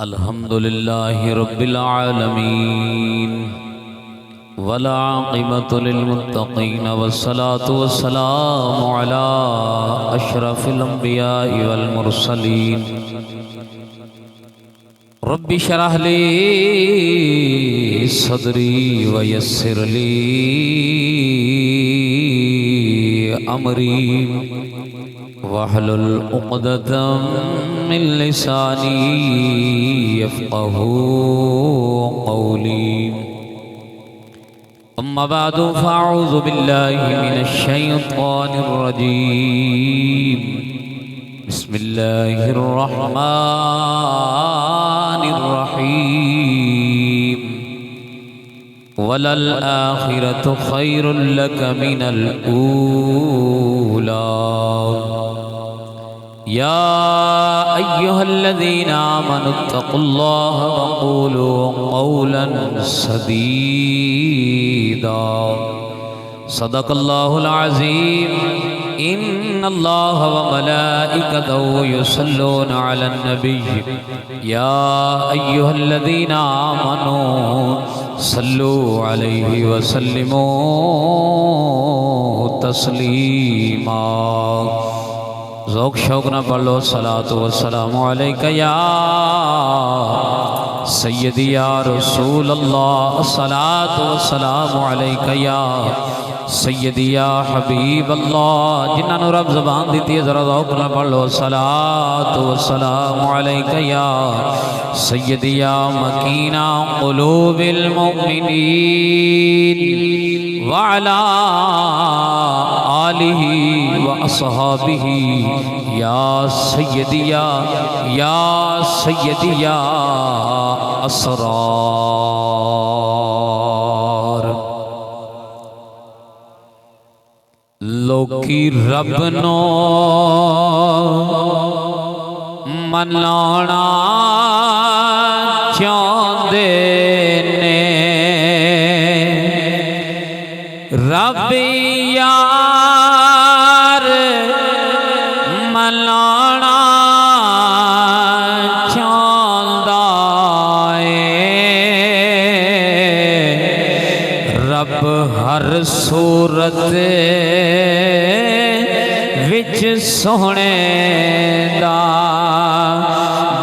الحمد لله رب العالمين والعاقبة للمتقين والصلاة والسلام على أشرف الأنبياء والمرسلين رب اشرح لي صدري ويسر لي أمري واحلل عقدة من لساني يفقه قولي أما بعد فأعوذ بالله من الشيطان الرجيم بسم الله الرحمن الرحيم وللآخرة خير لك من الأولى يا أيها الذين آمنوا اتقوا الله وقولوا قولا سديدا صدق الله العظيم إن الله وملائكته يصلون على النبي يا أيها الذين آمنوا صلوا عليه وسلموا تسليما ذوق شوق نہ پڑھ لو صلاۃ والسلام علیک یا سیدی یا رسول اللہ صلاۃ والسلام علیک یا سیدی یا حبیب اللہ جنہاں نو رب زبان دیتی ہے ذرا ذوق نہ پڑھ لو صلاۃ والسلام علیک یا سیدی یا مکین قلوب المؤمنین وعلى آلہ واصحابہ یا سیدی یا سیدی یا اسرار لوکی رب نو منانا چاہندے نے رب یار منانا چاہندا ہے رب ہر صورت وچ سونے دا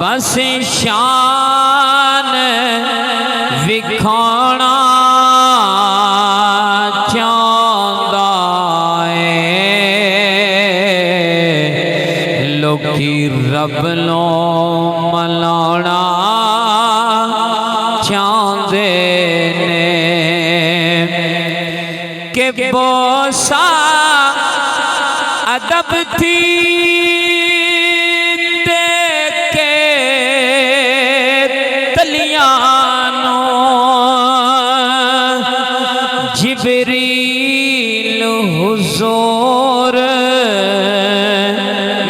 بس شان وکھانا چاہندا ہے لوکی رب نو منانا چاہندے نے کہ بوسا ادب تھی دیکھ کے تلیانو جبریل حضور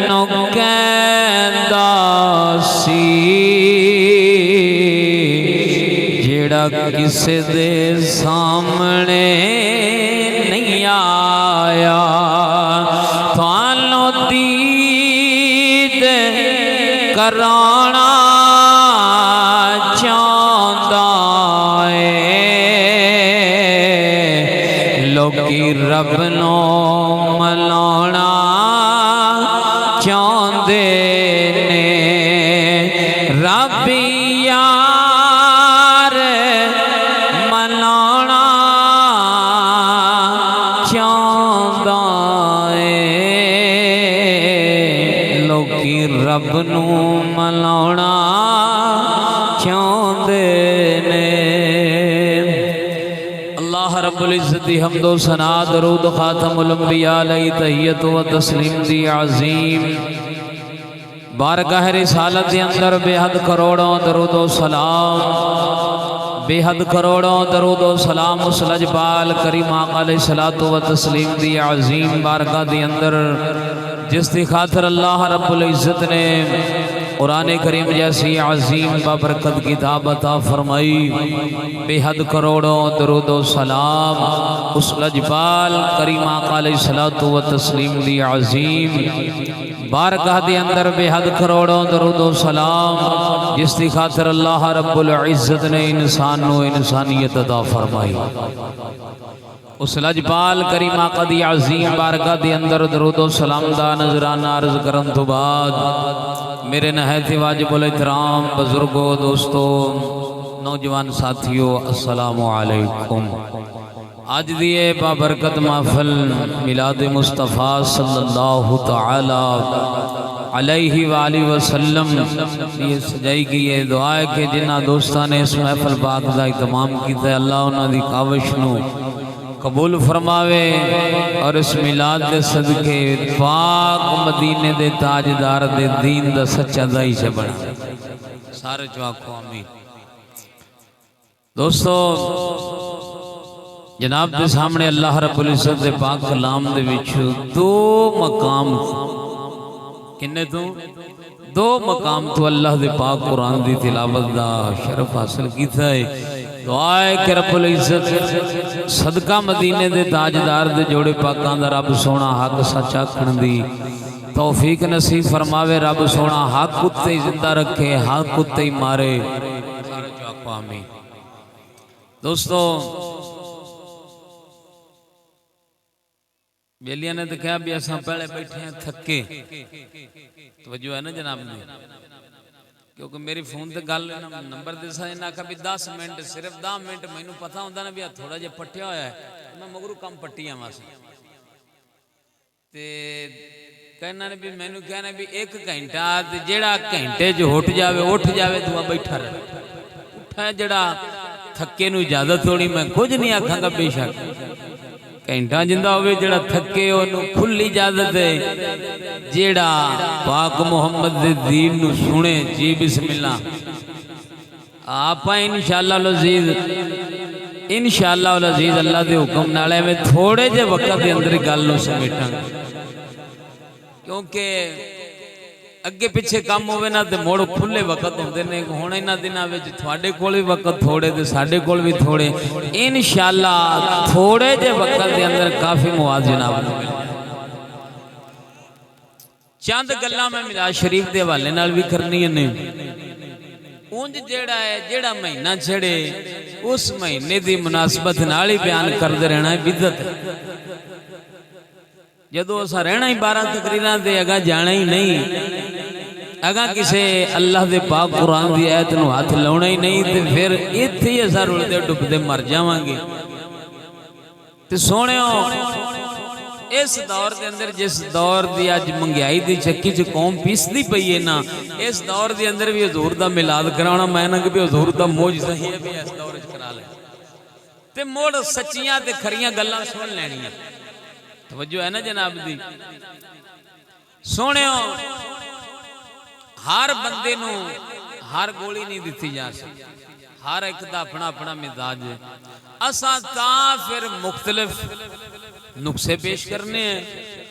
نو کہندا سی جیڑا کسے دے سامنے نہیں آیا تھانو دید کرانا چاہندا ہے لوکی رب نو منانا چاہندے نے رب یار منانا چاہندا ہے لوکی رب نو منانا چاہندے نے اللہ رب العزت دی حمد و ثنا درود خاتم الانبیاء علیہ تحیت و تسلیم دی عظیم بارگاہ رسالت دے اندر بے حد کروڑوں درود و سلام بے حد کروڑوں درود و سلام اس لجپال کریم آقا علیہ الصلوۃ و تسلیم دی عظیم بارگاہ دے اندر جس دی خاطر اللہ رب العزت نے قرآن کریم جیسی عظیم بابرکت کتاب عطا فرمائی بے حد کروڑوں درود و سلام اس لجپال کریم آقا علیہ الصلوۃ و تسلیم دی عظیم بارگاہ دے اندر بے حد کروڑوں درود و سلام جس دی خاطر اللہ رب العزت نے انسان نو انسانیت عطا فرمائی، اس لجپال کریم آقا دی عظیم بارگاہ دے اندر درود و سلام دا نظرانہ عرض کرن تو بعد میرے نہایت واجب الاحترام بزرگوں، دوستوں، نوجوان ساتھیوں، السلام علیکم۔ آج دیئے بابرکت محفل میلاد مصطفیٰ صلی اللہ تعالی علیہ وآلہ وسلم یہ سجائی کی یہ دعا ہے کہ جنہ دوستان نے اس محفل پاک دا اہتمام کیتا ہے، اللہ انہاں دی کاوش نو قبول فرماوے اور اس میلاد دے صدقے پاک مدینے دے تاجدار دے دین دا سچا دائی سے بنا، سارے چواکو آمین۔ دوستو، جناب دے سامنے اللہ رب العزت دے پاک کلام دے وچھو دو مقام کنے دو مقام تو اللہ دے پاک قرآن دی تلاوت دا شرف حاصل کیتا ہے۔ دعا ہے کہ رب العزت صدقہ مدینے دے تاجدار دے جوڑے پاکان دا رب سونا حق سچا کھن دی توفیق نصیب فرماوے، رب سونا حق کتے زندہ رکھے، حق کتے ہی مارے، سارے جو آقا آمین۔ دوستو، بیلیاں نے دکھایا بھی ایسا پہلے بیٹھے ہیں تھکے، توجہ ہے نا جناب نے، کیونکہ میری فون تے گل نمبر دے سا انہاں کا بھی 10 منٹ، صرف 10 منٹ مینوں پتہ ہوندا نا بھی تھوڑا جہا پٹیا ہویا ہے، میں مگرو کم پٹیاں واسے تے کہنا نے بھی مینوں کہنا بھی 1 گھنٹہ تے جیڑا گھنٹے جو اٹھ جاوے تو بیٹھا رہے، اٹھا جڑا تھکے نو اجازت تھوڑی، میں کچھ نہیں آکھاں گا بے شک گھنٹہ جندہ ہوئے جڑا تھکے انہوں کھلی اجازت ہے، جڑا پاک محمد دے دین نو سنے جی بسم اللہ آپا انشاءاللہ العزیز اللہ دے حکم نالے میں تھوڑے جے وقت دے اندر گل نو سمیٹاں، کیونکہ اگے پیچھے کام ہوئے نا تے موڑ کھلے وقت ہوندے نے، ہونے انہاں دناں وچ تھوڑے کول بھی وقت تھوڑے تے ساڈے کول بھی تھوڑے، انشاءاللہ تھوڑے جے وقت دے اندر کافی مواد جناب نو مل جائے۔ چند گلاں میں میلاد شریف دے حوالے نال بھی کرنی نے۔ اونج جیڑا مہینہ چھڑے اس مہینے دی مناسبت نال ہی بیان کردے رہنا ہے، بدعت ہے۔ جدو اسا رہنا ہی 12 تقریراں دے اگا جانا ہی نہیں، اگا کسے اللہ دے پاک قرآن دی آیت نو ہاتھ لاؤنا ہی نہیں، تے پھر ایتھے ہی اسا رلدے ڈبدے مر جاواں گے۔ تے سونےو اس دور دے اندر جس دور دی اج منگیائی دی چکی چ قوم پیسدی پئی ہے نا، اس دور دے اندر بھی حضور دا میلاد کراونا میں نہ کہ حضور دا معجزہ ہی ہے بھی اس دور وچ کرا لے، تے موڑ سچیاں تے کھریاں گلاں سن لینیاں۔ توجہ ہے نا جناب دی؟ سونےو ہر بندے نو ہر گولی نہیں دیتی جا سکتی، ہر ایک دا اپنا اپنا مزاج ہے، اساں تاں پھر مختلف نقصے پیش کرنے ہیں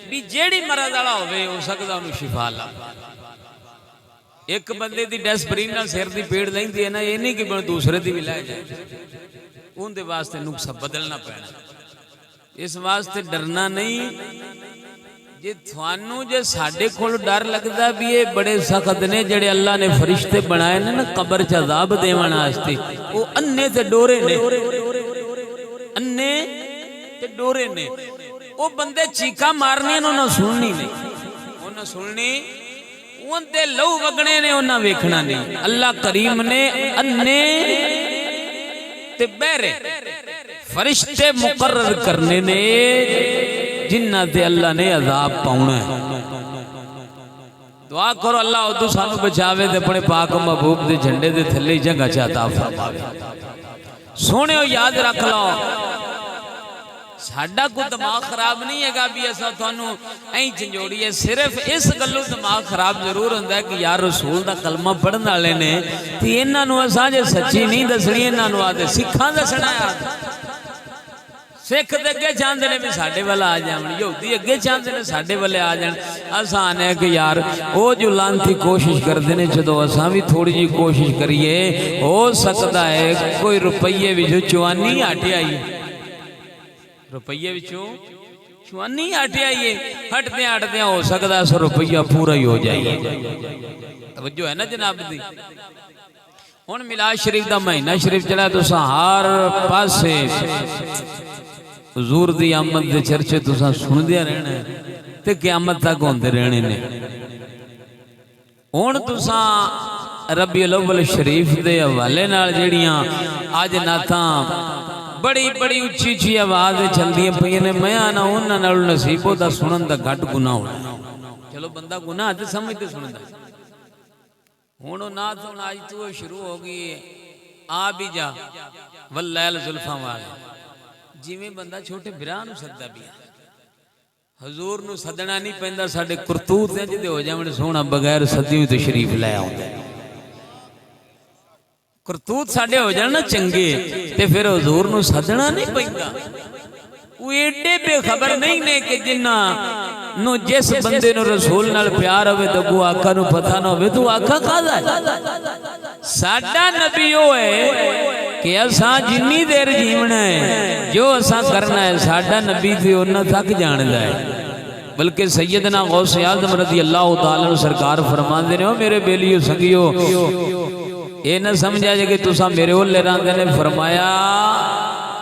بھی جیڑی مرض والا ہوئے ہو سکتا انہوں شفا لا۔ ایک بندے دی ڈیسپرین نال سر دی پیڑ لیندی ہے نا، یہ نہیں کہ بن دوسرے دی بھی لائے جائے، ان دے واسطے نقصہ بدلنا پینا، اس واسطے ڈرنا نہیں۔ جی تھوانوں جے ساڈے کول ڈر لگدا بھی یہ بڑے سخت نے جڑے اللہ نے فرشتے بنائے نا قبر چ عذاب دیون واسطے، وہ انے تے ڈورے نے، انے تے ڈورے نے، وہ بندے چیکا مارنی انہوں سننی نہیں، انہوں سننی ان تے لو وگنے نے انہوں ویکھنا نہیں۔ اللہ کریم نے انے تے بہرے فرشتے مقرر کرنے نے جنہ تے اللہ نے عذاب پاؤنا ہے۔ دعا کرو اللہ ادو سانو بچاوے دے اپنے پاک محبوب دے جھنڈے دے تھلے جگہ چاہتا فرماوے۔ سونے ہو یاد رکھ لو، ساڈا کو دماغ خراب نہیں ہے گا بھی ایسا تھانوں این چنجوڑی ہے، صرف اس گلوں دماغ خراب ضرور ہوتا ہے کہ یار رسول دا کلمہ پڑھن والے نے تے انہاں نوں اساں جے سچی نہیں دسنی، انہاں نوں آدے سکھاں دسنا ہے، سکھ دے اگے چاہتے ہیں بھی ساڈے والے آ جان، یہودی اگے چاہتے ہیں ساڈے والے آ جان۔ آسان ہے کہ یار وہ جو لانتی کوشش کرتے ہیں، جدو اساں بھی تھوڑی جی کوشش کریے ہو سکتا ہے کوئی روپیے وچوں چوانی ہٹ آئی، روپیے وچوں چوانی ہٹ آئیے، ہٹدے ہٹدے ہو سکتا 100 روپیہ پورا ہی ہو جائیے. توجہ ہے نا جناب دی. ہن میلاد شریف دا مہینہ شریف چلا تو ہر پاسے حضور دی آمد دے چرچے تساں سندے رہنا تے قیامت تک ہوندے رہنے نے. ہن تساں ربیع الاول شریف دے حوالے نال جڑیاں اج نعتاں بڑی بڑی اچھی اچھی آواز چلدیاں پیاں نے، میں آنا انہاں نال نصیبو دا سنن دا گھٹ گناہ ہونا. چلو بندہ گناہ تے سمجھ تے سندا. ہن او نعت ہن اج تو شروع ہو گئی ہے، آ بھی جا واللیل زلفاں والے، جویں بندہ چھوٹے بھرا نوں سددا پیا. حضور نو سدنا نہیں پیندا، ساڈے کرتوت انج دے ہو جاون سونا بغیر سدی تشریف لے آوندا. کرتوت ساڈے ہو جان نا چنگے تے پھر حضور نو سدنا نہیں پیندا. وہ ایڈے بے خبر نہیں نے کہ جنہاں نو جس بندے نو رسول نال پیار ہوئے تو وہ آقا نو پتہ نہ ہوئے تو آقا کھادا ہے. ساڈا نبی وہ ہے کہ اساں جنی دیر جیونا ہے جو اساں کرنا ہے ساڈا نبی تے انہاں تک جاندا ہے. بلکہ سیدنا غوث اعظم رضی اللہ تعالی عنہ سرکار فرماندے نے، او میرے بیلیو سنگیو اے نہ سمجھا جے کہ تساں میرے اولے راندے نے. فرمایا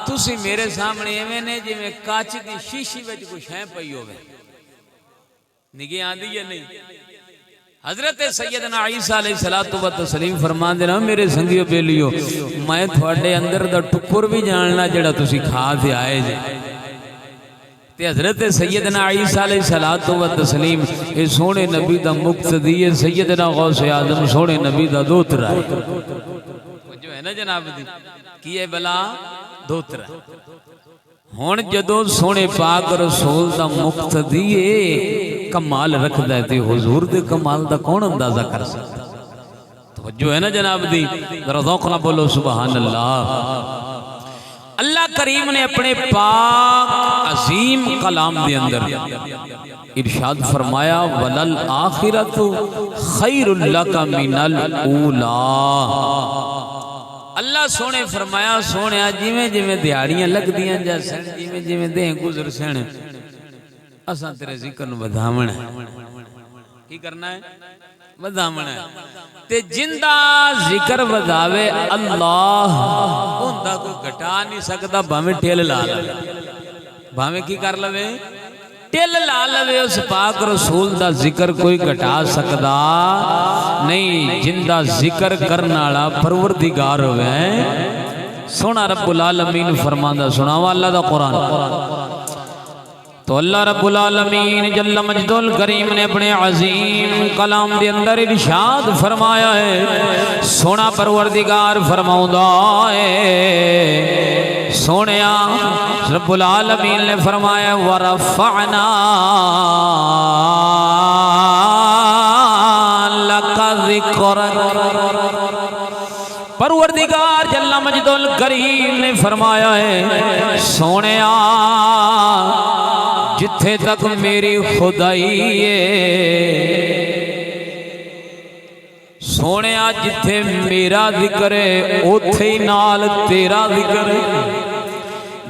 تسی میرے سامنے ایویں نے جویں کاچ دی شیشی وچ کوئی شے پئی ہوے. نگے آندی یا نہیں؟ حضرت سیدنا عیسیٰ علیہ الصلوۃ والتسلیم فرماندے نے، میرے سنگیو بیلیو میں تھوڑے اندر دا ٹکر بھی جاننا جڑا تسی کھا تے آئے جے. تے حضرت سیدنا عیسیٰ علیہ الصلوۃ والتسلیم اے سونے نبی دا مقتدی ہے، سیدنا غوث اعظم سونے نبی دا دوترا ہے. جو ہے نا جناب دی کی ہے بلا دوترا. ہن جدوں سونے پاک رسول دا مقتدی ہے کمال رکھدا ہے تے حضور دے کمال دا کون اندازہ کر سکتا. توجہ ہے نا جناب دی، ذرا ذوق نہ بولو سبحان اللہ. اللہ کریم نے اپنے پاک عظیم کلام دے اندر ارشاد فرمایا وَلَلْآخِرَةُ خَيْرٌ لَكَ مِنَ الْأُولَىٰ. اللہ سونے فرمایا سونیا جویں جویں دیہاڑیاں لگ دیاں جا سن، جویں جویں دیں گزر سن، اساں تیرے ذکر نو ودھاونا ہے. کی کرنا ہے؟ ودھاونا ہے. تے جندہ ذکر ودھاوے اللہ اوندا کوئی گھٹا نہیں سکتا، بھاویں ٹھل لا لے، بھاویں کی کر لوے ٹل لا لوے، اس پاک رسول دا ذکر کوئی گھٹا سکدا نہیں. جندہ ذکر کرنا والا پروردگار ہوئے سونا رب العالمین فرماندا. سناوا اللہ دا قرآن. تو اللہ رب العالمین جل مجد الکریم نے اپنے عظیم کلام دے اندر ارشاد فرمایا ہے. سونا پروردگار فرماؤندا ہے، سونیا رب العالمین نے فرمایا ورفعنا لک ذکرک. پروردگار جل مجد الکریم نے فرمایا ہے سونیا جتھے تک میری خدائی ہے، سونیا جتھے میرا ذکر ہے اوتھے ہی نال تیرا ذکر ہے.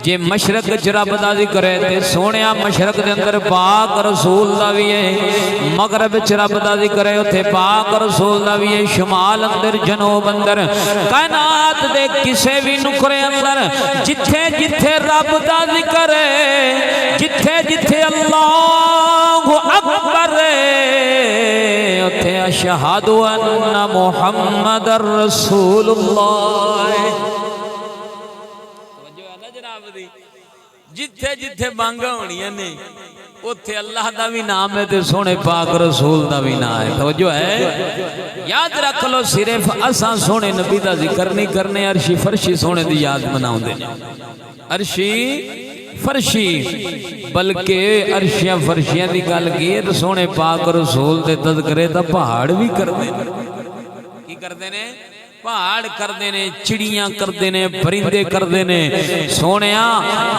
جے مشرق چ رب دا ذکر ہے تے سونیا مشرق دے اندر پاک رسول دا بھی ہے، مغرب چ رب دا ذکر ہے اوتھے پاک رسول دا بھی ہے، شمال اندر جنوب اندر کائنات دے کسے بھی نکرے اندر جتھے جتھے رب دا ذکر ہے، جتھے جتھے اللہ اکبر ہے، اوتھے اشہد ان محمد رسول اللہ. جتھے جتھے بانگا ہونیاں نے اوتھے اللہ دا بھی نام ہے تے سونے پاک رسول دا بھی نام ہے. توجہ ہے، یاد رکھ لو صرف اساں سونے نبی دا ذکر نہیں کرنے، عرشی فرشی سونے دی یاد مناؤندے نے. عرشی فرشی بلکہ عرشیاں فرشیاں دی گل کی تے سونے پاک رسول دے تذکرے دا پہاڑ بھی کردے. کی کردے نے؟ پہاڑ کردے نے، چڑیاں کردے نے، پرندے کردے نے. سونیا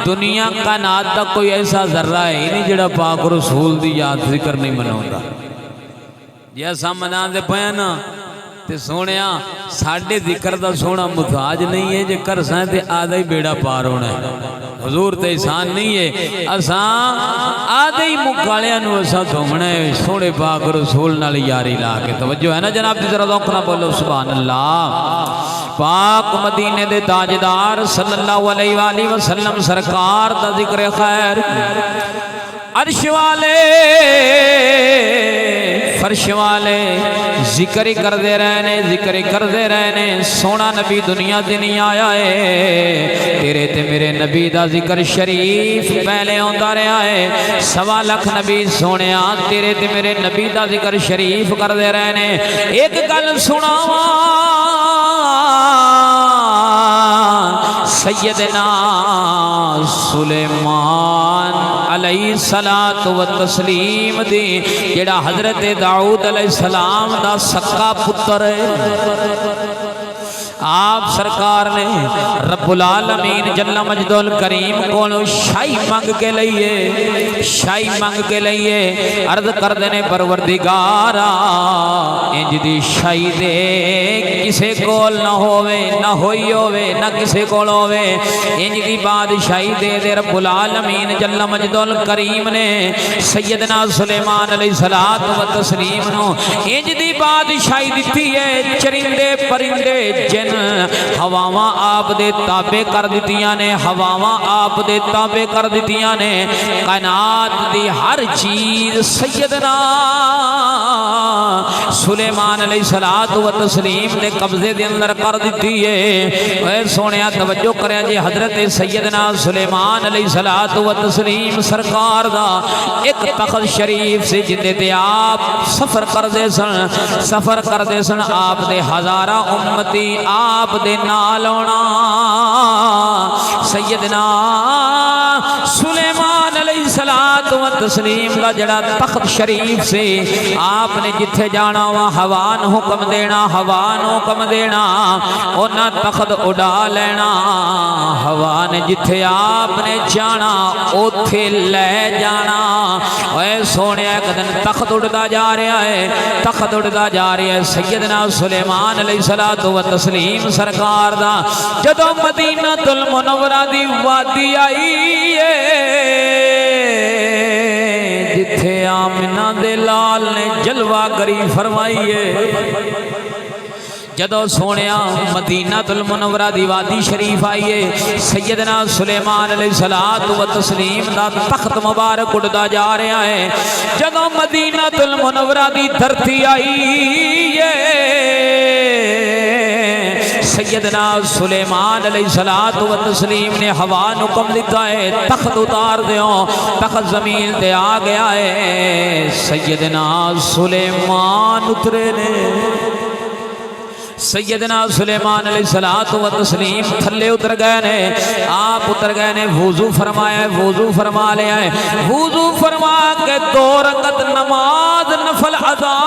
دنیا کا نات دا کوئی ایسا ذرہ ہے نہیں جڑا پاک رسول دی یاد ذکر نہیں مناوندا. جے اساں مناندے پئے نا تے سونیا ساڈے ذکر دا سونا محتاج نہیں ہے، جے کرساں تے آدھا ہی بیڑا پار ہونا ہے. حضور تے احسان نہیں ہے اساں آدھے ہی مکالیاں نو اساں دھومنا ہے سونے پاک رسول نال یاری لا کے توجہ ہے نا جناب ذرا ذوق نہ بولو سبحان اللہ پاک مدینے دے تاجدار صلی اللہ علیہ وآلہ وسلم سرکار دا ذکر خیر عرش والے فرش والے ذکر کر دے رہنے سونا نبی دنیا دے نہیں آیا ہے تیرے تے میرے نبی دا ذکر شریف پہلے ہوتا رہا ہے 1.25 لاکھ نبی سونے تیرے تے میرے نبی دا ذکر شریف کر دے رہنے ایک گل سناواں سیدنا سلیمان علیہ السلام دی جڑا حضرت داؤد علیہ السلام دا سکا پتر ہے آپ سرکار نے رب العالمین جل مجد الکریم کو شاہی منگ کے لئیے عرض کر دینے پروردگارا انج دی شاہی دے کسے کول نہ ہوئے نہ ہوئی ہوئے نہ کسے کول ہوئے انج دی بادشاہی دے رب العالمین جل مجد الکریم نے سیدنا سلیمان علیہ السلام نو انج دی بادشاہی دیتی ہے چرندے پرندے جن ہواواں آپ دے تابع کر دیتیاں نے کائنات دی ہر چیز سیدنا سلیمان علیہ السلام نے قبضے دے اندر کر دیتی ہے اے سونیا توجہ کریں جی حضرت سیدنا سلیمان علیہ السلام سرکار دا ایک تخت شریف سے جندے تے آپ سفر کر دے سن آپ دے ہزارہ امتی آپ دے نال ہونا سیدنا سلیمان علیہ السلام کا جڑا تخت شریف سے آپ نے جتھے جانا وہاں ہوا نو حکم دینا اونا تخت اڑا لینا ہوا نے جتھے آپ نے جانا اوتھے لے جانا اے سونے ایک دن تخت اڑدا جا رہا ہے سیدنا سلیمان علیہ السلام سرکار دا جدو مدینہ المنورہ دی وادی آئی جتھے آمنہ دے لال نے جلوہ گری فرمائی جدو سونیا مدینہ المنورہ دی وادی شریف آئیے سیدنا سلیمان علیہ السلام دا تخت مبارک اڑدا جا رہا ہے جدو مدینہ المنورہ دی دھرتی آئیے سیدنا سلیمان علیہ السلام نے ہوا نکم دیتا ہے تخت اتار دیوں تخت زمین دے آ گیا ہے سیدنا سلیمان اترے نے سیدنا سلیمان علیہ السلام تھلے اتر گئے نے آپ اتر گئے نے وضو فرمایا ہے وضو فرما لیا ہے وضو فرما کے 2 رکعت نماز نفل ادا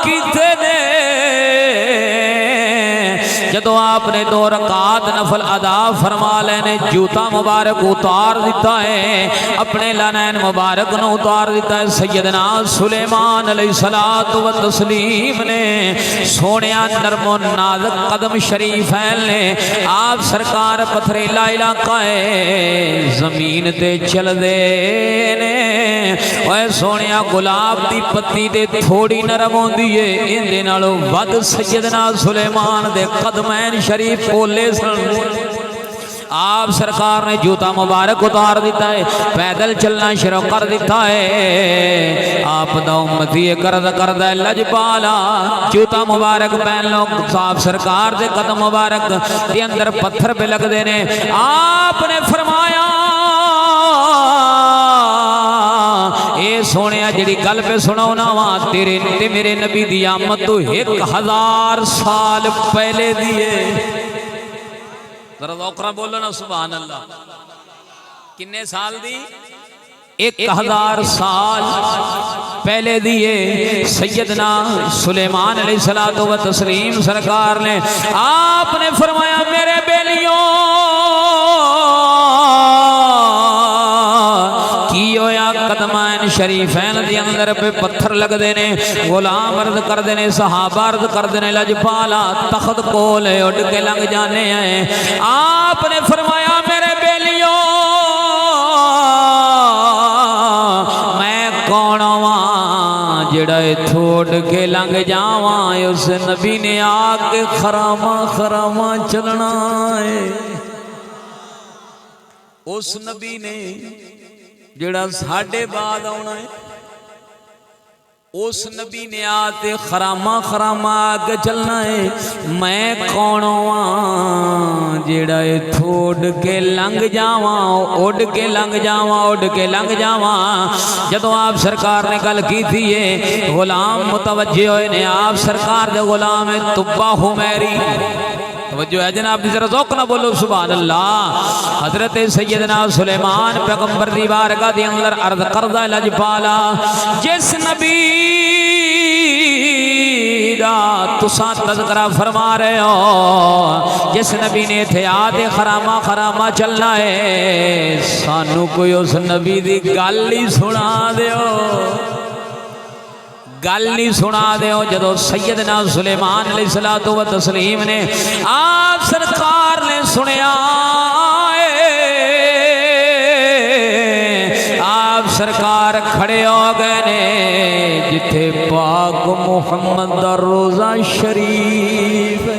کیتے نے جدو آپ نے 2 رکعت نفل ادا فرما لینے جوتا مبارک اتار دیتا ہے اپنے لانین مبارک نو اتار دیتا ہے سیدنا سلیمان علیہ السلام نے سونیا نرم و نازک قدم شریفین نے آپ سرکار پتھریلا علاقہ ہے زمین تے چل دے نے اے سونیا گلاب دی پتی دے تھوڑی نرم ہوندی ہے ان دے نالوں ود سیدنا سلیمان دے قدمین شریف کھولے سن آپ سرکار نے جوتا مبارک اتار دیتا ہے پیدل چلنا شروع کر دیتا ہے آپ دا امتی کرد ہے لجپالا جوتا مبارک پہن لو آپ سرکار دے قدم مبارک دے اندر پتھر پہ لگ دینے آپ نے فرمایا اے سونے جڑی گل پہ سنو نا وہاں تیرے تے میرے نبی دی آمد تو 1000 سال پہلے دیئے ذرا ذوقرا بولو نا سبحان اللہ کنے سال دی 1000 سال پہلے دیئے سیدنا سلیمان علیہ السلام سرکار نے آپ نے فرمایا میرے بیلیوں قدمین شریفین دی اندر پہ پتھر لگ دینے غلام عرض کر دینے صحابہ عرض کر دینے لجپالا تخت کولے اٹھ کے لنگ جانے ہیں آپ نے فرمایا میرے بیلیوں جڑا اتھوڑ کے لنگ جاواں اس نبی نے آکے خراما خراما چلنا ہے اس نبی نے جڑا ساڑھے بعد آنا ہے اس نبی نے آتے خراما خراما آگے چلنا ہے میں کون ہوں جیڑا تھوڑ کے لنگ جاواں اڑ کے لنگ جاواں اڑ کے لنگ جاواں جدوں آپ سرکار نے گل کی تھی یہ غلام متوجہ ہوئے نے آپ سرکار دے غلام تبا حمیری توجہ ہے جناب ذرا ذوق نہ بولو سبحان اللہ حضرت سیدنا سلیمان پیغمبر دی بارگاہ دے اندر عرض کردہ لجپالا جس نبی دا تساں تذکرہ فرما رہے ہو جس نبی نے تھے آدھے خراما خراما چلنا ہے سانو کوئی اس نبی دی گل ہی سنا دیو گل نہیں سنا دیو جدو سیدنا سلیمان علیہ السلام نے آپ سرکار نے سنیا آپ سرکار کھڑے ہو گئے نے جتھے پاک محمد دا روزہ شریف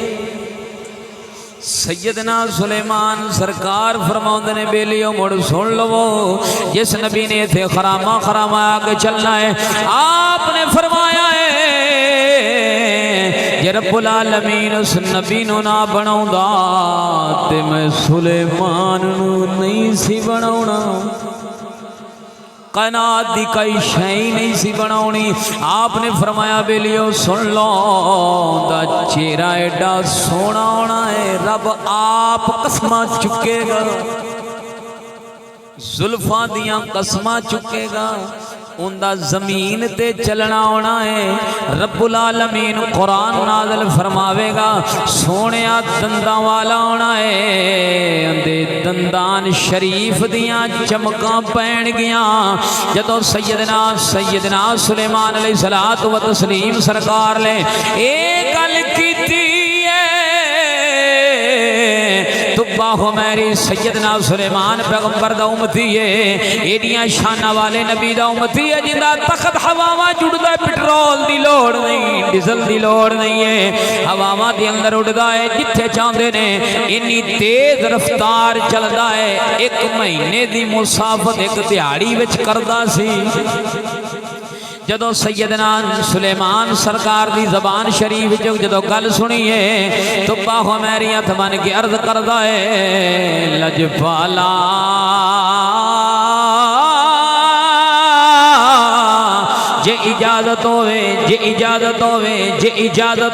سیدنا سلیمان سرکار فرماؤں نے بیلیوں مڑ سن لو جس نبی نے تھے خراما خراما آگے چلنا ہے آپ نے فرمایا ہے یہ رب العالمین اس نبی نو نہ بناؤں دا تے میں سلیمان نو نہیں سی بناؤنا قنات دی کئی شئی نہیں سی بناؤنی آپ نے فرمایا بیلیو سن لو دا چہرہ ایڈا سونا ہونا ہے رب آپ قسمہ چکے گا زلفاں دیاں قسمہ چکے گا اندہ زمین تے چلنا ہونا ہے رب العالمین قرآن نازل فرماوے گا سونیا دنداں والا ہونا ہے اندے دندان شریف دیاں چمکاں پین گیاں جدو سیدنا سلیمان علیہ السلام سرکار لے ایک گل کیتی تباہ میری سیدنا سلیمان پیغمبر دا امتی ہے ایڈیاں شانہ والے نبی دا امتی ہے جندہ تخت ہواواں جڑدا ہے پٹرول دی لوڑ نہیں ڈیزل دی لوڑ نہیں ہے ہواواں دی اندر اڑدا ہے جتھے چاندے نے انی تیز رفتار چلدا ہے ایک مہینے دی مسافت ایک دیہاڑی وچ کردا سی جدو سیدنا سلیمان سرکار دی زبان شریف جدو گل سنیے تو باہو میری ہتھ بن کے عرض کردہ ہے لجپالا جے اجازت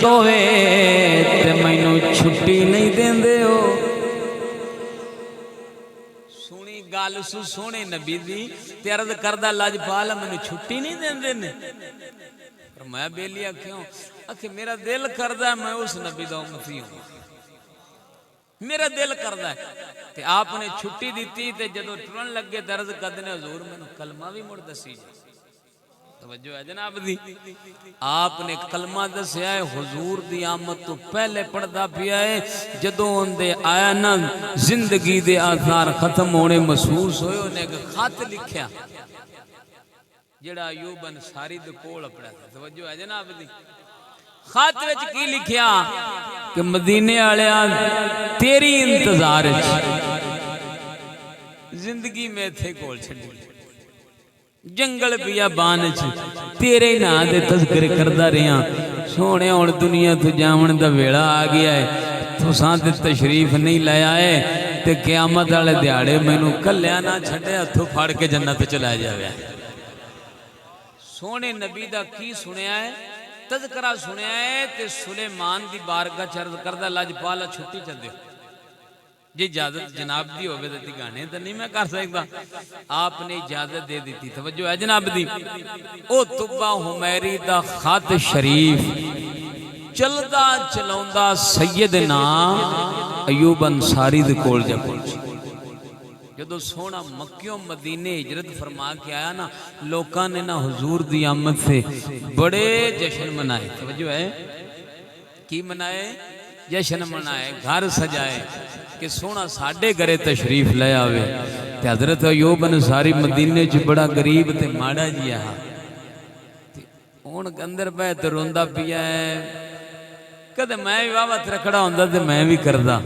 ہوئے تے مینوں چھٹی نہیں دین دے ہو گال سو سونے نبی دی تے عرض کردہ لجپالا میں چھٹی نہیں دین دینے میں بیلیا کیوں کہ میرا دل کردہ ہے میں اس نبی دا امتی ہوں میرا دل کردہ ہے تے آپ نے چھٹی دیتی تے جدو ٹرن لگے تے عرض کردنے حضور میں کلمہ بھی مڑ دسی جائے توجہ ہے جناب دی آپ نے کلمہ دسیا ہے حضور دی آمد تو پہلے پڑھدا پیا ہے جدوں اندے آیا نا زندگی دے آثار ختم ہونے محسوس ہوئے انہیں ایک خط لکھیا جڑا ایوب انصاری دے کول پڑھا تھا توجہ ہے جناب دی خط وچ کی لکھیا کہ مدینے والےاں تیری انتظار زندگی میں تھے کول چھڈی جنگل بیابان تیرے نا دے تذکر کردہ رہیاں سونے اور دنیا تو جامن دا ویڑا آ گیا ہے تو ساتھ تشریف نہیں لے آئے تے قیامت والے دیہاڑے مینوں کلیا نہ چھڈے ہتھوں پھاڑ کے جنت چلا جاوے سونے نبی دا کی سنیا ہے تذکرہ سنیا ہے تے سلیمان دی بارگاہ عرض کردہ لجپالا چھٹی چل دے جی اجازت جناب دی ہوئے دیتی گانے تو نہیں میں کر سکتا آپ نے اجازت دے دیتی توجہ ہے جناب دی او تبا حمیری دا خط شریف چلدا چلوندا سیدنا ایوب انصاری دے کول جا پہنچی جدو سونا مکیوں مدینے ہجرت فرما کے آیا نا لوکاں نے نا حضور دی آمد سے بڑے جشن منائے توجہ ہے کی منائے جشن منائے گھر سجائے کہ سونا ساڑھے گھرے تشریف لے آوے تے حضرت ایوب انصاری مدینے چ بڑا غریب تے ماڑا جی آہا ہن اندر پہ تے روندا پیا ہے کدے میں بھی واہ رکھڑا ہوندا تے میں بھی کردا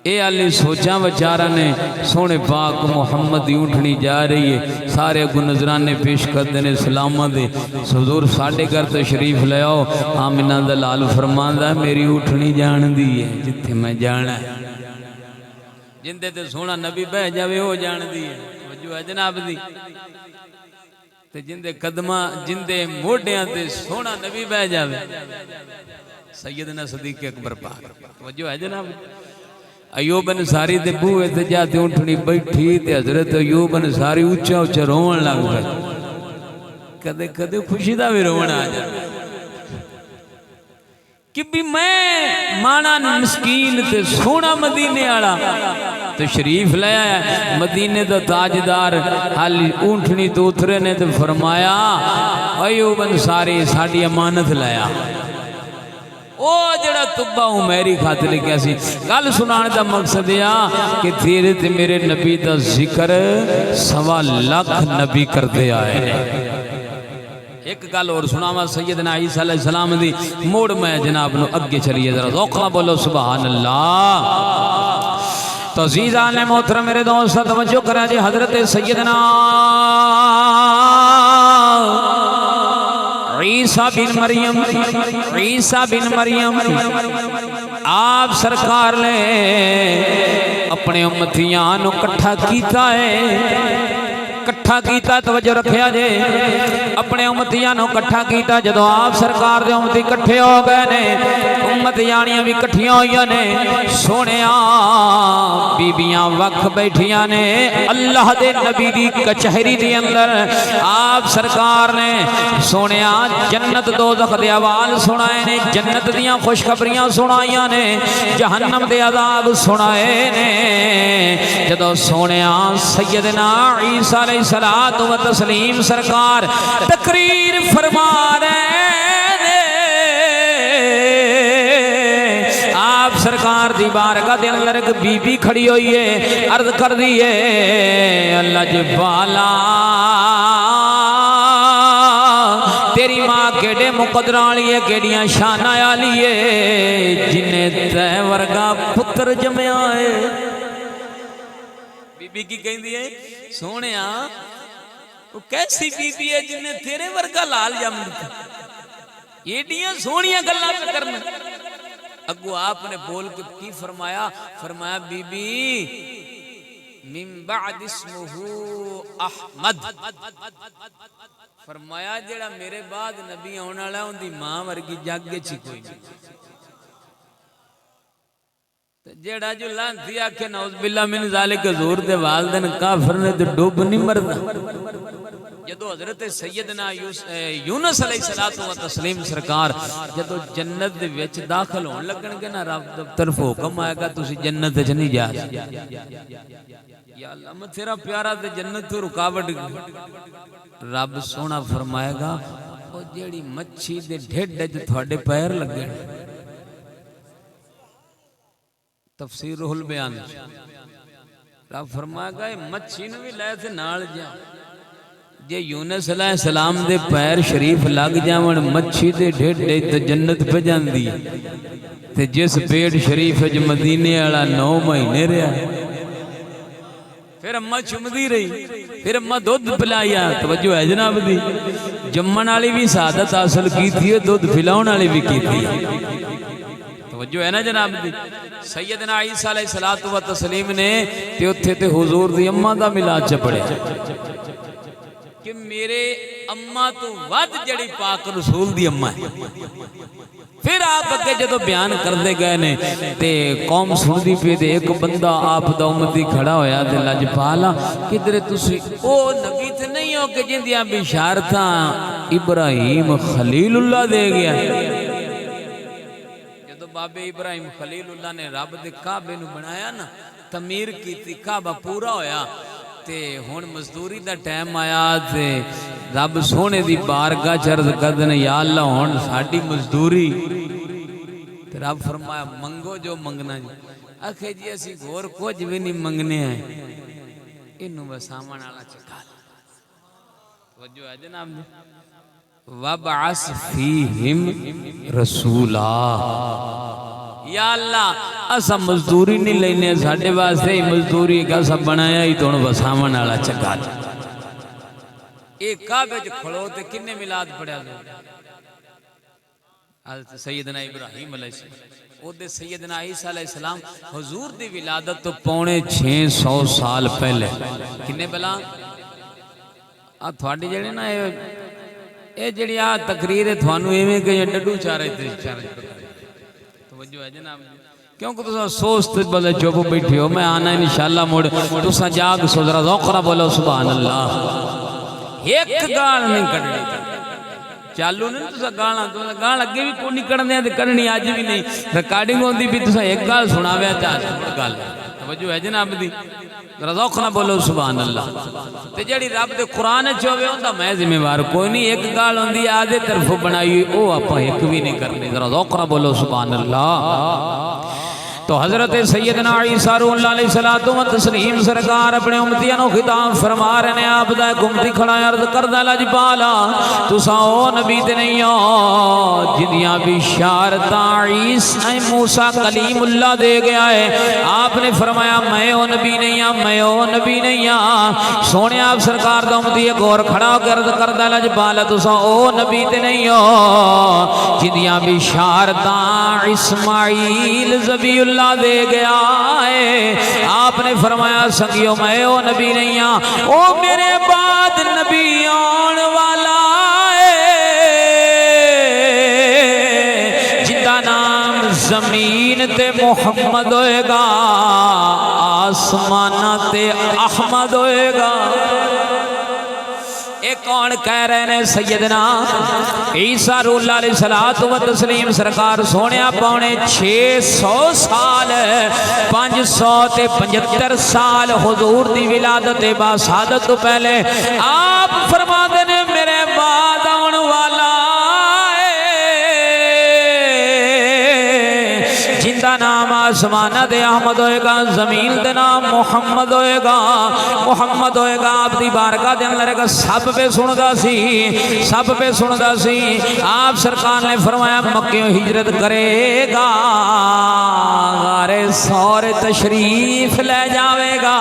اے علی سوچاں بچارہ نے سونے پاک محمد دی اونٹھنی جا رہی ہے سارے اگو نظرانے پیش کر دینے سلامہ دے حضور ساڑھے گھر تشریف لے آؤ آمنہ دلال فرماندہ میری اونٹھنی جان دی ہے جتھے میں جانا ہے جندے تے سونا نبی بہ جاوے ہو جان دی ہے وجہ ہے جناب دی تے جندے قدمہ جندے موڑیاں تے سونا نبی بہ جاوے سیدنا صدیق اکبر پاک وجہ ہے جناب ایوب انصاری دے بوئے تے جاتے اونٹھنی بیٹھی تے حضرت ایوب انصاری اونچا اونچا روون لگ گئے کدے کدے خوشی دا بھی روون آ جائے کہ بھی میں مانا مسکین تے سونا مدینے آڑا تو شریف لے آیا مدینے دا تاجدار حالی اونٹھنی تو اترے نے تو فرمایا ایوب انصاری ساڑی امانت لیا او جڑا تبا ہوں میری خاطر لکھیا سی گل سنانے دا مقصد ہے کہ تیرے تے میرے نبی دا ذکر 1.25 لاکھ نبی کر دے آئے ہیں ایک گل اور سناوا سیدنا عیسیٰ علیہ السلام دی موڑ میں جناب نو اگے چلیے ذرا ذوقا بولو سبحان اللہ تو عزیزان محترم میرے دوست توجہ کریں جی حضرت سیدنا عیسیٰ بن مریم آپ سرکار لے اپنے امتیاں نو کٹھا کیتا ہے کٹھا کیتا توجہ رکھیا جے اپنے امتیاں نو کٹھا کیتا جدو آپ سرکار دے امتی کٹھے ہو گئے نے امتیانیاں بھی کٹھیاں ہوئیاں نے سونیاں بیبیاں وقت بیٹھیاں نے اللہ دے نبی دی کچہری دی اندر آپ سرکار نے سونیاں جنت دوزخ دے حوال سنائے نے جنت دیاں خوشخبریاں سنائیاں نے جہنم دے عذاب سنائے نے جدو سونیاں سیدنا عیسیٰ علیہ السلام سرکار تقریر فرما رہے آپ سرکار دی بارگاہ دے اندر ایک بی بی کھڑی ہوئی ہے عرض کر دیئے اللہ جبالا تیری ماں کیڑے مقدران لیے کیڑیاں شانہ آ لیے جنہیں تے ورگا پتر جمع آئے بی بی کی کہیں دیئے سونے وہ کیسی بی بی ہے جنہیں تیرے ورگا لال جمع تھا یہ دیاں سونیاں گلہ پہ کرنا اگو آپ نے بول کے کی فرمایا فرمایا بی بی من بعد اسمہ احمد فرمایا جڑا میرے بعد نبی ہونا لیا ان دی ماں ورگی جاگے چی کوئی نہیں جڑا جو لانتی آکھے نعوذ باللہ من ذالک زور دے والدن کافر نے تو ڈوب نہیں مردا جدو حضرت سیدنا یونس علیہ السلام سرکار جدو جنت دے وچ داخل ہون لگن گے نا رب طرف حکم آئے گا تسی جنت وچ نہیں جا یا اللہ میں تیرا پیارا تے جنت تو رکاوٹ رب سونا فرمائے گا او جیڑی مچھی دے ڈھڈ وچ تھوڑے پیر لگے تفسیر روح البیان رب فرمائے گا یہ مچھی نے بھی لائے تھے نال جا جے یونس علیہ السلام دے پیر شریف لگ جاون مچھی دے ڈھڈ تے جنت پہ جان دی تے جس پیٹ شریف جو مدینے والا 9 مہینے رہا پھر اماں چمدی رہی پھر اماں دودھ پلایا توجہ ہے جناب دی جمن والی بھی سعادت حاصل کی تھی دودھ پلاؤن والی بھی کی تھی توجہ ہے نا جناب دی سیدنا عیسیٰ علیہ السلام نے تے اتھے تے حضور دی اماں دا ملاد چپڑے کہ میرے اماں تو ود جڑی پاک رسول دی اماں ہے پھر آپ اگے جدو بیان کر دے گئے نے تے قوم سن دی پہ دے ایک بندہ آپ دا امتی کھڑا ہویا دے لج پالا کدھر تسی او نبی تے نہیں ہو کہ جن دیاں بشارتاں ابراہیم خلیل اللہ دے گیا جدو بابے ابراہیم خلیل اللہ نے رب دے کعبے نو بنایا نا تعمیر کی تھی کعبہ پورا ہویا تے ہون مزدوری دا ٹائم آیا تے رب سونے دی بارگاہ چرد کردن یا اللہ ہون ساڑی مزدوری تے رب فرمایا منگو جو منگنا جی آکھے جی اسی گور کچھ بھی نہیں منگنے ہیں انہوں بس آمان آلا چکا توجہ ہے جناب دی وَبْعَثْ فِيهِمْ رَسُولًا۔ یا اللہ اسا مزدوری نہیں لینے، ساڑھے واسطے ہی مزدوری کا سب بنایا ہی تو ان بسامن آلا چکا لے۔ ایک کعبے جو کھڑو تے کنے ملاد پڑھا دو؟ حضرت سیدنا ابراہیم علیہ السلام، او دے سیدنا عیسیٰ علیہ السلام حضور دی ولادت تو 650 سال پہلے کنے بلا تھوڑی جڑے نا اے جڑی تقریر ہے تھوانو ایویں کہ یہ ڈڈو چارے تے توجہ ہے جناب، کیونکہ تسا سوچ تے بلے چوپ بیٹھے ہو، میں آنا انشاءاللہ موڑ تسا جاگ سو ذرا ذوق رہا بولو سبحان اللہ۔ ایک گال نہیں کرنی چالو نہیں تسا گالا، تسا گال اگے بھی کوئی نہیں کرنے تے کرنی آج بھی نہیں، ریکارڈنگ ہوندی بھی تسا ایک گال سناویا تے آج گال توجہ ہے جناب دی، ذرا ذوق نہ بولو سبحان اللہ۔ تے جڑی رب دے قرآن وچ ہوے اوندا میں ذمہ وار کوئی نہیں، ایک گال ہوندی آدھے طرف بنائی او آپا ایک بھی نہیں کرنی، ذرا ذوق نہ بولو سبحان اللہ۔ تو حضرت سیدنا عیسیٰ روح اللہ علیہ الصلوۃ والتسلیم سرکار اپنے امتیاں نو خطاب فرما رہے ہیں، آپ دا گمتی کھڑا عرض کردہ لجپالا تساں او نبی تے نہیں ہو جدیاں بشارتاں عیسیٰ موسیٰ کلیم اللہ دے گیا ہے۔ آپ نے فرمایا میں او نبی نہیں ہاں، میں او نبی نہیں ہاں۔ سونے آپ سرکار دا امتی ایک اور کھڑا عرض کردہ لجپالا تساں او نبی تے نہیں ہو جدیاں بشارتاں اسماعیل ذبیح اللہ دے گیا ہے۔ آپ نے فرمایا سنگیو میں او نبی نہیں ہاں، او میرے بعد نبی آن والا ہے جدا نام زمین تے محمد ہوئے گا، آسمانہ تے احمد ہوئے گا۔ ایک کون کہہ رہے ہیں سیدنا عیسیٰ روح اللہ علیہ الصلوۃ والتسلیم سرکار سونیا 650 سال 575 سال حضور دی ولادت با سعادت تو پہلے آپ فرما دے میرے بعد آن والا جندہ نام آسمانہ دے احمد ہوئے گا، زمین دے نام محمد ہوئے گا، محمد ہوئے گا۔ آپ دی بارگاہ دے اندر ایک سب پہ سندا سی، سب پہ سندا سی۔ آپ سرکار نے فرمایا مکیوں ہجرت کرے گا، غار ثور تشریف لے جاوے گا۔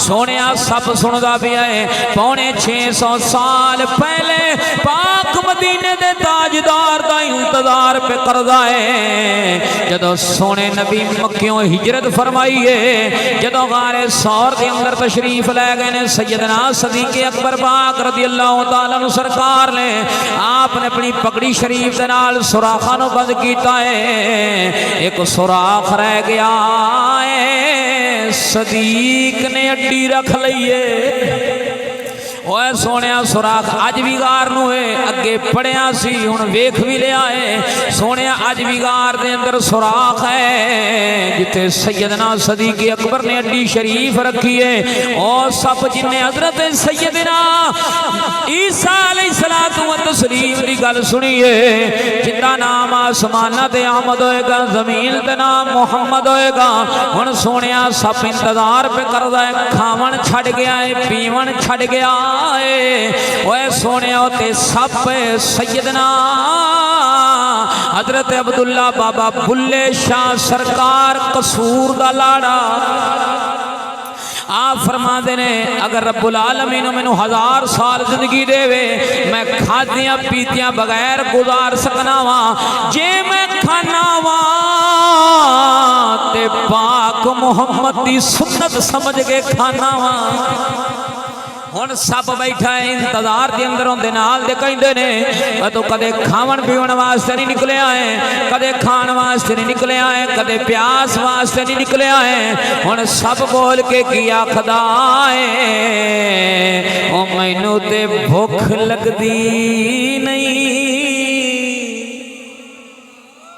سونیا سب سندا بھی ہے 650 سال پہلے پاک مدینے دے تاجدار دا انتظار پہ کردا ہے۔ جدو سونے نبی مکیوں ہجرت فرمائیے، جدو غار ثور دے اندر تشریف لے گئے نے سیدنا صدیق اکبر پاک رضی اللہ تعالیٰ عنہ سرکار نے آپ نے اپنی پگڑی شریف دے نال سوراخاں نو بند کیتا ہے، ایک سوراخ رہ گیا ہے، صدیق نے اڈی رکھ لئیے۔ اوے سونیا سوراخ اج بھی غار نو ہے، اگے پڑھیا سی ہن ویکھ بھی لیا ہے۔ سونیا اج بھی غار دے اندر سوراخ ہے جتے سیدنا صدیق اکبر نے اڈی شریف رکھی ہے۔ اور سب جن نے حضرت سیدنا عیسیٰ علیہ الصلوۃ والتسلیم دی گل سنی ہے، جندا نام آسمانہ تے احمد ہوئے گا، زمین تے نام محمد ہوئے گا۔ ہن سونیا سب انتظار پہ کردا ہے، کھاون چھڈ گیا ہے، پیون چھڈ گیا اوے سونے ہوتے سب سیدنا حضرت عبداللہ بابا بلے شاہ سرکار قصور دا لاڑا آپ فرما دینے اگر رب العالمین میں 1000 سال زندگی دے وے میں کھادیاں پیتیاں بغیر گزار سکنا وا، جے میں کھانا وا تے پاک محمد دی سنت سمجھ کے کھانا وا۔ ہن سب بیٹھا ہے انتظار دے اندر ہوندے نال دے کہندے نے تو کدے کھاون پیون واسطے نہیں نکلیا ہے، کدے کھان واسطے نہیں نکلیا ہے، کدے پیاس واسطے نہیں نکلیا ہے۔ ہن سب بول کے کی آکھدا ہے او مینوں تے بھوک لگدی نہیں،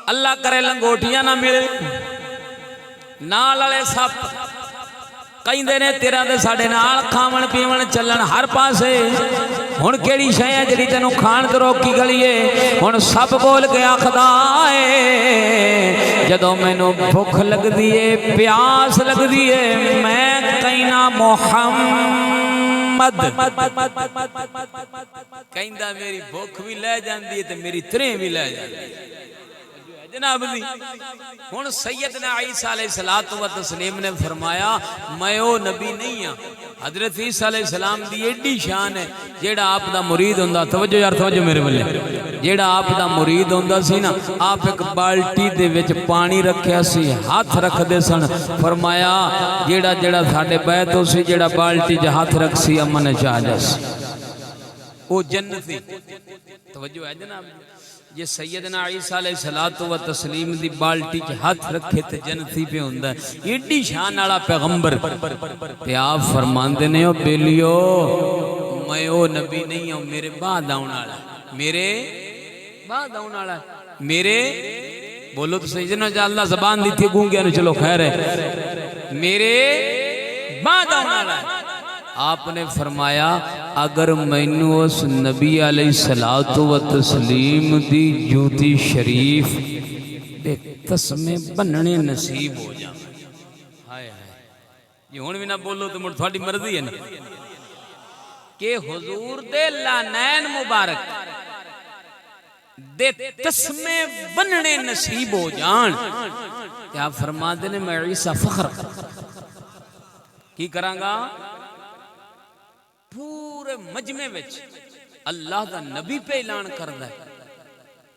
اللہ کرے لنگوٹیاں نہ ملے نال والے سب کہندے نے تیرا تے ساڈے نال کھاون پیون چلن ہر پاسے، ہن کیڑی شے ہے جڑی تینوں کھان تے روکی گلی ہے؟ ہن سب بول کے آکھدا ہے جدوں مینوں بھوک لگدی ہے پیاس لگدی ہے میں کہنا محمد کہندا میری بھوک بھی لے جاندی ہے تے میری تریں بھی لے جاندی ہے جناب دی ہن سیدنا عیسیٰ علیہ الصلوۃ والتسلیم نے فرمایا میں او نبی نہیں ہاں حضرت عیسیٰ علیہ السلام دی ایڈی شان ہے جیڑا آپ دا مرید ہوندا توجہ یار توجہ میرے بلے جیڑا آپ دا مرید ہوندا سی نا آپ ایک بالٹی دے وچ پانی رکھیا سی ہاتھ رکھ دے سن فرمایا جیڑا جیڑا ساڈے بیت ہو سی جیڑا بالٹی ج ہاتھ رکھ سی امن چا جس او جنتی توجہ ہے جناب یہ سیدنا عیسیٰ علیہ الصلوۃ والتسلیم دی بالٹی کے ہاتھ رکھے تے جنتی پہ ہوندا ہے ایڈی شان والا پیغمبر تے آپ فرماندے نے او بیلیو میں او نبی نہیں ہوں میرے بعد آن والا میرے بعد آن والا میرے بولو تو صحیح جنوں جا اللہ زبان دی تھی گونگیا نے چلو خیر ہے میرے بعد آن والا آپ نے فرمایا اگر مینو اس نبی علیہ الصلوۃ والتسلیم دی جوتی شریف دے تسمے بننے نصیب ہو جائیں ہائے ہائے یہ ہون بھی نہ بولو تو مڑ تھوڑی مرضی ہے نا کہ حضور دے لانین مبارک دے تسمے بننے نصیب ہو جان کیا فرما دینے میں عیسیٰ فخر کی کرانگا پورے مجمع وچ اللہ دا نبی پہ اعلان کردا ہے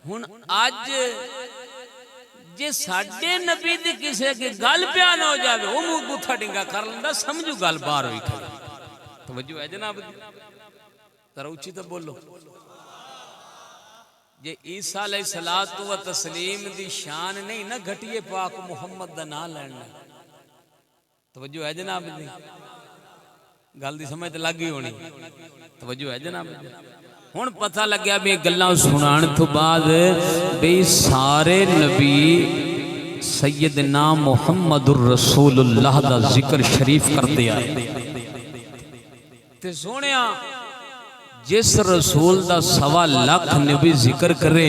ہن اج جے ساڈے نبی دی کسے کی گل بیان ہو جاوے او منہ بوتھا ڈنگا کر لیندا سمجھو گل باہر ہوئی کھڑی توجہ ہے جناب ذرا اونچی تو بولو جے عیسیٰ علیہ الصلوۃ والتسلیم دی شان نہیں نہ گھٹیے پاک محمد دا نام لینا توجہ ہے جناب دی گل دی سمجھ لگ گئی ہونی توجہ ہے جناب ہن پتہ لگیا بھی گلاں سنان تو بعد بھی سارے نبی سیدنا محمد الرسول اللہ دا ذکر شریف کرتے آئے تے سونیا جس رسول دا 1.25 لاکھ نبی ذکر کرے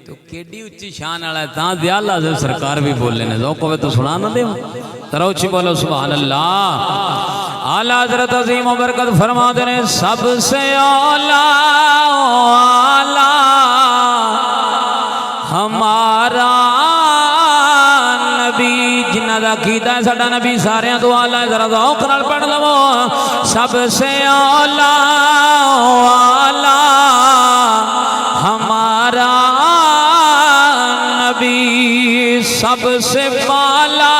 تو کیڈی اچھی شان والا ہے تاں دے اعلیٰ حضرت سرکار بھی بولنے نے ذوق ہوئے تو سنا نہ دے ذرا اچھی بولو سبحان اللہ اعلیٰ حضرت عظیم و برکت فرما دینے سب سے اعلیٰ ہمارا نبی جنہ دا کیتا ہے ساڈا نبی سارے تو اعلیٰ ہے ذرا ذوق نال پڑھ لو سب سے اعلیٰ ہمارا نبی سب سے بالا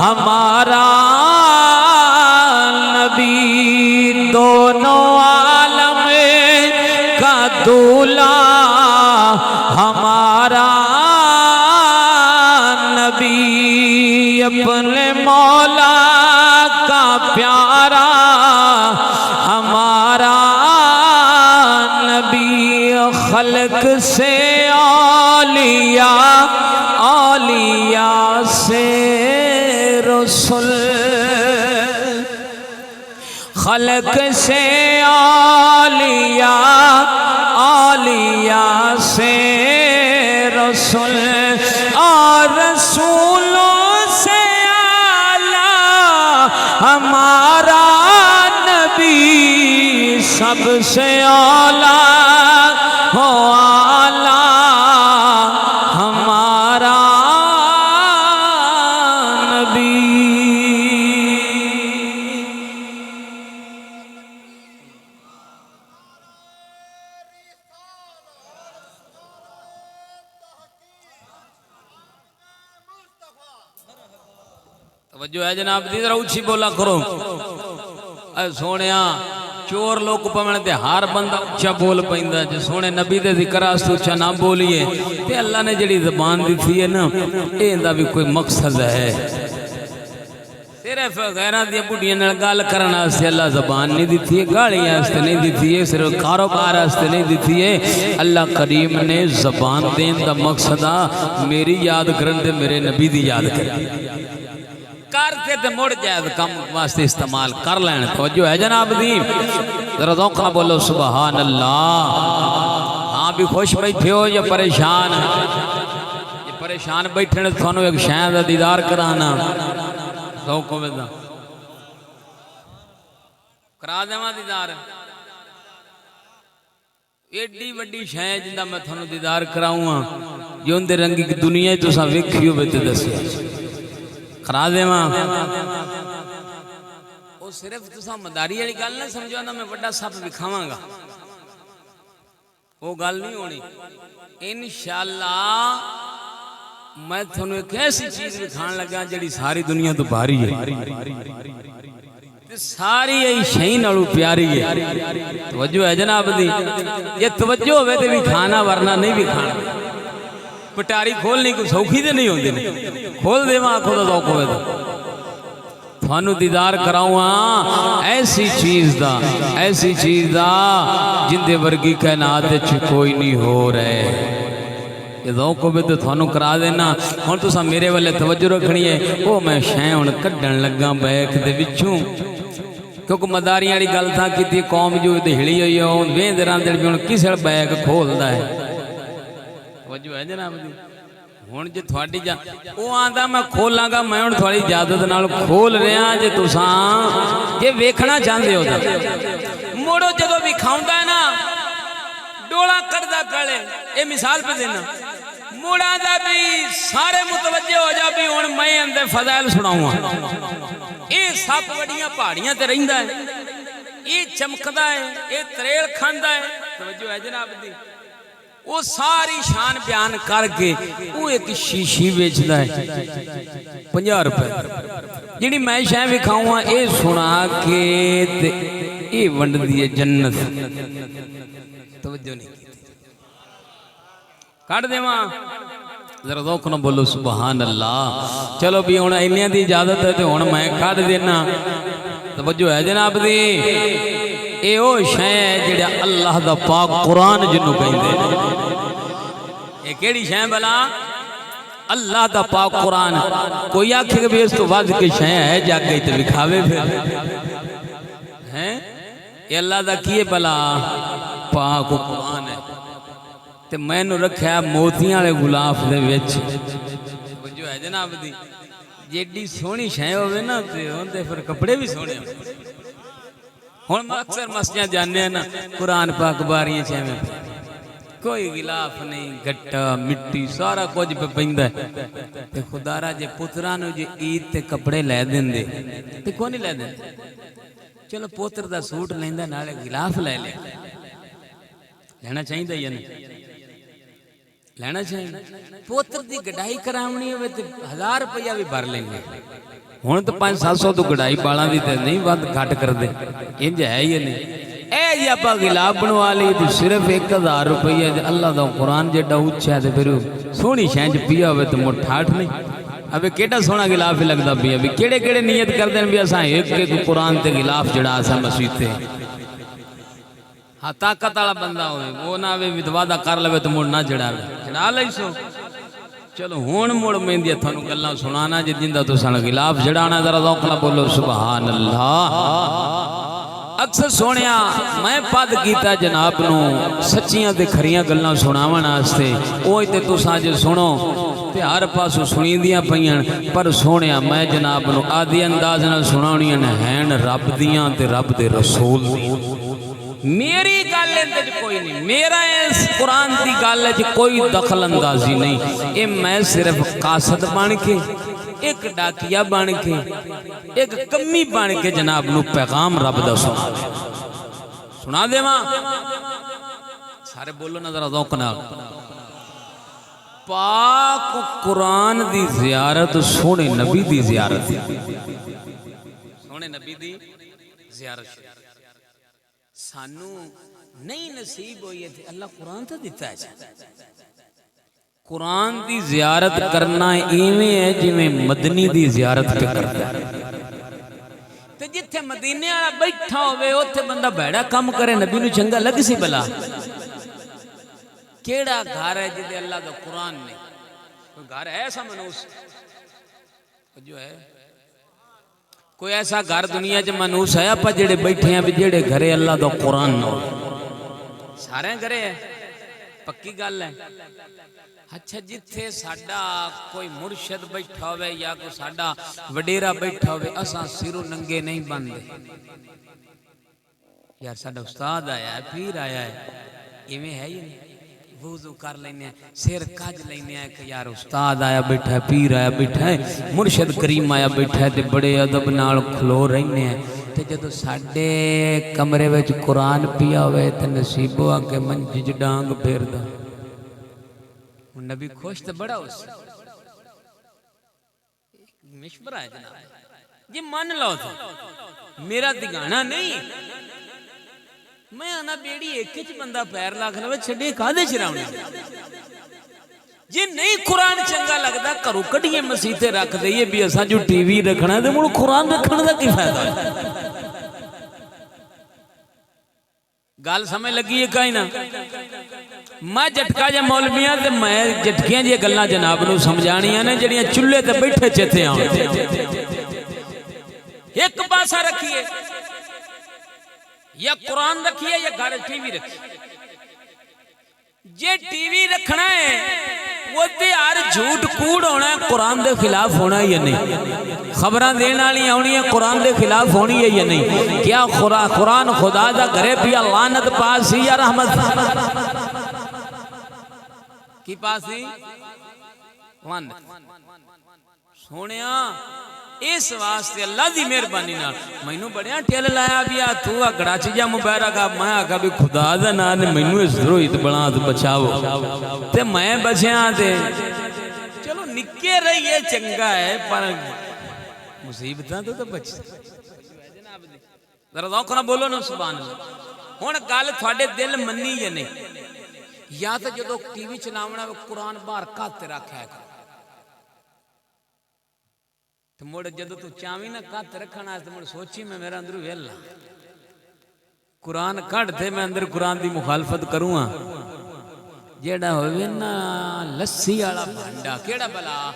ہمارا نبی دونوں عالم کا دولا ہمارا نبی اپنے مولا کا پیارا ہمارا نبی خلق سے اولیاء اولیاء سے رسول خلق سے اولیاء اولیاء سے رسول اور رسولوں سے اعلیٰ ہمارا نبی سب سے اعلیٰ ہو اعلیٰ ہمارا توجہ ہے جناب دی ذرا اونچی بولا کرو اے سونیا چور لوگ پویں تے ہر بندہ اونچا بول پیندا جے سونے نبی دے ذکر واسطے اونچا نہ بولیے تے اللہ نے جڑی زبان دتی ہے نا ایندا بھی کوئی مقصد ہے صرف غیراں دی بڈھیاں نال گل کرن واسطے اللہ زبان نہیں دتی ہے گالیاں واسطے نہیں دتی ہے صرف کاروبار واسطے نہیں دتی ہے اللہ کریم نے زبان دین دا مقصد میری یاد کرن تے میرے نبی دی یاد کرن کرتے تے مڑ جائے کم واسطے استعمال کر لین توجہ ہے جناب دی ذرا ذوق نہ بولو سبحان اللہ ہاں بھی خوش بیٹھے ہو یا پریشان یہ پریشان بیٹھے نے تھانوں ایک شاید دا دیدار کرانا ذوق ہوے دا کرا دیواں دیدار ایڈی وڈی شے جندا میں تھانوں دیدار کراؤں ہاں جو اندے رنگی کی دنیا تساں ویکھی ہوے تے دسیا کرا دیواں او صرف تساں مداری والی گل نہ سمجھو نا میں بڑا سپ وکھاواں گا وہ گل نہیں ہونی انشاءاللہ میں تھانوں ایک ایسی چیز وکھان لگا جڑی ساری دنیا تو بھاری ہے ساری ای شئی نالوں پیاری ہے توجہ ہے جناب دی یہ توجہ ہوے تے بھی کھانا ورنہ نہیں بھی کھانا پٹاری کھولنی کوئی سوکھی تے نہیں ہوندی نہیں کھول دیواں آکھو دا ذوق ہوے تے تھانوں دیدار کراؤں ایسی چیز دا جن دے ورگی کائنات وچ کوئی نہیں ہو رہے یہ ذوق ہوے تے تھانوں کرا دینا ہن تساں میرے والے توجہ رکھنی ہے او میں شے ہن کڈن لگا بیک دے وچوں کیونکہ مداریاں والی گل تھا کیتی قوم جو تے ہلی ہوئی ہے ویندے راندے بھی ہن کسے بیک کھولدا ہے توجہ ہے جناب جی ہن جے تھوڑی جا او آندا میں کھولاں گا میں ہن تھوڑی اجازت نال کھول رہا جے تساں جے ویکھنا چاہندے ہو تے موڑو جدوں بھی کھاوندا ہے نا ڈولا کڈدا پہلے اے مثال پہ دینا موڑا دا بھی سارے متوجہ ہو جا بھی ہن میں اندے فضائل سناؤں اے سپ وڈیاں پہاڑیاں تے رہندا ہے اے چمکدا ہے اے تریل کھاندا ہے توجہ ہے جناب دی وہ ساری شان بیان کر کے وہ ایک شیشی بیچدا ہے 50 روپے جڑی میں شے وکھاؤں اے سنا کے تے اے ونڈ دی جنت توجہ نہیں کی کٹ دیواں ذرا ذوق نہ بولو سبحان اللہ چلو بھی ہن انہاں دی اجازت ہے تے ہن میں کٹ دینا توجہ ہے جناب دی اے او شے ہے جڑا اللہ دا پاک قرآن جنوں کہندے نے اے کیڑی شے بلا اللہ دا پاک قرآن کوئی آکھے کہ اس تو ود کے شے ہے جا کے تے وکھاوے پھر ہیں اے اللہ دا کیے بلا پاک قرآن ہے تے میں نو رکھیا موتیاں والے غلاف دے وچ جو ہے جناب دی جیڈی سونی شے ہوے نا تے ہوندے پھر کپڑے بھی سونے ہن اکثر مسجد جانے نا قرآن پاک باریاں چ میں کوئی غلاف نہیں گٹا مٹی سارا کچھ پہ پیندا ہے تے خدا را جے پتراں نو جے عید تے کپڑے لے دیندے تے کوئی نہیں لے دیندے چلو پوتر دا سوٹ لیندا نالے غلاف لے لے لینا چاہیے یا نہیں لینا چاہیے پوتر دی گڈائی کراونی ہوے تے 1000 روپیہ بھی بھر لیں گے ہن تو 500-700 تو گڈائی بالاں دی تے نہیں ود گھٹ کر دے انج ہے ہی نہیں اے جی اپا غلاف بنوا لی تے صرف 1000 روپیہ اللہ دا قرآن جیڈا اونچا تے پھر سونی شینج پیا ہوے تے مڑ ٹھاٹ نہیں ابے کیڈا سونا غلاف لگدا پیا بھی کیڑے کیڑے نیت کردے بھی اساں ایک ایک قرآن تے غلاف جڑا اساں مسجد تے ہاں طاقت والا بندہ ہوئے وہ نہ ہوئے وعدہ کر لوے تو مڑ نہ چڑھا لئی سو چلو ہون مڑ مہندی تھانوں گلاں سنانا جے جندا تو سن غلاف جڑانا ذرا ذوق نال بولو سبحان اللہ اکثر سونیا میں پد کیتا جناب نو سچیاں تے کھریاں گلاں سناون واسطے اوہی تے تساں جے سنو تے ہر پاسوں سنیندیاں پیاں پر سونیا میں جناب نو آدھی انداز نال سناونیاں ہیں رب دیاں تے رب دے رسول دیاں میری گل اندر کوئی نہیں میرا اس قرآن دی گل ہے کوئی دخل اندازی نہیں اے میں صرف قاصد بن کے ایک ڈاکیا بن کے ایک کمی بن کے جناب نو پیغام رب دا سنا دے ماں سارے بولو نا ذرا ذوق نال پاک قرآن دی زیارت سونے نبی دی زیارت سونے نبی دی زیارت سانو نہیں نصیب ہوئی ہے اللہ قرآن تو دیتا ہے قرآن دی زیارت کرنا ایویں ہے جویں مدنی دی زیارت پہ کرتا ہے تے جتھے مدینے والا بیٹھا ہوئے اوتھے بندہ بیڑا کم کرے نبی نو چنگا لگ سی بلا کیڑا گھر ہے جدے اللہ دا قرآن نہیں کوئی گھر ہے ایسا منوس جو ہے کوئی ایسا گھر دنیا چ منوس ہے اپا جڑے بیٹھے ہیں بھی جڑے گھرے اللہ دا قرآن نہ سارے گھرے ہے پکی گل ہے اچھا جتھے ساڈا کوئی مرشد بیٹھا ہوئے یا کوئی ساڈا وڈیرا بیٹھا ہوئے اساں سرو ننگے نہیں بندے یار ساڈا استاد آیا ہے، پیر آیا ہے، ایویں ہے ہی نہیں، وضو کر لینے ہیں، سر کج لینے ہیں کہ یار استاد آیا بیٹھا ہے، پیر آیا بیٹھا ہے، مرشد کریم آیا بیٹھا ہے، تے بڑے ادب نال کھلو رہنے ہیں۔ تے جدو ساڈے کمرے وچ قرآن پیا ہوئے تے نصیبو آ کے منجی چ ڈانگ پھیردا، نبی خوش تے بڑا اس مشورہ ہے جناب جی مان لو تو میرا دگانا نہیں، میں آنا بیڑی ایک چ بندہ پیر لاکھ لو چھڈے کادے چراونے جی نہیں قرآن چنگا لگدا کرو کڈیے مسیتے رکھ دئیے بھی اساں جو ٹی وی رکھنا ہے تے مڑ قرآن رکھنے دا کی فائدہ ہے؟ گل سمجھ لگی ہے کہیں نہ میں جھٹکا جا مولویاں تے میں جھٹکیاں جی گلاں جناب نو سمجھانیاں نے جڑیاں چولہے تے بیٹھے چیتے آؤں ایک پاسا رکھیے یا قرآن رکھیے یا گھر ٹی وی رکھیے، جے ٹی وی رکھنا ہے وہ تے ہر جھوٹ کوڑ ہونا ہے قرآن دے خلاف ہونا ہے یا نہیں، خبراں دین والی ہونی ہے قرآن دے خلاف ہونی ہے یا نہیں، کیا قرآن خدا دا گھرے پیا لعنت پاس ہی یا رحمت کی پاس ہی لعنت؟ سونیا اس واسطے اللہ دی مہربانی نال مینوں بڑیاں ٹھل لایا بیا تو اگڑا چ جا مبارک میں آکھا بھی خدا دا نام نے مینوں اس دروہیت بنا تے بچاؤ تے میں بچیاں تے چلو نکے رہیے چنگا ہے پر مصیبتاں تو بچ ذرا ذوق نہ بولو نا سبحان اللہ۔ ہن گل تھوڑے دل منی یا نہیں، یا تے جدوں ٹی وی چلاونا قرآن باہر کھاتے رکھیا کرو تو مڑ جدو تو چاوی نہ کھاتے رکھنا تو مڑ سوچی میں میرا اندر ویلا قرآن کھڑ تھے میں اندر قرآن دی مخالفت کروں ہاں جیڑا ہوئے نا لسی آڑا بھانڈا کیڑا بلا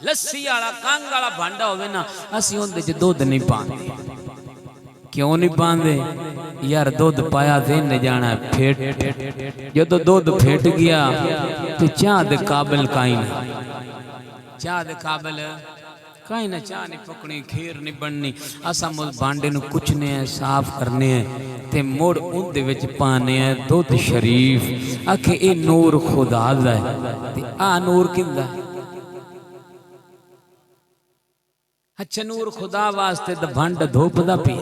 لسی آڑا کانگ آڑا بھانڈا ہوئے نا اسی ہوندے جو دودھ نہیں پاندے، کیوں نہیں پاندے یار دودھ پایا دین نے جانا ہے پھیٹ، جو تو دودھ پھیٹ گیا تو چاہ دے قابل کائیں چاہ دے قابل کہیں نہ چاہ نہیں پکڑنی کھیر نہیں بننی اسا بانڈے نو کچھنے ہیں صاف کرنے ہیں تے موڑ ان دے وچ پانے ہیں دودھ شریف آکھے اے نور خدا دا ہے تے آ نور کن دا ہے؟ اچھا نور خدا واسطے دا بھانڈ دھوپ دا پی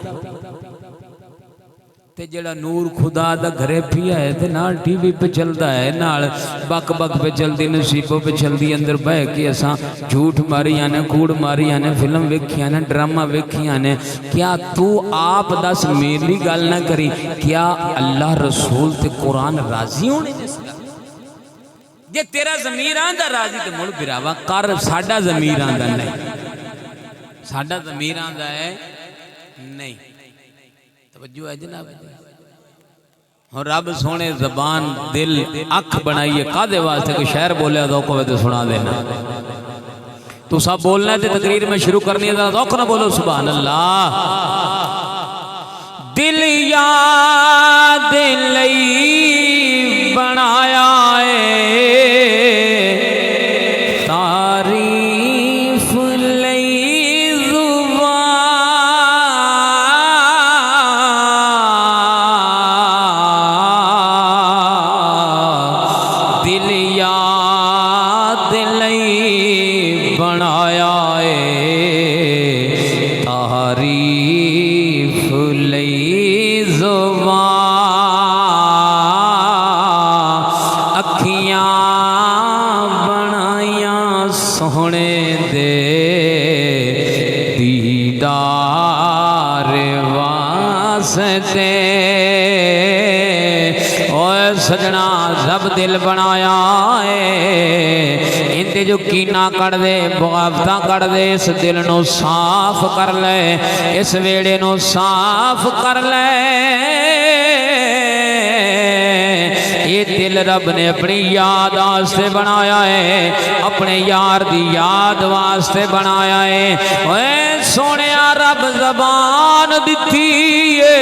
تے جڑا نور خدا دا گھرے پیا ہے تے نال ٹی وی پہ چلدا ہے نال بک بک پہ چلدی نصیبوں پہ چلدی اندر بہ کے اساں جھوٹ ماری آنے کوڑ ماری آنے فلم ویکھی آنے ڈرامہ ویکھی آنے، کیا تو آپ دس میری گل نہ کری کیا اللہ رسول تے قرآن راضی ہونے جس گا جے تیرا ضمیر آندہ راضی تے مڑ براوا کر ساڈا ضمیر آندہ نہیں، ساڈا ضمیر آندہ ہے نہیں، توجہ ہے جناب۔ اور رب سونے زبان دل اکھ بنائیے قادے واسطے کوئی شعر بولے ذوق ہوئے تو سنا دینا، تو سب بولنا ہے تو تقریر میں شروع کرنی ہے ذوق نہ بولو سبحان اللہ۔ دل یاد لئی بنایا ہے تعریف لئی زبان، دل یاد لئی بنایا ہے تعریف لئی زبان، اکھیاں بنائیاں سونے دے دیدار واسطے، اوے سجنا سب دل بنایا ہے اندے جو کینہ کر دے بغاوتاں کر دے اس دل نو صاف کر لے اس ویڑے نو صاف کر لے، دل رب نے اپنی یاد واسطے بنایا ہے، اپنے یار دی یاد واسطے بنایا ہے۔ اے سونیا رب زبان دتی ہے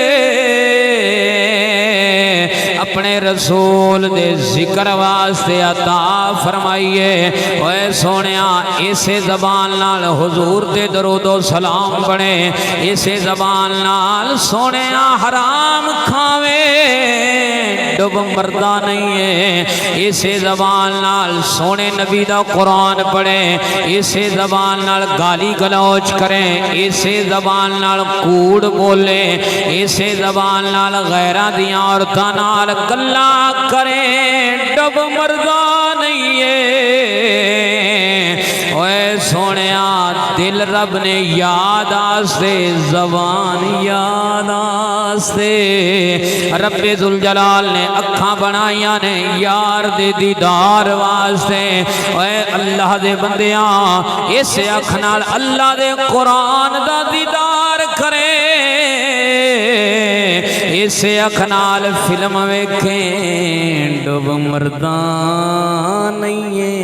اپنے رسول دے ذکر واسطے عطا فرمائیے۔ اے سونیا اسے زبان نال حضور دے درود و سلام پڑھے، اسے زبان نال سونیا حرام کھاوے ڈب مردہ نہیں ہے، اسے زبان نال سونے نبی دا قرآن پڑھے، اسے زبان نال گالی گلوچ کریں، اسے زبان نال کوڑ بولے، اسے زبان نال غیرہ دیاں عورتاں نال گلا کریں ڈب مردہ نہیں ہے۔ اے سونیا دل رب نے یاد آستے، زبان یاد آستے، رب ذوالجلال نے اکھاں بنائیاں نے یار دے دیدار واسطے۔ اے اللہ دے بندیاں اس اکھ نال اللہ دے قرآن دا دیدار کرے، اس اکھ نال فلم ویکھیں ڈب مردان نہیں ہے،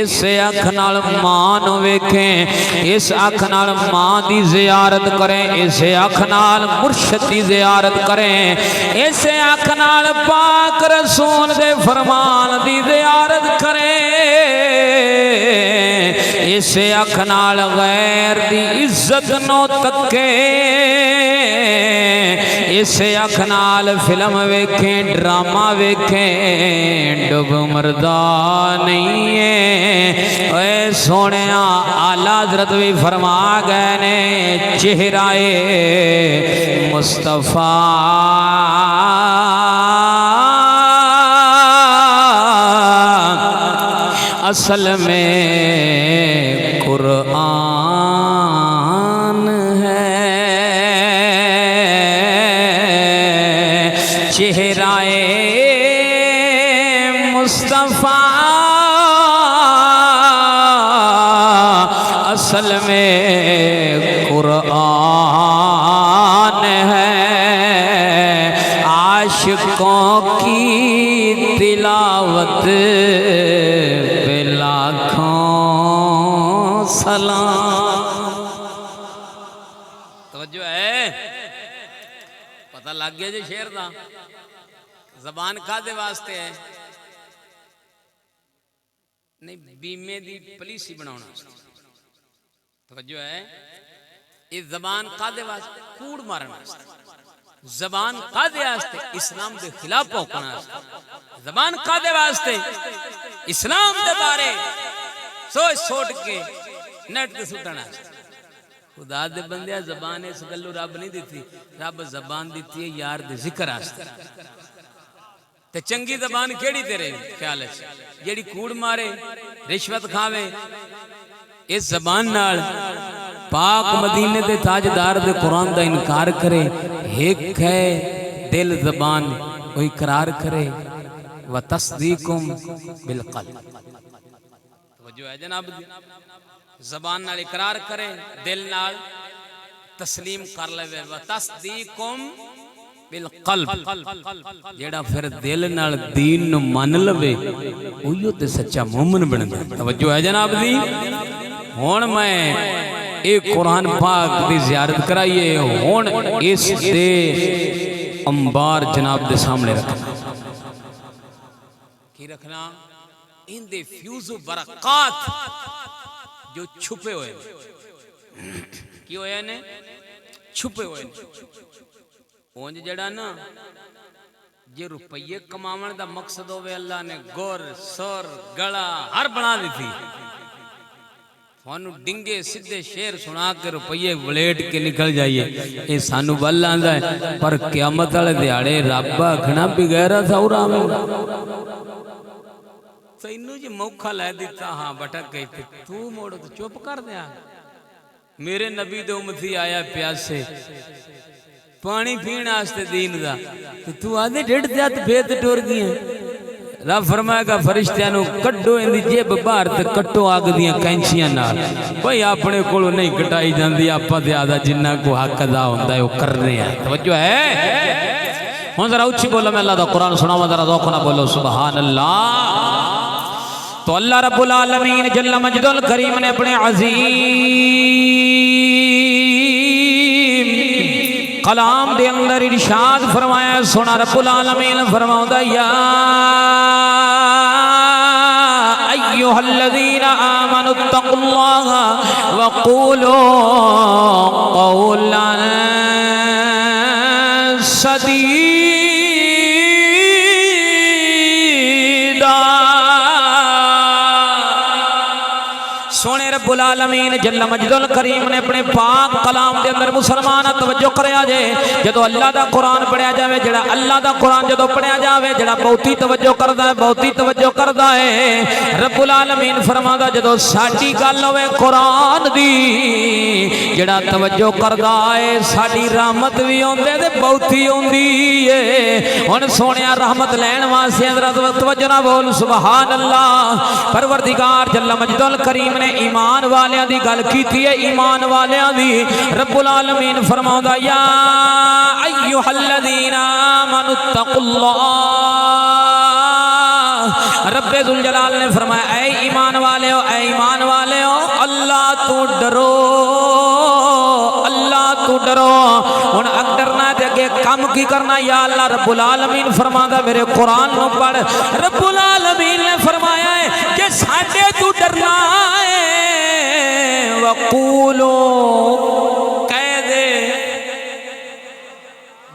اس اکھ نال ماں نو ویکھیں، اس اکھ نال ماں دی زیارت کریں، اس اکھ نال مرشد دی زیارت کریں، اس اکھ نال پاک رسول دے فرمان دی زیارت کریں، اس اکھ نال غیر دی عزت نو تکے، اس اکھ نال فلم ویکھیں ڈرامہ ویکھیں ڈب مردہ نہیں ہے۔ اے سونیا اعلیٰ حضرت بھی فرما گئے نے چہرہ مصطفیٰ اصل میں قرآن چہرہ مصطفیٰ اصل میں قرآن ہے، عاشقوں کی تلاوت پہ لاکھوں سلام۔ توجہ ہے، پتہ لگ گیا جی شعر دا زبان کا دے واسطے ہے نہیں بیمے دی پلیسی بناونا۔ توجہ ہے، اس زبان کا دے واسطے کوڑ مارنا، زبان کا دے واسطے اسلام دے خلاف پوکنا، زبان کا دے واسطے اسلام دے بارے سوچ سوٹ کے نیٹ تے سٹنا۔ خدا دے بندیا زبان اس گلو رب نہیں دیتی، رب زبان دیتی ہے یار دے ذکر واسطے۔ تے چنگی زبان کیڑی تیرے خیال ہے جیڑی کوڑ مارے رشوت کھاوے؟ اس زبان نال پاک مدینے دے تاجدار دے قرآن دا انکار کرے، ایک ہے دل زبان وہ اقرار کرے، وتصدیقم بالقلب۔ توجہ ہے جناب، زبان نال اقرار کرے، دل نال تسلیم کر لے، وتصدیقم بالقلب، جیڑا پھر دل نال دین نو مان لوے اوہی تے سچا مومن بندا۔ توجہ ہے جناب دی، ہن میں ایک قرآن پاک دی زیارت کرائیے، ہن اس دے انبار جناب دے سامنے رکھنا۔ کی رکھنا؟ ان دے فیوز و برکات جو چھپے ہوئے کی ہوئے نے، چھپے ہوئے اونج جڑا نا جے روپیے کماون دا مقصد ہوئے اللہ نے گور سور گڑا ہر بنا دی تھی، فانو ڈنگے سدھے شیر سنا کے روپیے ولیٹ کے نکل جائیے، اے سانو بل آندا ہے، پر قیامت والے دیہاڑے رب آکھنا بغیرہ تھا اورا میں تینوں جی موقع لے دیتا، ہاں بٹک گئی تھی، تو موڑو تو چپ کر دیا۔ میرے نبی دے امتی آیا پیاسے پانی پین آستے دین دا، تو آدھے ڈھڑ دیا تو بھیت ٹور گیا۔ رب فرمائے گا فرشتیانو کٹو اندی جیب باہر تے کٹو آگ دیاں کینچیاں نال، بھئی اپنے کولو نہیں کٹائی جاندی، آپا دے آدھا جنہ کو حق ادا ہوندہ ہے وہ کرنے ہیں۔ توجہ ہے، ہوں ذرا اچھی بولو میں اللہ دا قرآن سناواں ذرا ذوق نہ بولو سبحان اللہ. تو اللہ رب العالمین جل مجد الکریم نے اپنے عظیم کلام دے اندر ارشاد فرمایا. سونا رب العالمین فرماؤندا یا ایھا الذین آمنوا اتقوا اللہ وقولوا قولا سدیدا. سونے رب العالمین جل مجد الکریم نے اپنے پاک کلام دے اندر مسلمان توجہ کریا جے جدو اللہ دا قرآن پڑھیا جاوے جڑا اللہ دا قرآن جدو پڑھیا جاوے جڑا بہتی توجہ کردا ہے بہتی توجہ کردا ہے. رب العالمین فرمادا جدو ساڈی گل ہوے قرآن دی جڑا توجہ کردا ہے ساڈی رحمت بھی ہوندے تے بہتی ہوندی ہے. ہن سونیا رحمت لین واسطے حضرت توجہ نہ بول سبحان اللہ. پروردگار جل مجد الکریم نے ایمان والیاں دی گل کیتی ہے ایمان والیاں دی. رب العالمین فرماؤندا یا ایھا الذین آمنوا اتقوا اللہ. رب ذوالجلال نے فرمایا اے ایمان والےو اے ایمان والےو اللہ تو ڈرو اللہ تو ڈرو. ہن اگ ڈرنا تے اگے کم کی کرنا یا اللہ رب العالمین فرماتا میرے قرآن نو پڑھ. رب العالمین نے فرمایا ہے کہ ساڈے تو ڈرنا ہے وقولو کہہ دے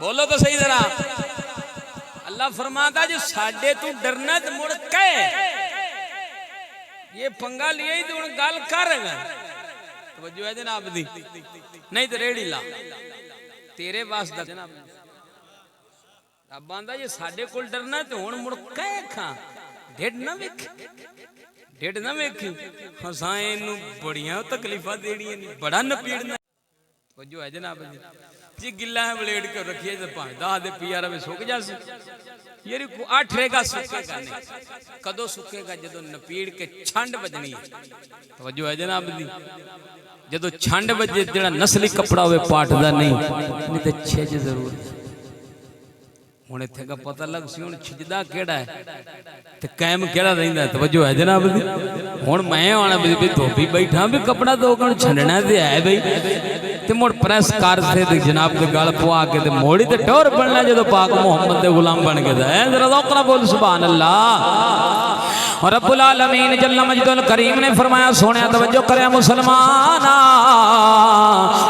بولو تو صحیح ذرا. اللہ فرماتا جو ساڈے تو ڈرنا تو مڑ کہے یہ پنگا لیا ہی تو ان گال کر گا توجہ ہے جناب دی نہیں تو ریڑی لا تیرے واسطہ جناب اب باندھا یہ ساڈے کول ڈرنا تو ان مڑ کہے کھاں ڈیڑھ نہ ویکھی ہسائیں نو بڑیاں تکلیفہ دیڑی ہیں بڑا نپیڑنا توجہ ہے جناب جی گلہ ہے بلیڈ کر رکھیے تو پانچ دہ دے پیارہ میں سوک جا سے یہ کو 8 ریگا سکے گا نہیں کدو سکے گا جدو نپیڑ کے چھنڈ بجنی ہے توجہ ہے جناب دی جدو چھنڈ بجے جڑا نسلی کپڑا ہوئے پاٹ دا نہیں تے چھج ضرور ہونے تھے کا پتہ لگ سی ہون چھجدہ کیڑا ہے تے قائم کیڑا رہندا ہے توجہ ہے جناب دی ہن میں آنا بھی دھوبی بیٹھا بھی کپڑا دو کن چھنڈنا تے ہے بھئی تے موڑ پریس کار تھے تے جناب دے گل پوا کے تے موڑی تے ٹور بننا جدو پاک محمد دے غلام بن کے تے ذرا ذوق نہ بول سبحان اللہ. اور رب العالمین جل مجد الکریم نے فرمایا سونے توجہ کرے مسلمان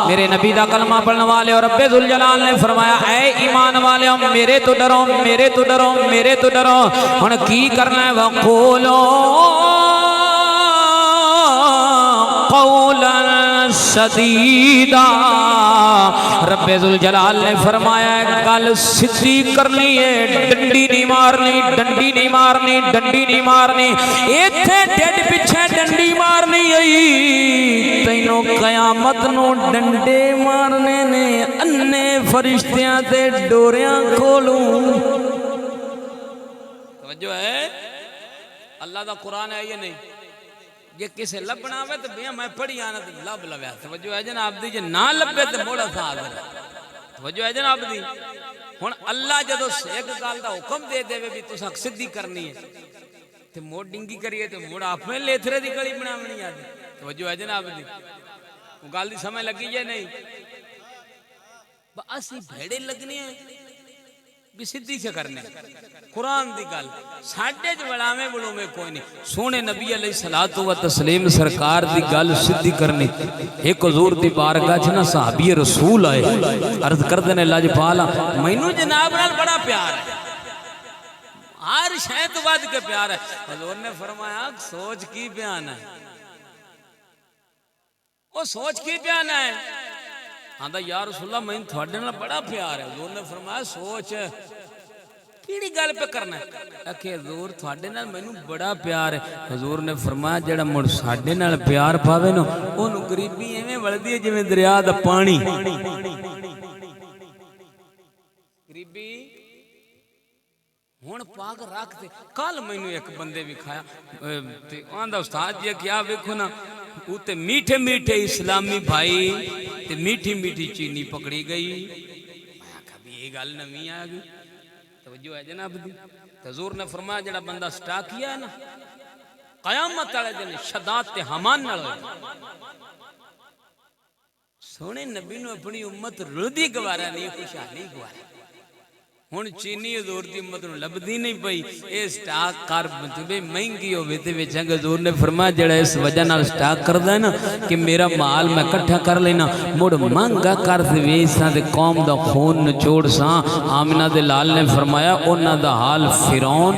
میرے نبی دا کلمہ پڑھنے والے اور رب ذوالجلال نے فرمایا اے ایمان والے میرے تو ڈرو میرے تو ڈرو میرے تو ڈرو. ہن کی کرنا ہے وقولو قولا سدیدا. رب ذوالجلال نے فرمایا گل سدھی کرنی ہے ڈنڈی نہیں مارنی ڈنڈی نہیں مارنی ڈنڈی نہیں مارنی ایتھے ڈڈ پیچھے ڈنڈی مارنی آئی تینوں قیامت نو ڈنڈے مارنے نے انے فرشتیاں تے ڈوریاں کھولوں. توجہ ہے اللہ دا قرآن ہے یہ نہیں یہ کسے لبنا ہوئے تو بیا میں پڑھی آنا تو لب لبیا توجہ ہے جناب دی جے نہ لبے تو موڑا تھا آدھر توجہ ہے جناب دی. ہن اللہ جدو ایک گال دا حکم دے دے بھی تو سک صدی کرنی ہے تو موڑ ڈنگی کریے تو موڑ آپ میں لیتھرے دی گڑی بنا منی آدھی توجہ ہے جناب دی وہ گال دی سمجھ لگی جے نہیں اسی بھیڑے لگنی ہے بھی صدی سے کرنے قرآن دی گل ساڑھے جو بڑامے بڑوں میں کوئی نہیں سونے نبی علیہ السلام سرکار دی گل صدی کرنے ایک حضور دی بارگاہ جنا صحابی رسول آئے عرض کردنے اللہ جی پالا مینو جناب نال بڑا پیار ہے ہر شاید بات کے پیار ہے حضور نے فرمایا سوچ کی بیان ہے وہ سوچ کی بیان ہے آندہ یا رسول اللہ میں تھوڑے نال بڑا پیار ہے حضور نے فرمایا سوچ کیڑی گل پہ کرنا ہے کہ حضور تھوڑے نال میں بڑا پیار ہے حضور نے فرمایا جڑا مڑ ساڈے نال پیار پاوے نو اونوں غریبی ایویں وڑدی ہے جویں دریا دا پانی غریبی ہن پاک رکھ دے کل مینوں ایک بندے بھی کھایا تے آندا استاد جی کیا ویکھو نا تے میٹھے میٹھے اسلامی بھائی تے میٹھی میٹھی چینی پکڑی گئی میں کہا بھی یہ گل نویں آ گئی توجہ ہے جناب دی. حضور نے فرمایا جڑا بندہ سٹا کیا ہے نا قیامت والے دن شداد تے حمان نال ہوئے. سونے نبی نو اپنی امت رلدی گوارا نہیں خوشحالی گوارا. ہن چینی حضور دی امت نو لبدی نہیں پئی. اے سٹاک کر بے مہنگی ہوے تے وچ حضور نے فرمایا جڑا اس وجہ نال سٹاک کردا ہے نا کہ میرا مال میں اکٹھا کر لینا مڑ مہنگا کر دے ویساں تے قوم دا خون نچوڑ ساں. آمنہ دے لال نے فرمایا انہاں دا حال فرعون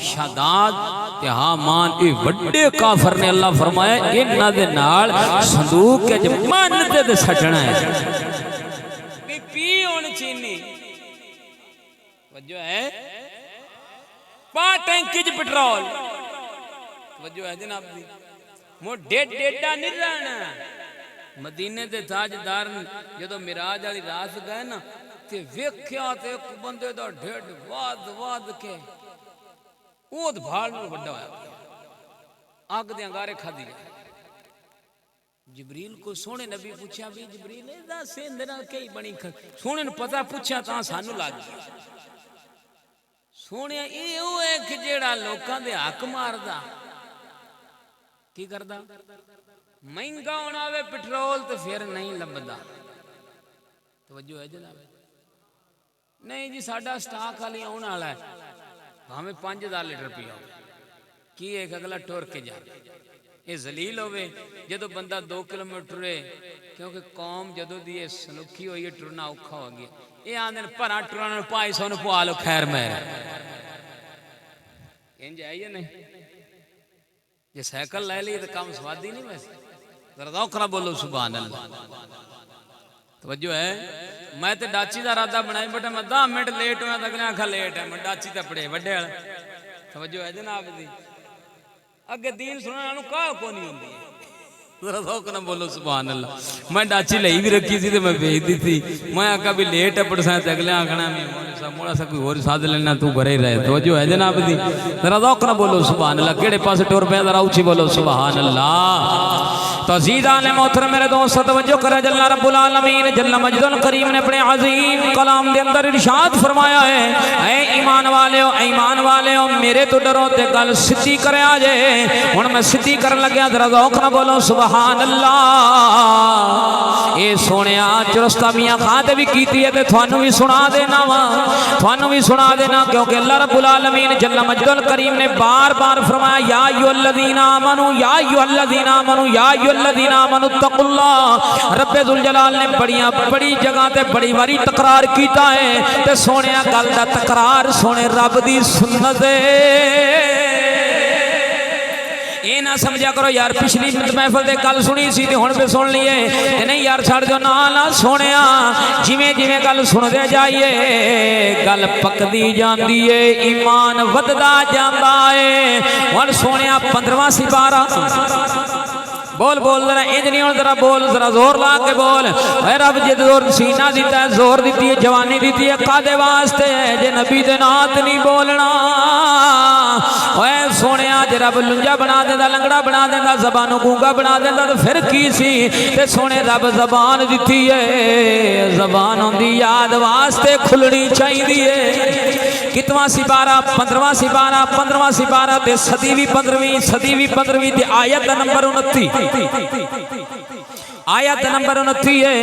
شداد تے حامان اے وڈے کافر نے اللہ فرمایا انہاں دے نال صندوق وچ من تے سٹنا ہے. پی ہن چینی توجہ ہے پا ٹینکی چ پٹرول. توجہ ہے جناب دی. مو ڈیڈا نہیں رہنا. مدینے دے تاجدار جدو معراج والی رات گئے نا تے ویکھیا تے ایک بندے دا ڈھڈ واد واد کے اود بھاڑ نال وڈا ہویا اگ دے انگارے کھدی. جبریل کو سونے نبی پوچھا بھی جبریل دا سیندے نال کئی بنی سونے نو پتہ پوچھا تاں سانو لگ گیا. سونے اے او ایک جیڑا لوکاں دے حق ماردا کی کردا مہنگا ہونا وے پٹرول تے پھر نہیں لبدا. توجہ ہے جناب. نہیں جی ساڈا سٹاک والی آن والا ہے ہمیں 5000 لیٹر پیا کی ایک اگلا ٹور کے جا یہ ذلیل ہوئے جدو بندہ 2 کلومیٹر ہے کیونکہ قوم جدو دی سلوکی ہوئی ہے ٹرنا اوکھا ہو گیا. یہ آندھن پرا ٹرنا 500 پوا لو خیر مہر انج آئیے نہیں. یہ سائیکل لے لی تو کام سوادی نہیں ویسے. ذرا ذوق نہ بولو سبحان اللہ. توجہ ہے. میں تے ڈاچی دا ارادہ بنائی بیٹا میں 10 منٹ لیٹ ہویا تک نے آکھا لیٹ ہے میں ڈاچی تے پڑے وڈے والا. توجہ ہے جناب دی. اگے دین سننے والوں کا کو نہیں ہوندی. ذرا ذوق نہ بولو سبحان اللہ. میں ڈاچی لئی بھی رکھی سی تے میں بھیج دی تھی. میں آکھا بھی لیٹ ہے پڑساں تے اگلے آکھنا میں مولا سا کوئی اور ساتھ لینا تو گھر ہی رہے. توجہ ہے جناب دی. ذرا ذوق نہ بولو سبحان اللہ. کیڑے پاسے ٹور پے ذرا اونچی بولو سبحان اللہ. تعزیزان محترم میرے دوست توجہ کرے جل رب العالمین جل مجد الکریم نے اپنے عظیم کلام دے اندر ارشاد فرمایا ہے اے ایمان والےو میرے تو ڈرو تے گل سدھی کرے آجے. ہن میں سدھی کرن لگیا ذرا ذوق نہ بولو سبحان اللہ. اے سونیا چرستہ میاں خان تے بھی کیتی ہے تے تھانوں بھی سنا دینا کیونکہ اللہ رب العالمین جل مجد الکریم نے بار بار فرمایا یا ایھا الذین آمنو یا ایھا الذین آمنو یا ایھا الذین آمنوا اتقوا اللہ. رب ذوالجلال نے بڑی جگہ تے بڑی واری تکرار کیتا ہے تے سونیا گل دا تکرار سونے رب دی سنت ہے. اے نہ سمجھا کرو یار پچھلی محفل دے گل سنی سی تے ہن پہ سن لیے تے نہیں یار چھڑ جو نہ سونیا جویں جویں گل سندے جائیے گل پکدی جاندی ہے ایمان وددا جاندا ہے. ہن سونیا 15واں سپارہ بول ذرا انج نہیں ہون ذرا بول ذرا زور لا کے بول. اے رب جے زور سینہ دیتا ہے زور دیتی ہے جوانی دیتی ہے قادے واسطے ہے جے نبی دے نات نہیں بولنا. اے سونیا جے رب لنجا بنا دیندا لنگڑا بنا دیندا زبانوں گونگا بنا دیندا تے پھر کی سی تے سونے رب زبان دیتی ہے زبان ہوندی یاد واسطے کھلنی چاہیے. کتواں سپارہ 15واں سپارہ تے صدی بھی 15ویں تے آیت نمبر 29 آیت نمبر 29 ہے.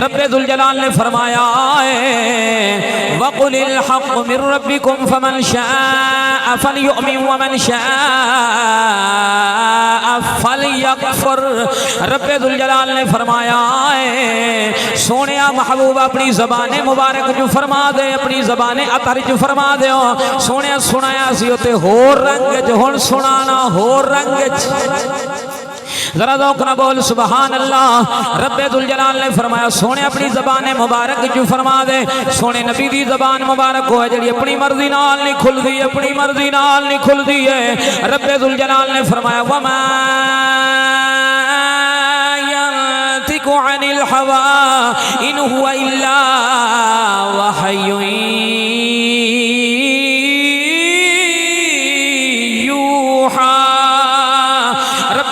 رب ذوالجلال نے فرمایا ہے وَقُلِ الْحَقُّ مِن رَبِّكُمْ فَمَنْ شَاءَ فَلْيُؤْمِنْ وَمَنْ شَاءَ فَلْيَكْفُرْ. رب ذوالجلال نے فرمایا ہے سونیا محبوب اپنی زبان مبارک جو فرما دے اپنی زبان اطہر جو فرما دے سونیا سنایا سی تے ہور رنگ جو ہن سنانا ہور رنگ ذرا ذوق نہ بول سبحان اللہ. رب ذوالجلال نے فرمایا سونے اپنی زبان مبارک جو فرما دے سونے نبی دی زبان مبارک ہوئے جڑی اپنی مرضی نال نہیں کھل دی ہے. رب ذوالجلال نے فرمایا وما ينطق عن الهوى ان هو الا وحي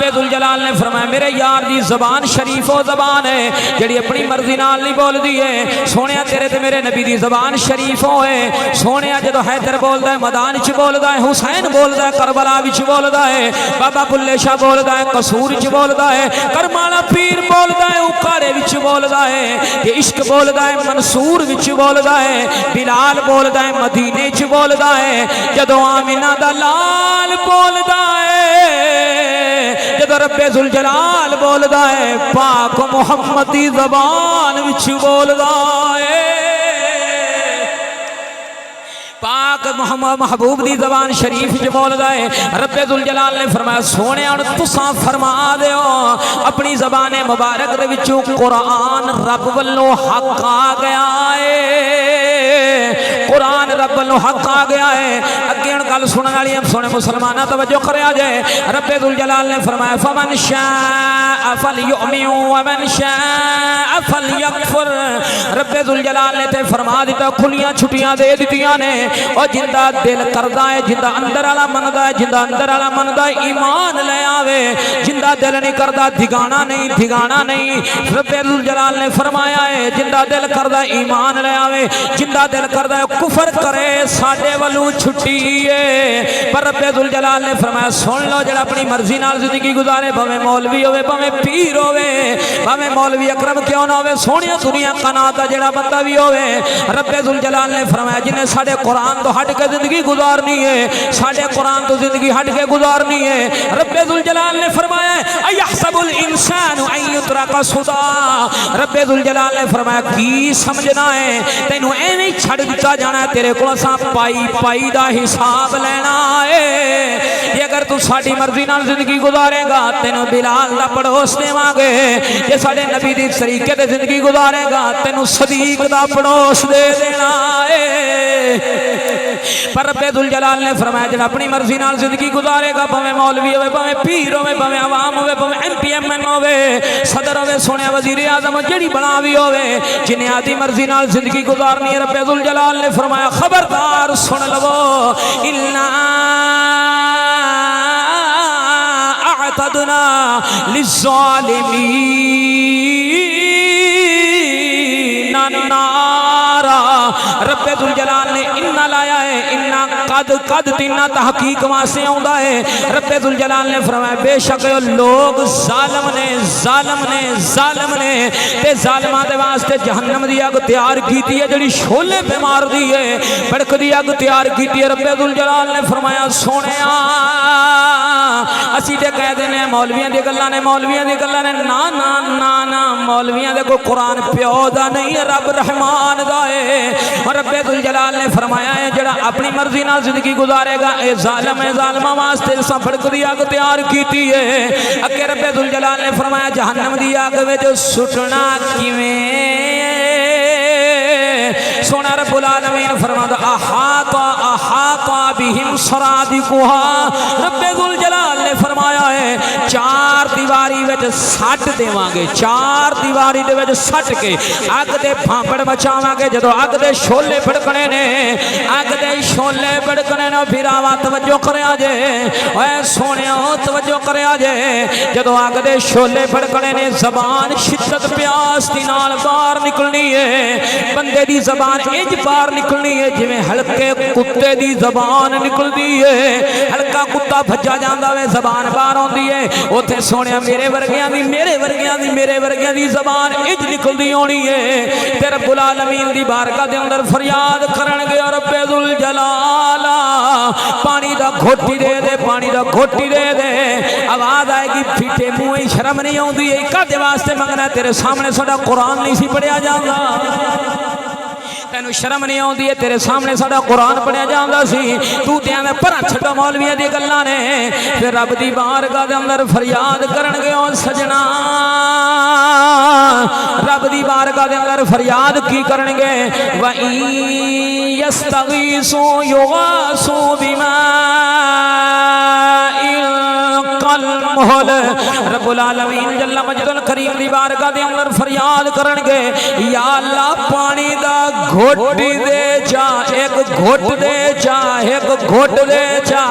ذوالجلال نے فرمایا میرے یار دی زبان شریف و زبان ہے جڑی اپنی مرضی نال نہیں بول دی ہے سونیا تیرے تے میرے نبی دی زبان شریف ہوئے سونیا جدو حیدر بولدا ہے میدان وچ بولدا ہے حسین بولدا ہے کربلا وچ بولدا ہے بابا بلے شاہ بولدا ہے قصور وچ بولدا ہے کرمالا پیر بولدا ہے اکاڑے وچ بولدا ہے کہ عشق بولدا ہے منصور وچ بولدا ہے بلال بولدا ہے مدینے وچ بولدا ہے جدو آمینہ دا لال بولدا ہے جدو رب ذوالجلال بولدا ہے پاک محمد دی زبان وچ بولدا ہے پاک محمد محبوب دی زبان شریف جو بولدا ہے رب ذوالجلال نے فرمایا سونے اور تساں فرما دیو اپنی زبان مبارک دے وچوں قرآن رب والوں حق آ گیا ہے قرآن رب والوں حق آ گیا ہے اگے ہن گل سنن والی سونے مسلماناں توجہ کریا جے رب ذوالجلال نے فرمایا فمن شاء فلیؤمن ومن شاء فلیکفر رب ذوالجلال نے تے فرما دیتا کھلیاں چھٹیاں دے دتیاں نے اور جندہ دل کردہ ہے جندہ اندر والا مندا ہے جندہ اندر والا مندا ہے ایمان لے آوے جندہ دل نہیں کردہ دھگانا نہیں رب ذوالجلال نے فرمایا ہے جندہ دل کردہ ایمان لے آوے جندہ دل کردہ کفر کرے ساڈے والوں چھٹی ہے پر رب ذوالجلال نے فرمایا سن لو جڑا اپنی مرضی نال زندگی گزارے بھویں مولوی ہوے بھویں پیر ہوے بھویں مولوی اکرم کیوں نہ ہوے سونیا دنیا قناعت دا جڑا بندہ بھی ہوے رب ذوالجلال نے فرمایا جن نے ساڈے قرآن تو ہٹ کے زندگی گزارنی ہے ساڈے قرآن تو زندگی ہٹ کے گزارنی ہے رب ذوالجلال نے فرمایا ایحسب الانسان ان یترک سدی رب ذوالجلال نے فرمایا کی سمجھنا ہے تینوں ایویں چھڑ دتا جانا ہے تیرے کول اساں پائی دا حساب لینا ہے یہ اگر تو ساڈی مرضی نال زندگی گزارے گا تینوں بلال دا پڑوس دیواں گے جے ساڈے نبی دی طریقے تے زندگی گزارے گا تینوں صدیق دا پڑوس دے دینا ہے پر رب ذوالجلال نے فرمایا جڑا اپنی مرضی نال زندگی گزارے گا بھویں مولوی ہوے بھویں پیر ہوے بھویں عوام ہوے بھویں ایم پی ایم این ہوے صدر ہوے سونیا وزیر اعظم جڑی بنا بھی ہوے جن آدی مرضی نال زندگی گزارنی ہے رب ذوالجلال نے فرمایا خبردار سن لو الا اعتدنا للظالمین نارا رب ذوالجلال نے انہا لایا ہے انہا قد تینہ تحقیق واسے آؤندا ہے رب ذوالجلال نے فرمایا بے شک لوگ ظالم نے تے ظالمہ دے واسطے جہنم دی اگ تیار کیتی ہے جڑی شولے پہ مار دی ہے بڑک دی اگ تیار کیتی ہے رب ذوالجلال نے فرمایا سونیا اسی تے کہہ دینے مولویاں دی گلاں نے نا مولویاں دے کوئی قرآن پیو دا نہیں رب رحمان دا ہے اور رب ذوالجلال نے فرمایا ہے جڑا اپنی مرضی نال زندگی گزارے گا اے ظالم ہے ظالمہ واسطے سا بڑک دی اگ تیار کیتی ہے اگے رب ذوالجلال نے فرمایا جہنم دی اگ وچ سٹنا کیویں سونا رب العالمین فرماتا احاطا بہم سرادقها رب ذوالجلال نے فرمایا ہے چار دیواری وچ سٹ دیواں گے چار دیواری دے وچ سٹ کے اگ دے بھانپڑ مچاواں گے جدو اگ دے شولے پھڑکنے نے اگ دے شولے پھڑکنے نے پھراوا توجہ کریا جے اے سونیو توجہ کریا جے جدو اگ دے شولے پھڑکنے نے زبان شدت پیاس دی نال باہر نکلنی ہے بندے دی زبان انج باہر نکلنی ہے جویں ہلکے کتے دی زبان نکلدی ہے ہلکا کتا بھجا جاندا وے زبان باہر ہوندی ہے اوتھے سونیا میرے ورگیاں دی زبان انج نکلدی ہونی ہے تے رب العالمین دی بارگاہ دے اندر فریاد کرن گے رب ذوالجلال پانی دا گھوٹی دے دے آواز آئے گی پھیٹے منہ شرم نہیں آوندی ہے کدے واسطے منگنا تیرے سامنے ساڈا قرآن نہیں سی پڑھیا جاندا تینوں شرم نہیں آوندی ہے تیرے سامنے ساڈا قرآن پڑھیا جاندا سی تو تے میں پرا چھڈو مولویاں دی گلاں نے پھر رب دی بارگاہ دے اندر فریاد کرن گے او سجنا رب دی بارگاہ دے اندر فریاد کی کرن گے و یستغیثوا یغاثوا بماء والمہل رب العالمین جل مجد الکریم دی بارگاہ دے اندر فریاد کرن گے یا اللہ پانی دا گھٹ دے جا ایک گھٹ دے جا ایک گھٹ دے جا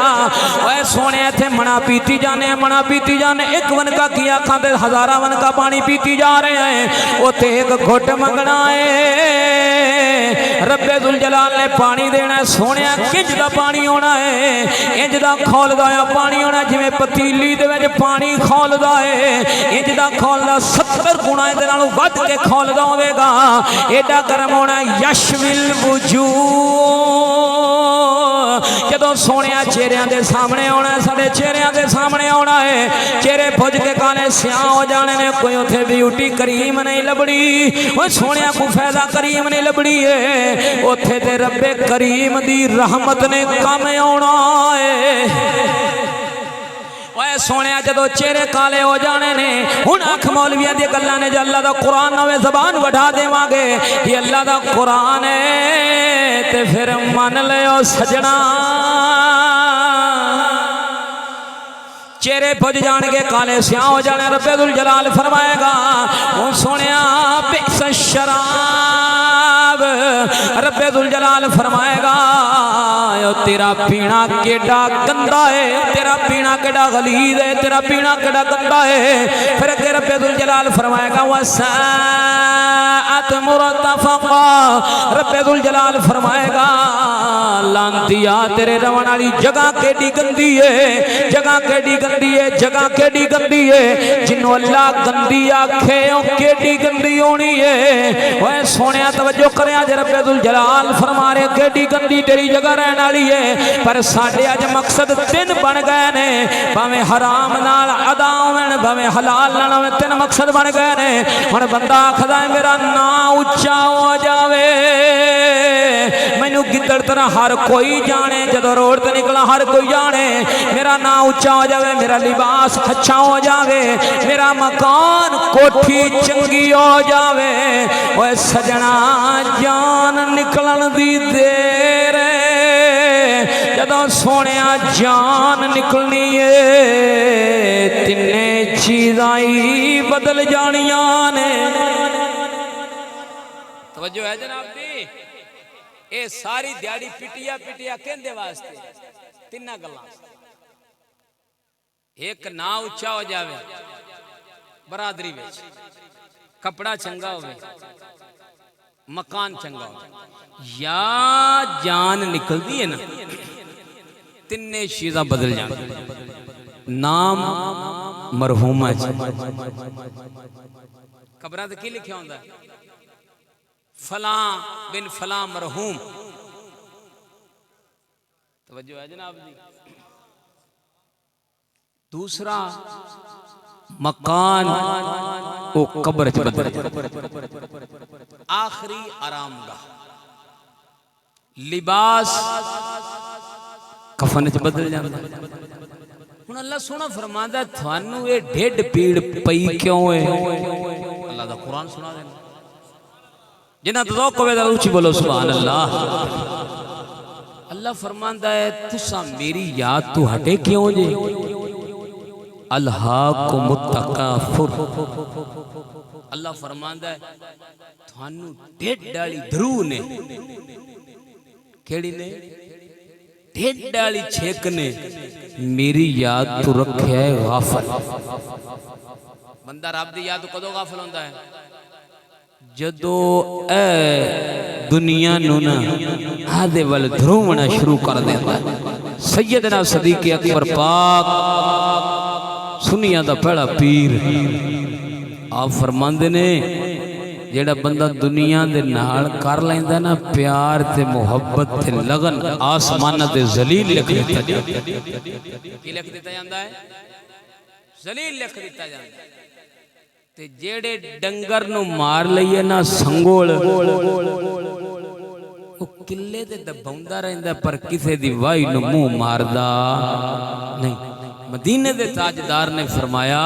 اے سونے تھے منا پیتی جانے ایک ون کا کیا کھاندے ہزارہ ون کا پانی پیتی جا رہے ہیں وہ تے ایک گھٹ منگنا ہے رب ذوالجلال نے پانی دینا ہے سونے کنج دا پانی ہونا ہے انج دا کھول دایا پانی ہونا جویں پتیلی دے وچ پانی کھول دائے انج دا کھول دا 70 گنا دے نالوں ود کے کھول دا ہوے گا ایڈا گرم ہونا یشمل وجوہ جدوں سونیا چہریاں دے سامنے آنا ہے سارے چہریاں دے سامنے آنا ہے چہرے بھج کے کالے سیاہ ہو جانے نے کوئی اتھے بیوٹی کریم نہیں لبڑی وہ سونیا کو فیضہ کریم نہیں لبڑی ہے اتھے تے رب کریم دی رحمت نے کام آنا ہے اے سونیا جدو چہرے کالے ہو جانے نے ہن اکھ مولویاں دی گلاں نے جو اللہ دا قرآن نوے زبان وڈھا دیواں گے یہ اللہ دا قرآن ہے تے پھر من لیو سجنا چہرے بھج جان کے کالے سیاہ ہو جانے رب ذوالجلال فرمائے گا او سونیا بئس الشراب رب ذوالجلال فرمائے گا تیرا پینا کیڑا گندا ہے تیرا پینا کیڑا غلیظ ہے تیرا پینا کیڑا گندا ہے پھر اگے رب ذوالجلال فرمائے گا وساءت مرتفقا رب ذوالجلال فرمائے گا لانتیا تیرے رون والی جگہ کیڑی گندی ہے جگہ کیڑی گندی ہے جگہ کیڑی گندی ہے جنوں اللہ گندی آکھے او کیڑی گندی ہونی ہے اوے سونیا توجہ کریا جے رب ذوالجلال فرما رہے کیڑی گندی تیری جگہ رہن والی ہے پر ساڈے اج مقصد تین بن گئے نے بھاویں حرام نال ادا ہون بھاویں حلال نال ہون تین مقصد بن گئے نے ہن بندہ آکھدا ہے میرا نام اونچا ہو جاوے مینوں گدڑ طرح ہر کوئی جانے جدوں روڈ تے نکلا ہر کوئی جانے میرا نام اونچا ہو جاوے میرا لباس اچھا ہو جاوے میرا مکان کوٹھی چنگی ہو جاوے اوے سجنا جان نکلن دی دیر جدوں سونیا جان نکلنی ہے تینے چیزاں ہی بدل جانیاں نے توجہ ہے جناب دی اے ساری دیاڑی پٹیا کہندے واسطے تیناں گلاں ایک نا اچھا ہو جاوے برادری وچ کپڑا چنگا ہوئے مکان چنگا ہوئے یا جان نکل دی ہے نا تینے چیزاں بدل جانے نام مرحومہ قبرہ تے کی لکھیا ہوندا ہے فلاں بن فلاں مرحوم توجہ ہے جناب جی دوسرا مکان او قبر چ بدل آخری آرام گاہ لباس کفن چ بدل جاندا ہن اللہ سونا فرماندا ہے تھانوں اے ڈھڈ پیڑ پئی کیوں ہے اللہ دا قرآن سنا دینا جنہاں ذوق ہوے ذرا اونچی بولو سبحان اللہ اللہ فرماندا ہے تساں میری یاد تو ہٹے کیوں جے الہاکم التکافر اللہ فرماندا ہے تھانوں ڈھڈ والی دھرو نے کیڑی نے ڈھڈ والی چھیک نے میری یاد تو رکھیا ہے غافل بندہ رب دی یاد تو کدوں غافل ہوندا ہے جدو اے دنیا نو نا آدھے وال دھرومنا شروع کر دیتا ہے سیدنا صدیق اکبر پاک سنیا دا پہلا پیر آپ فرماندے نے جیڑا بندہ دنیا دے نال کر لیندا نا پیار تے محبت تے لگن آسمان تے ذلیل لکھ دیتا جاندا کی لکھ دیتا جاندا ہے ذلیل لکھ دیتا جاندا ہے تے جیڑے ڈنگر نو مار لئیے نا سنگول وہ کلے تے دباوندا رہندا پر کسے دی وائی نو منہ ماردا نہیں مدینے دے تاجدار نے فرمایا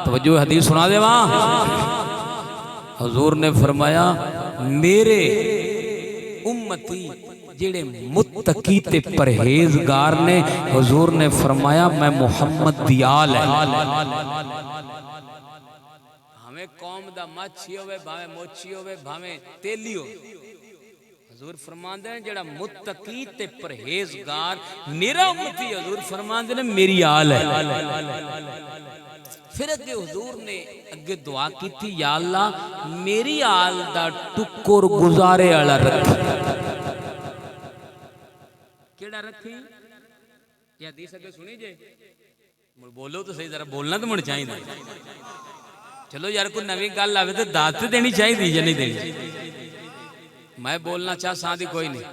توجہ حدیث سنا دے وہاں حضور نے فرمایا میرے امتی جڑے متقی تے پرہیزگار نے حضور نے فرمایا میں محمد دی آل ہے ہمیں قوم دا مچھی ہوئے بھاویں موچی ہوئے بھاویں تیلی ہو حضور فرماندے ہیں جڑا متقی تے پرہیزگار میرا امتی حضور فرماندے ہیں میری آل ہے پھر اگے حضور نے اگے دعا کی تھی یا اللہ میری آل دا ٹکر گزارے والا رکھی کیڑا رکھی یہ حدیث اگے سنی جے بولو تو صحیح ذرا بولنا تو مڑ چاہیے چلو یار کوئی نویں گل آوے تے دات دینی چاہیے یا نہیں دینی میں بولنا چاہ ساتھ ہی کوئی نہیں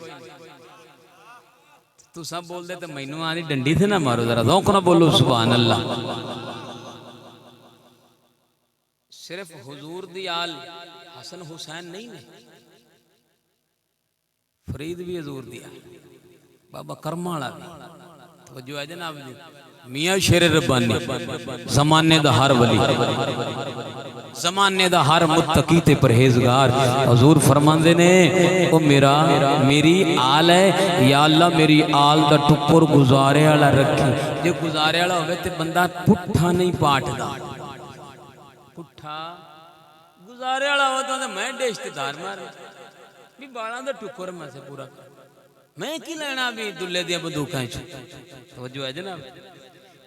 تو سب بول دے تو مینوں آنی ڈنڈی تھے نہ مارو ذرا ذوق نہ بولو سبحان اللہ صرف حضور دی آل حسن حسین نہیں نے فرید بھی حضور دی آل بابا کرمالا بھی توجہ ہے جناب جی میاں شیر ربانی زمانے دا ہر ولی زمانے دا ہر متقی تے پرہیزگار حضور فرماندے نے او میری آل ہے یا اللہ میری آل دا ٹکر گزارے والا رکھی جے گزارے والا ہوئے تے بندہ پٹھا نہیں پاٹدا پٹھا گزارے والا ہوتا تو میں ڈیشتے دار مارے بھی بالاں دا ٹکر میں سے پورا میں کی لینا بھی دلے دیا بندوقیں توجہ ہے جناب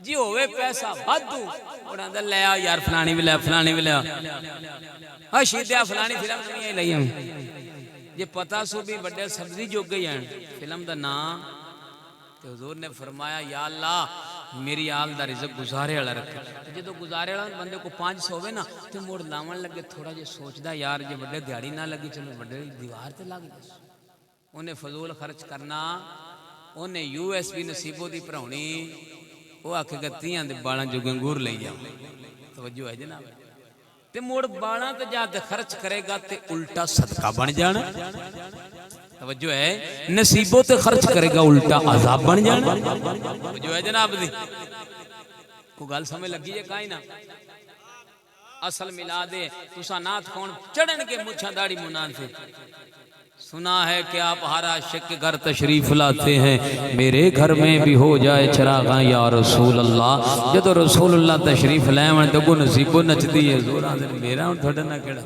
جی ہوئے پیسہ بھدو اوڑاں دا لیا یار فلانی بھی لیا فلانی بھی لیا ہاں شیدیا فلانی فلم نہیں لئی ہم یہ پتہ سو بھی بڑے سبزی جو گئی ہیں فلم دا نام کہ حضور نے فرمایا یا اللہ میری آل دا رزق گزارے والا رکھے جے تو گزارے والا بندے کو 500 ہوئے نا تو موڑ لاون لگے تھوڑا جے سوچدا یار جے بڑے دیہڑی نہ لگی چلو بڑے دیوار تے لگ جائے انہیں فضول خرچ کرنا انہیں یو ایس بی نصیبوں دی پرہونی وہ آکھے گا تیاں دے بالاں جو گنگور لئی جاؤ توجہ ہے جناب تے موڑ بالاں تے جا تے خرچ کرے گا تے الٹا صدقہ بن جانا توجہ ہے نصیبوں تے خرچ کرے گا الٹا عذاب بن جانا توجہ ہے جناب دی کو گل سمجھ لگی ہے کائیں نہ اصل ملا دے تسا نات کون چڑھن کے مچھا داڑھی منان سے سنا ہے کہ آپ ہر عاشق کے گھر تشریف لاتے ہیں میرے گھر میں بھی ہو جائے چراغاں یا رسول اللہ جدو رسول اللہ تشریف لائے ہیں تو نصیبو نچدی ہے زور آدھر میرا ہوں تھوڑا نہ کیڑا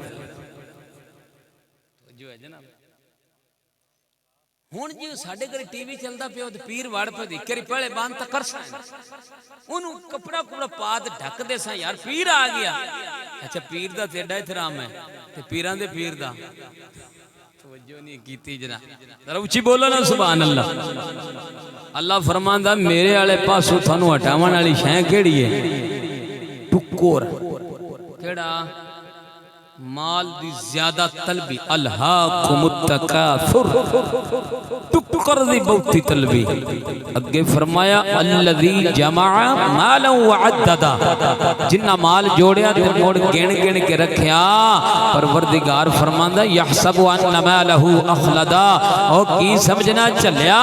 جو ہے جناب ہون جی ساڑھے گھر ٹی وی چلتا پہ ہوتا پیر وڑ پہ دی کری پہلے باندھ تا کر سائیں انہوں کپڑا کپڑا پاد ڈھک دے سائیں یار پیر آ گیا اچھا پیر دا تیڑا اترام ہے تے پیران دے پیر دا توجہ نہیں کیتی جناب ذرا اچھی بولو نا سبحان اللہ اللہ فرماندا میرے والے پاسوں تھانوں ہٹاون والی شے کیڑی ہے ٹکر کیڑا مال دی زیادہ طلبی الہاکم التکاثر ٹکر دی بہتی طلبی اگے فرمایا الذی جمع مالا وعددا جنہ مال جوڑیا تے موڑ گن گن کے رکھیا پروردگار فرماندا یحسب ان مالہ اخلدا او کی سمجھنا چلیا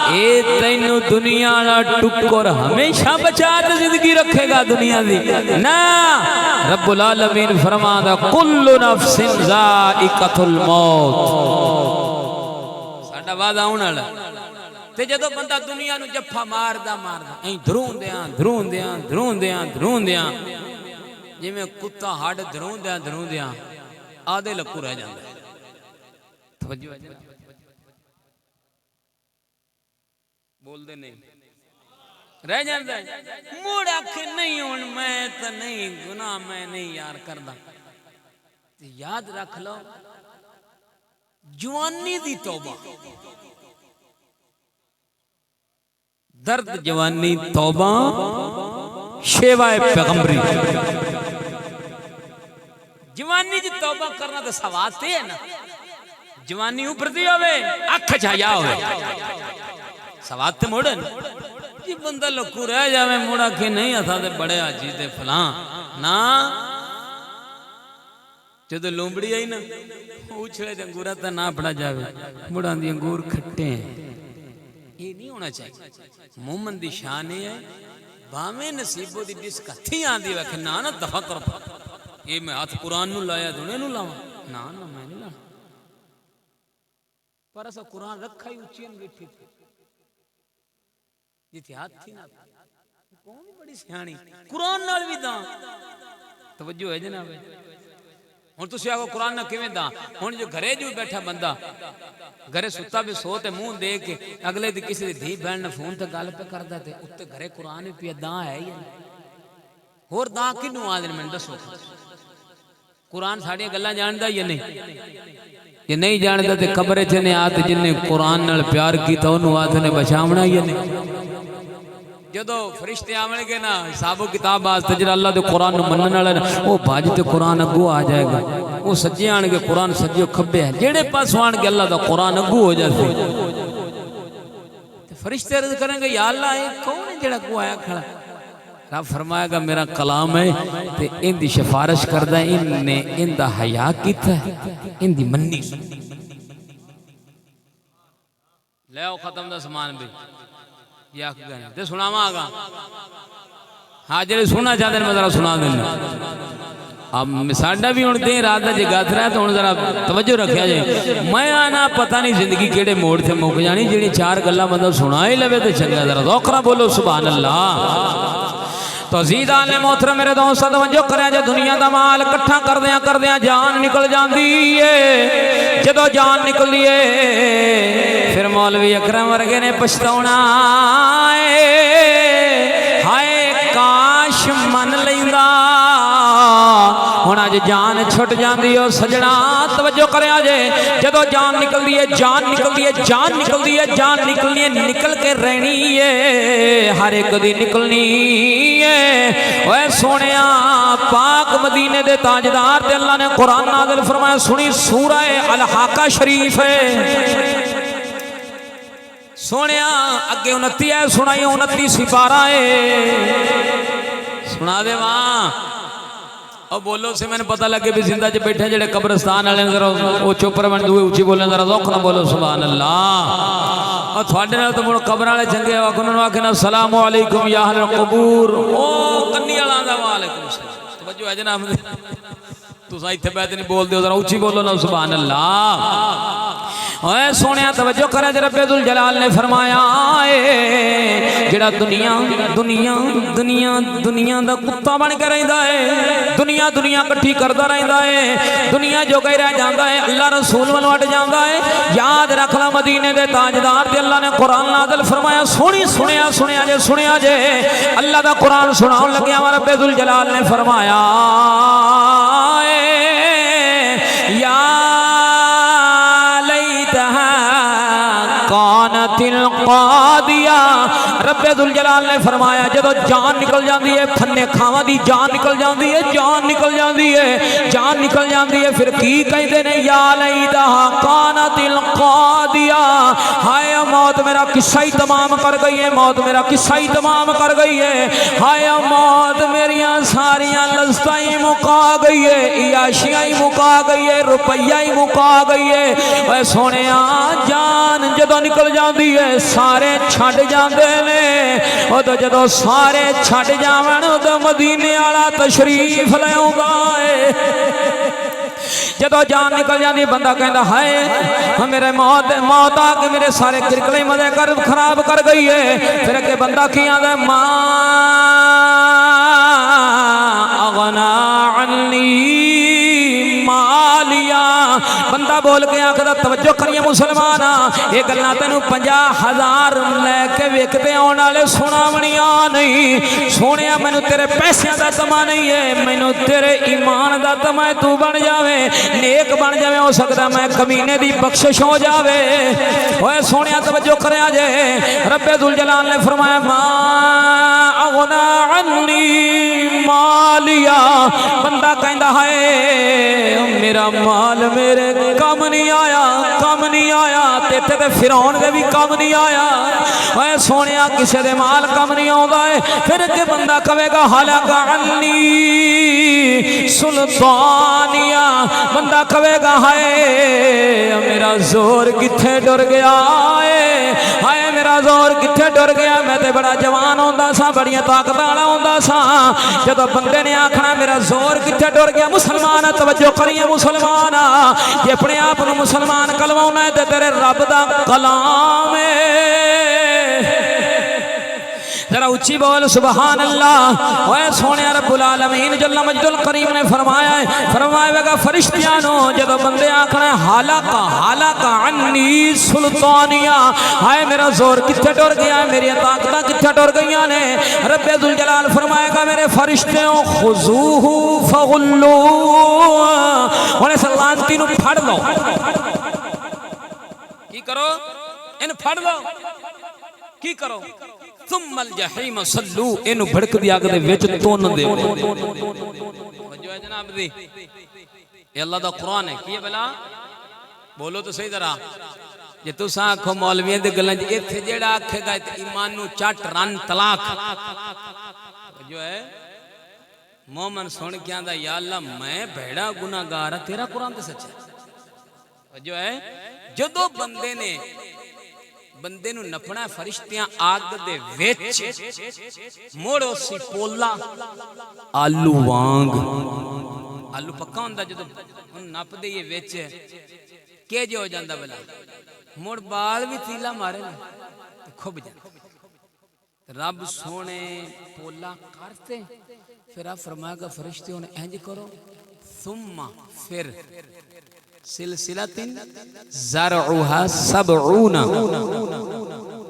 اے تینو دنیا نا ٹکر ہمیشہ بچا تے زندگی رکھے گا دنیا دی نا رب العالمین فرماندا کل نفس ذائقۃ الموت ساڈا وعدہ ہونا والا تے جدوں بندہ دنیا نو جفا ماردا این دھروندیاں جویں کتا ہڈ دھروندیاں آدھے لکو رہ جاندا توجہ ہے بول دے نہیں رہ جاندا ہے موڑ آکھے نہیں ہن میں تے نہیں گناہ میں نہیں یار کردا یاد رکھ لو جوانی دی توبہ درد جوانی توبہ شیوائے پیغمبری جوانی دی توبہ کرنا تو سوات ہے نا جوانی اوپر دی ہوئے اکھ چھایا ہوئے سوات تے موڑن جی بندہ لکو رہ جاوے موڑا کہ نہیں آتا دے بڑے آجی دے فلان نا جدو لومبڑی آئی نا اچھلے دے انگورہ تا نہ پڑا جاوے مڑان دی انگور کھٹے ہیں یہ نہیں ہونا چاہیے مومن دی شان ہے باویں نصیبو دی ڈس کتھی آندی وے کہ نا دفع کرو یہ میں ہاتھ قرآن نو لایا دونے نو لاؤں نا میں نہیں لاؤں پر اسا قرآن رکھا ہی اچھی انگیٹھی تھی جتھے ہاتھ تھی نا کون بڑی سیانی قرآن نال بھی داں توجہ ہے جناب ہن تسی آکھو قرآن نہ کیویں داں ہن جو گھرے جو بیٹھا بندہ گھرے ستا بھی سو تے منہ دے کے اگلے دی کسی دی دھی بہن نے فون تے گل پہ کردا تے اوتے گھرے قرآن بھی پیا داں ہے ہی ہور داں کینوں آندے میں دسو قرآن ساڈی گلاں جاندا یا نہیں یہ نہیں جاندا تے قبر چ نے آتے جن نے قرآن نال پیار کیتا اونوں آتے نے بچاونا یا نہیں جدو فرشتے آمن گے نا حساب و کتاب واسطے جڑا اللہ دے قرآن نو منن والا او بھج تے قرآن اگوں آ جائے گا وہ سجے آن گے قرآن سجے کھبے ہے جڑے پاس آن گے اللہ دا قرآن اگوں ہو جائے تے فرشتے عرض کریں گے یا اللہ اے کون ہے جڑا کو آیا کھڑا رب فرمائے گا میرا کلام ہے تے ان دی سفارش کردا ان نے ان دا حیا کیتا ہے ان دی منی لے او ختم دا سامان بھی یہ آکھ گئے تے سناواں آگا ہاں جڑے سننا چاہتے ہیں میں ذرا سنا دینا اب ساڈا بھی ہن دین رات دا جگات رہا تو ہن ذرا توجہ رکھیا جائے میں آنا پتہ نہیں زندگی کیڑے موڑ تے مک جانی جڑی چار گلاں بندہ سنا ہی لوے تے چنگا ذرا ذوق نال بولو سبحان اللہ تو زیدان محترم میرے دوست توجہ کریں جو دنیا دا مال کٹھا کردیاں جان نکل جاندی ہے جدو جان نکلی ہے پھر مولوی اکرم ورگے نے پچھتاونا ہے ہائے کاش من لیندا ہن اج جان چھٹ جاندی او سجنا توجہ کریا جے جدو جان نکلدی ہے جان نکلدی ہے جان نکلدی ہے جان نکلنی ہے نکل کے رہنی ہے ہر ایک دی نکلنی ہے اوے سونیا پاک مدینے دے تاجدار تے اللہ نے قرآن نازل فرمایا سنی سورہ الحاقہ شریف ہے سونیا اگے 29 ہے سنائی 29 سپارہ ہے سنا دے ماں اور بولو سے میں نے پتہ لگے بھی زندہ جب بیٹھے جڑے قبرستان والے ذرا او چوپر بن دوے اونچی بولیں ذرا ذوق نہ بولو سبحان اللہ اور تھوڑے نال تو مڑ قبر والے چنگے وا انہاں نوں آکھنا السلام علیکم یا اہل القبور او کنی والا دا وعلیکم السلام توجہ ہے جناب تساں ایتھے بیٹھ نہیں بول دیو ذرا اونچی بولو نا سبحان اللہ اے سونیا توجہ کرے تے رب ذوالجلال نے فرمایا اے جڑا دنیا دا کتا بن کے رہندا ہے دنیا کٹھی کردا رہندا ہے دنیا جو گئی رہ جاندا ہے اللہ رسول ول وٹ جاندا ہے یاد رکھ لا مدینے دے تاجدار تے اللہ نے قرآن نازل فرمایا سنیا جے اللہ دا قرآن سناون لگیا رب ذوالجلال نے فرمایا یا کانت القاضیہ رب ذوالجلال نے فرمایا جدو جان نکل جاندی ہے پھنے کھاواں دی جان نکل جاندی ہے جان نکل جاندی ہے پھر کی کہندے نے یا لیتہ کانت القاضیہ ہائے موت میرا قصہ ہی تمام کر گئی ہے موت میرا قصہ ہی تمام کر گئی ہے ہائے موت میریاں ساریاں لذتاں ہی مکا گئی ہے عیاشیاں ہی مکا گئی ہے روپیہ ہی مکا گئی ہے اے سونیا جان جدو نکل جاندی ہے سارے چھڈ جاندے نے او تو جدو سارے چھڈ جاون تو مدینے والا تشریف لے آوندا ہے جدو جان نکل جاندی بندہ کہندا ہائے میرے موت آ کے میرے سارے کرکلے مزے کر خراب کر گئی ہے پھر کہ بندہ کی آندا ما اغنا عنی مالیا بندہ بول کے آکھدا توجہ کریے مسلمان یہ گلاں تینوں 50,000 لے کے وکتے آن والے سناونیاں نہیں سونیا مینوں تیرے پیسے دا تما نہیں ہے مینوں تیرے ایمان دا تما ہے تو بن جاوے نیک بن جاوے ہو سکدا میں کمینے دی بخشش ہو جاوے اوے سونیا توجہ کریا جے رب ذوالجلال نے فرمایا ما اغنا عنی مالیا بندہ کہندا ہے میرا مال میرے کم نہیں آیا تے فرعون دے بھی کم نہیں آیا اے سونیا کسے دے مال کم نہیں آوندا ہے پھر کہ بندہ کہے گا حلق عنی سلطانیہ بندہ کہے گا ہائے میرا زور کتھے ڈر گیا ہے ہائے میرا زور کتھے ٹر گیا میں تے بڑا جوان ہوندا سا بڑی طاقت والا ہوندا سا جدوں بندے نے آکھنا میرا زور کتھے ٹر گیا مسلمان توجہ کریے مسلمان جے اپنے آپ نو مسلمان کلواونا ہے تے تیرے رب دا کلام ہے ذرا اچھی بول سبحان اللہ اوے سونے رب العالمین جل مجد الکریم نے فرمایا ہے گا فرشتیاں نو جدو بندے آکھنا حالک عنی سلطانیہ ہائے میرا زور کتھے ٹر گیا میری طاقتاں کتھے ٹر گئیاں نے رب ذوالجلال فرمائے گا میرے فرشتیوں خذوہ فغلوہ انہیں سلانتی نو پھڑ لو کی کرو ان پھڑ لو کی کرو ثم الجحیم صلو اینو بھڑک دیا کہ دے وچ تون دے جو ہے جناب دی یہ اللہ دا قرآن ہے کی ہے بلا بولو تو صحیح طرح یہ تو ساں آنکھو مولویہ دے گلنج ایتھے جیڑا آکھے گا ایمان نو چٹ رن طلاق جو ہے مومن سن کیا دا یا اللہ میں بھیڑا گناہ گارا تیرا قرآن دے سچا جو ہے جدو بندے نو نپنا فرشتیاں آگ دے ویچ موڑو سی پولا آلو وانگ آلو پکا ہوندہ جدو نپ دے یہ ویچ کہ جو ہو جاندہ بلا موڑ بال بھی تیلا مارے نا کھب جاندہ رب سونے پولا کرتے پھر آپ فرمایا گا فرشتیوں نے اینج کرو ثم پھر سلسلت زرعها 70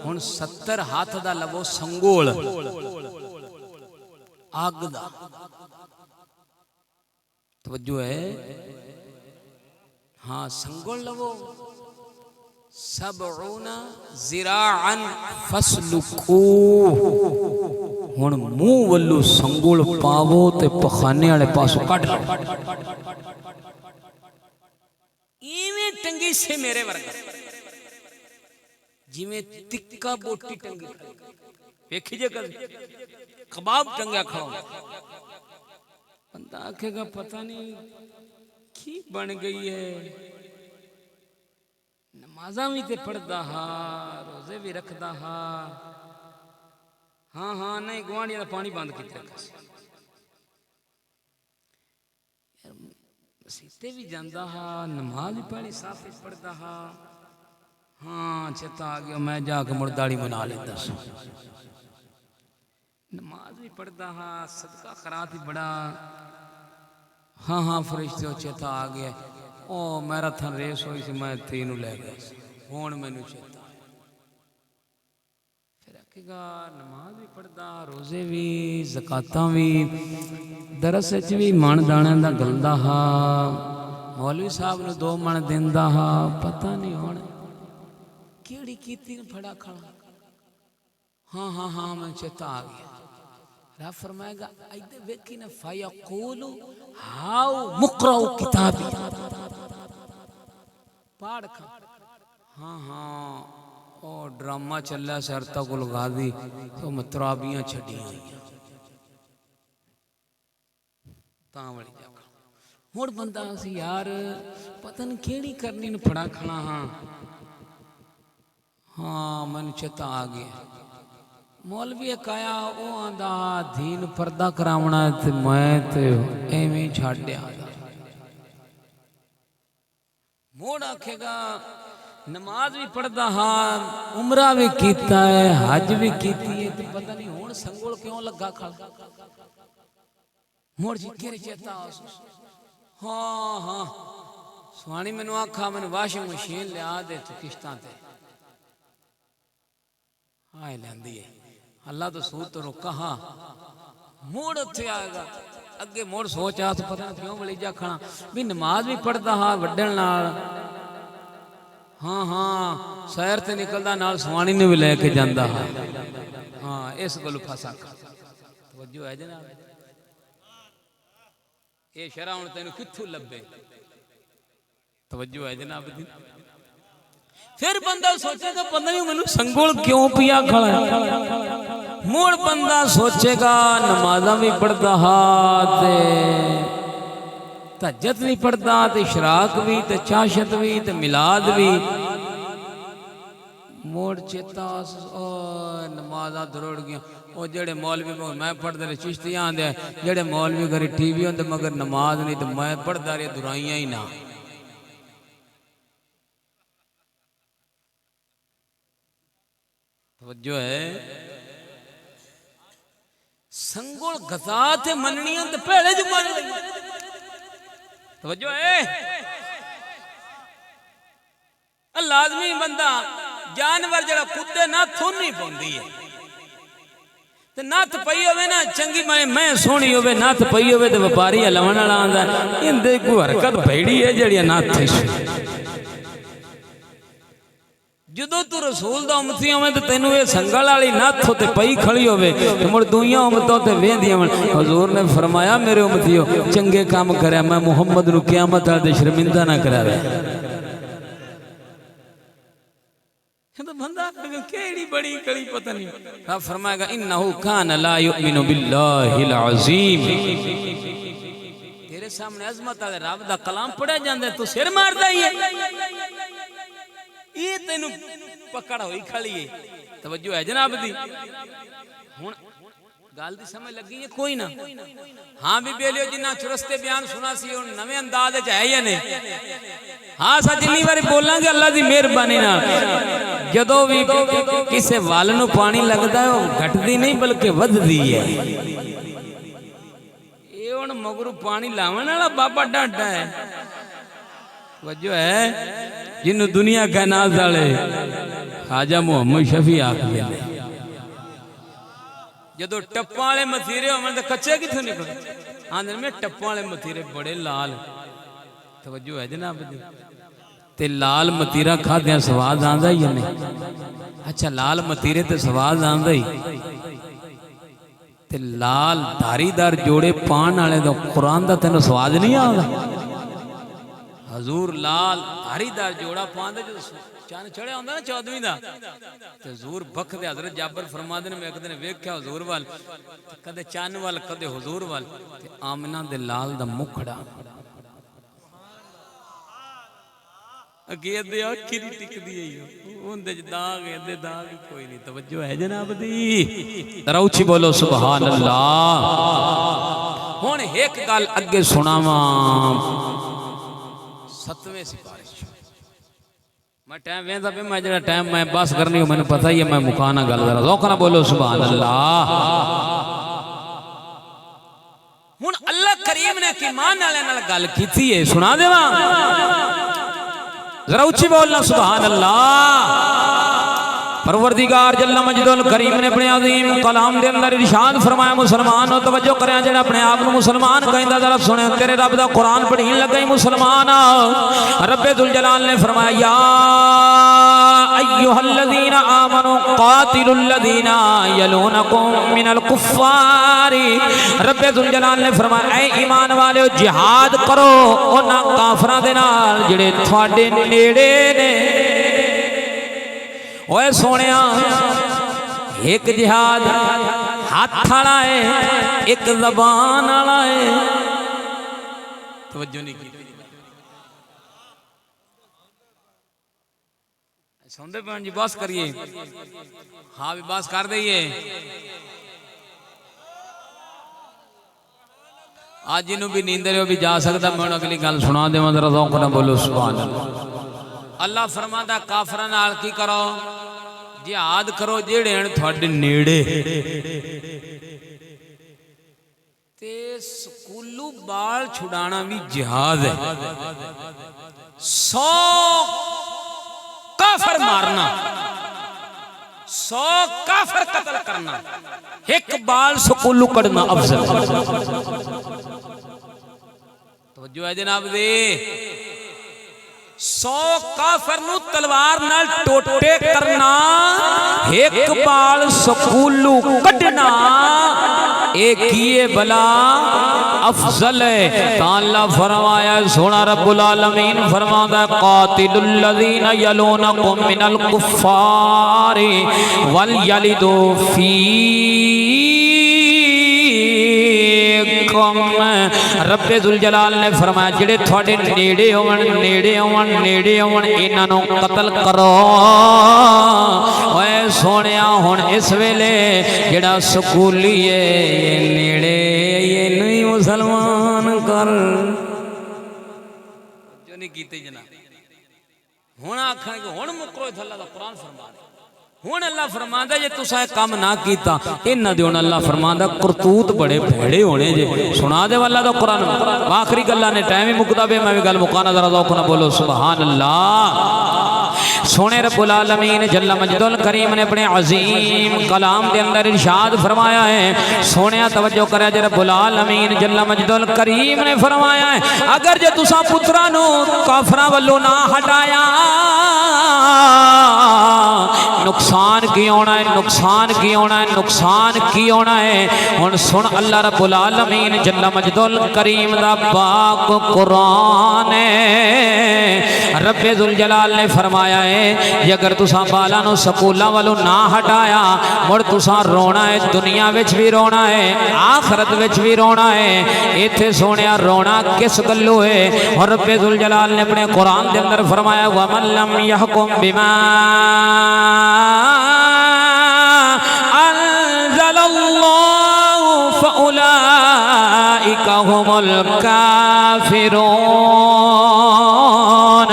ہن 70 ہاتھ دا لبو سنگول آگ دا توجہ ہے ہاں سنگول لبو 70 ذراعا فسلکوہ ہن منہ ولو سنگول پاو تے پخانے والے پاسو کٹ لو ایویں ٹنگی سے میرے ورگا جی میں تکا بوٹی ٹنگی ویکھی جے کر کباب ٹنگیا کھاؤں بندہ آکھے گا پتہ نہیں کی بن گئی ہے نمازاں بھی تے پڑھدا ہا روزے بھی رکھدا ہا ہاں نہیں گوانڈیاں دا پانی بند کیتا رکھا سیتے بھی جاندہ ہا نماز بھی پڑھی صاف بھی پڑھتا ہا ہاں چتا آگیا میں جا کے مرداڑی منا لیتا سو نماز بھی پڑھتا ہا صدقہ خیرات بھی بڑا ہاں فرشتے ہو چتا آگیا او میرا تھا ریس ہوئی سی میں تینوں لے گیا ہون میں نو چتا پھر رکھے گا نماز بھی پڑھتا روزے بھی زکاتاں بھی درس اچ بھی من دانے دا گلدا ہا مولوی صاحب نے 2 من دیندا ہا پتہ نہیں ہن کیڑی کیتی نے پھڑا کھڑا ہاں میں چتا آ گیا رب فرمائے گا ایدے ویکھی نے فیقول ہاؤ مقرؤ کتابی پاڑ کھا ہاں او ڈرامہ چلا سرتا کو لگا دی تو مترابیاں چھڑیاں تاں وڑی جا موڑ بندہ سی یار پتہ نہیں کیڑی کرنی نے پڑا کھنا ہاں میں نے چتا آ گیا مولوی ایک آیا او آندہ دین پردہ کراونا تے میں تے ایویں چھاڑ دیا موڑ آکھے گا نماز بھی پڑھدا ہاں عمرہ بھی کیتا ہے حج بھی کیتی ہے تو پتہ نہیں ہون سنگول کیوں لگا کھڑا موڑ جی کیرے چیتا ہاں سوانی میں نو آکھا میں نے واشنگ مشین لے آدھے تو کشتاں تے آئے لیندی ہے اللہ تو سود تو رکا ہاں موڑ اتھے آئے گا اگے موڑ سوچا تو پتہ نہیں کیوں بلی جا کھانا بھی نماز بھی پڑھدا ہاں وڈن نال ہاں سیر تے نکلدا نال سوانی نے بھی لے کے جاندا ہاں اس گلو پھاسا توجہ ہے جناب یہ شرع ہن تینوں کتھوں لبے توجہ ہے جناب دی پھر بندہ سوچے گا پتہ نہیں مینوں سنگول کیوں پیا کھڑا ہے موڑ بندہ سوچے گا نمازاں بھی پڑھدا ہاں تے تہجد بھی پڑھدا تے اشراق بھی تے چاشت بھی تے میلاد بھی موڑ چیتا نمازاں دروڑ گیا وہ جڑے مولوی میں پڑھتے رہے چشتیاں آندے جڑے مولوی گھر ٹی وی ہوندے مگر نماز نہیں تو میں پڑھتا رہے درائیاں ہی نہ توجہ ہے سنگول گزا تے مننیاں تے پہلے جو مان لگی توجہ ہے لازمی بندہ جانور جڑا کتے نہ تھونی پوندی ہے تے ناتھ پئی ہوے نا چنگی میں سونی ہوے ناتھ پئی ہوے تے وپاری ہلاون والا آندا ایندے کوئی حرکت بھیڑی ہے جڑی ناتھ تھی جدو تو رسول دا امتی ہوئے تو تینوں یہ سنگل والی ناتھ ہوتے پئی کھڑی ہوئے تو مڑ دنیا امتوں تے ویندیاں حضور نے فرمایا میرے امتیوں چنگے کام کرے میں محمد نو قیامت والے شرمندہ نہ کراوے تو بندہ کیڑی بڑی کڑی پتہ نہیں آپ فرمائے گا انہو کان لا یؤمن باللہ العظیم تیرے سامنے عظمت والے رب دا کلام پڑھا جاندا تو سر ماردا ہی ہے یہ تینوں پکڑ ہوئی کھڑی ہے توجہ ہے جناب دی ہن گل دی سمجھ لگی ہے کوئی نہ ہاں بھی بیلیو جنہ چرستے بیان سنا سی ہن نویں انداز وچ ہے یا نہیں ہاں سا جنی واری بولاں گے اللہ دی مہربانی نال جدوں بھی کسے وال نو پانی لگدا ہے وہ گھٹدی نہیں بلکہ ودھدی ہے اے ہن مگرو پانی لاون والا بابا ڈاڈا ہے وجہ ہے جنہوں دنیا کا ناز والے خواجہ محمد شفیع آکھدے نے جدو ٹپاں والے متھیرے ہوون تے کچے کتھوں نکلے آندے میں ٹپاں والے متھیرے بڑے لال توجہ ہے جناب دی تے لال متیرا کھادیاں سواد آندا ہی نہیں اچھا لال متیرے تے سواد آندا ہی تے لال دھاری دار جوڑے پان والے دا قرآن دا تینوں سواد نہیں آندا حضور لال دھاری دار جوڑا پان دے جو چاند چڑھے ہوندا نا 14ویں دا تے حضور بخ دے حضرت جابر فرماندے نے میں ایک دن ویکھیا حضور وال کدے چان وال کدے حضور وال تے آمنہ دے لال دا مکھڑا اگے دے اکھی دی ٹک دی ہے اوندے داغ اندے داغ کوئی نہیں توجہ ہے جناب دی ذرا اونچی بولو سبحان اللہ ہن ایک گل اگے سناواں 7ویں سپارے میں ٹائم ویندا پہ میں جڑا ٹائم میں بس کرنی ہوں مینوں پتہ ہی ہے میں مکانا گل ذرا ذوق نہ بولو سبحان اللہ ہن اللہ کریم نے ایمان والے نال گل کیتی ہے سنا دیواں ذرا اونچی بولنا سبحان اللہ پروردگار جل مجد الکریم نے اپنے عظیم کلام دے اندر ارشاد فرمایا مسلمان ہو توجہ کریں جڑا اپنے آپ کو مسلمان کہندا ذرا سنے تیرے رب دا قرآن پڑھین لگا مسلمان رب ذوالجلال نے فرمایا یا ایھا الذین آمنوا قاتلوا الذین یلونکم من الکفار رب ذوالجلال نے فرمایا اے ایمان والے جہاد کرو انہاں کافراں دے نال جڑے تھوڑے نیڑے نے اوے سونیا ایک جہاد ہاتھ والا ہے ایک زبان والا ہے توجہ نہیں کی سوندے پہن جی باس کریے ہاں بھی باس کر دئیے آج جنہوں بھی نیندے رہے ہو بھی جا سکتا میں اگلی گل سنا دے میں ذرا ذوق نہ بولو سبحان اللہ اللہ فرماتا کافران نال کی کرو جہاد کرو جیڑے ہیں تھوڑے نیڑے تے سکولو بال چھڑانا بھی جہاد ہے 100 کافر مارنا 100 کافر قتل کرنا ایک بال سکولو کڑنا افضل توجہ ہے جناب دے 100 کافر نو تلوار نال ٹوٹے کرنا ایک بال سکولو کٹنا ایک یہ بلا افضل ہے تو اللہ فرمایا سونا رب العالمین فرماتا قاتل الذین یلونکم من الکفار ولیلدوا فیکم منکم رب ذوالجلال نے فرمایا جڑے تھوڑے نیڑے ہون انہاں نوں قتل کرو اے سونیا ہن اس ویلے جڑا سکولی ہے یہ نیڑے یہ نہیں مسلمان کر جو نہیں کیتے جناب ہن آکھاں کہ ہن مکرو اللہ دا قرآن فرما رہا ہن اللہ فرماندا جے تساں کام نہ کیتا انہاں دے ہن اللہ فرماندا کرتوت بڑے بھڑے ہونے جے سنا دے والا دا قرآن آخری گلاں نے ٹائم ہی مکدا پیا میں گل مکانا ذرا ذوق نہ بولو سبحان اللہ سونے رب العالمین جل مجد الکریم نے اپنے عظیم کلام دے اندر ارشاد فرمایا ہے سونیا توجہ کرے جے رب العالمین جل مجد الکریم نے فرمایا ہے اگر جے تساں پتراں نو کافراں والوں نہ ہٹایا نقصان کی ہونا ہے نقصان کی ہونا ہے نقصان کی ہونا ہے ہن سن اللہ رب العالمین جل مجد الکریم دا پاک قرآن ہے رب ذوالجلال نے فرمایا ہے کہ اگر تساں بالاں نو سکولاں والوں نہ ہٹایا مڑ تساں رونا ہے دنیا وچ بھی رونا ہے آخرت وچ بھی رونا ہے ایتھے سونیا رونا کس گلوں ہے اور رب ذوالجلال نے اپنے قرآن دے اندر فرمایا ومن لم يحكم بما انزل الله فاولئك هم الكافرون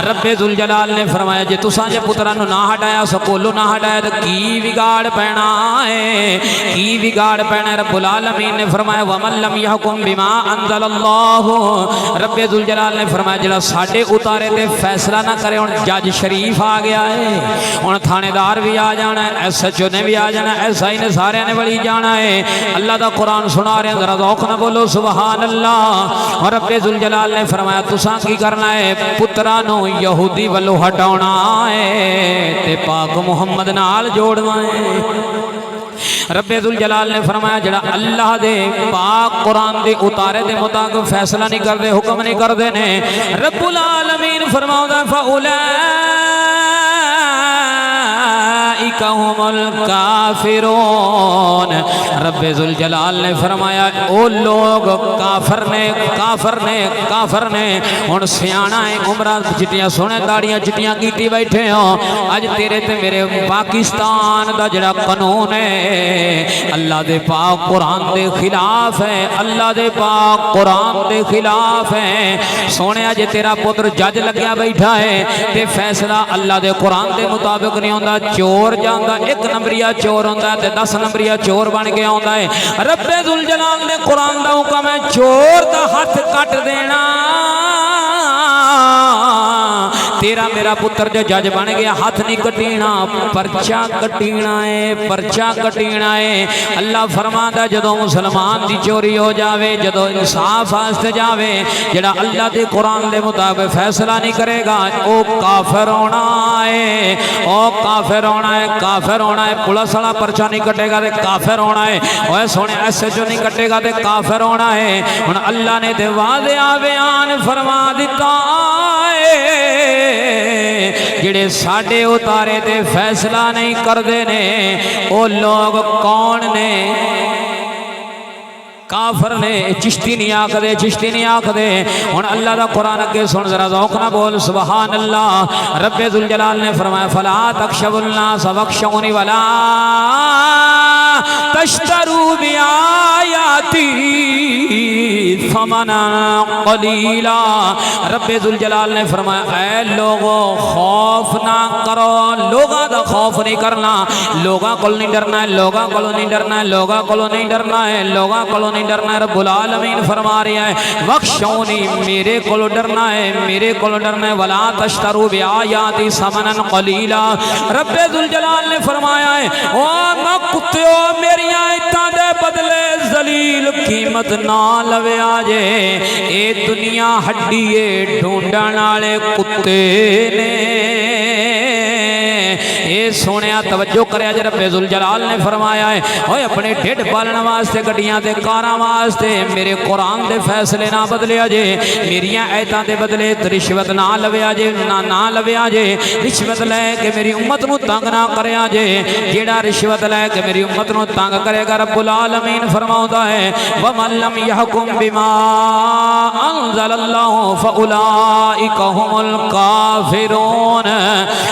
رب ذوالجلال نے فرمایا جے تساں جے پتراں نو نہ ہٹایا سکولوں نہ ہٹایا تے کی بگاڑ پینا ہے کی بگاڑ پینا ہے رب العالمین نے فرمایا ومن لم يحكم بما انزل الله رب ذوالجلال نے فرمایا جڑا ساڈے اتارے تے فیصلہ نہ کرے ہن جج شریف آ گیا ہے ہن تھانے دار بھی آ جانا ہے ایس ایچ او نے بھی آ جانا ہے ایس آئی نے سارے نے بڑی جانا ہے اللہ دا قرآن سنا رہے ہیں ذرا ذوق نہ بولو سبحان اللہ اور رب ذوالجلال نے فرمایا تساں کی کرنا ہے پتراں نو یہودی والو ہٹاونا ہے تے پاک محمد نال جوڑنا ہے رب ذوالجلال نے فرمایا جڑا اللہ دے پاک قرآن دے اتارے دے مطابق فیصلہ نہیں کر دے حکم نہیں کر دے نے رب العالمین فرماؤں هم الکافرون رب ذوالجلال نے فرمایا او لوگ کافر نے ہن سیاںا ہے عمرہ چٹیاں سونے داڑیاں چٹیاں کیتی بیٹھے ہو اج تیرے تے میرے پاکستان دا جڑا قانون ہے اللہ دے پاک قرآن دے خلاف ہے اللہ دے پاک قرآن دے خلاف ہے سونے اج تیرا پتر جج لگیا بیٹھا ہے تے فیصلہ اللہ دے قرآن دے مطابق نہیں ہوندا چور جاندا ایک نمبریہ چور ہوندا ہے تے 10 نمبریہ چور بن کے آوندا ہے رب ذوالجلال نے قرآن دا حکم ہے چور دا ہاتھ کٹ دینا تیرا میرا پتر جو جج بن گیا ہاتھ نہیں کٹینا پرچہ کٹینا ہے اللہ فرماتا جدو مسلمان دی چوری ہو جاوے جدو انصاف واسطے جاوے جڑا اللہ دے قرآن دے مطابق فیصلہ نہیں کرے گا او کافر ہونا ہے کافر ہونا ہے پولیس والا پرچہ نہیں کٹے گا تے کافر ہونا ہے اوے سونے ایس ایچ او نہیں کٹے گا تے کافر ہونا ہے ہن اللہ نے تے واضح بیان فرما دیتا جڑے ساڈے اتارے تے فیصلہ نہیں کردے نے او لوگ کون نے کافر نے چشتی نہیں آکھدے ہن اللہ دا قرآن اگے سن ذرا ذوق نہ بول سبحان اللہ رب ذوالجلال نے فرمایا فلا تخشوا الناس واخشوني ولا تشتروا بآياتي ثمنا قليلا رب ذوالجلال نے فرمایا اے لوگو خوف نہ کرو لوگاں دا خوف نہیں کرنا لوگاں کول نہیں ڈرنا ہے لوگاں کولوں نہیں ڈرنا ہے رب العالمین فرما رہا ہے وخشونی میرے کولوں ڈرنا ہے ولا تشتروا بآیاتی ثمنا قلیلا رب ذوالجلال نے فرمایا ہے او نہ کتےو میری آیتاں دے بدلے ذلیل قیمت نہ لویا جے اے دنیا ہڈیے ڈھونڈن والے کتے نے اے سونیا توجہ کریا جے رب ذوالجلال نے فرمایا ہے اوے اپنے ڈھڈ پالن واسطے گڈیاں تے کاراں واسطے میرے قرآن دے فیصلے نہ بدلیا جے میریاں ایتاں دے بدلے رشوت نہ لویا جے نہ لویا جے رشوت لے کے میری امت نو تنگ نہ کریا جے جیڑا رشوت لے کے میری امت نو تنگ کرے گا رب العالمین فرماؤندا ہے وَمَن لَّمْ يَحْكُم بِمَا أَنزَلَ اللَّهُ فَأُولَٰئِكَ هُمُ الْكَافِرُونَ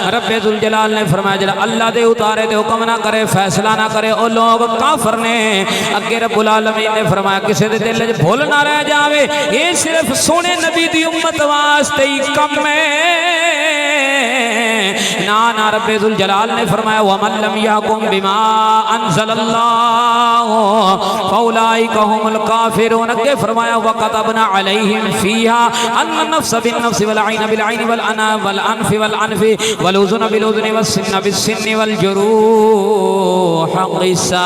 رب ذوالجلال نے فرمایا جڑا اللہ دے اتارے دے حکم نہ کرے فیصلہ نہ کرے او لوگ کافر نے اگے رب العالمین نے فرمایا کسے دے دل وچ بھول نہ رہ جاوے یہ صرف سونے نبی دی امت واسطے ہی کم ہے نا رب ذوالجلال نے فرمایا وَمَن لَّمْ يَحْكُم بِمَا أَنزَلَ اللَّهُ فَأُولَٰئِكَ هُمُ الْكَافِرُونَ اگے فرمایا وَكَتَبْنَا عَلَيْهِمْ فِيهَا أَنَّ النَّفْسَ بِالنَّفْسِ وَالْعَيْنَ بِالْعَيْنِ وَالْأَنْفَ بِالْأَنْفِ وَالْأُذُنَ بِالْأُذُنِ وَالسِّنَّ بِالسِّنِّ وَالْجُرُوحَ قِصَاص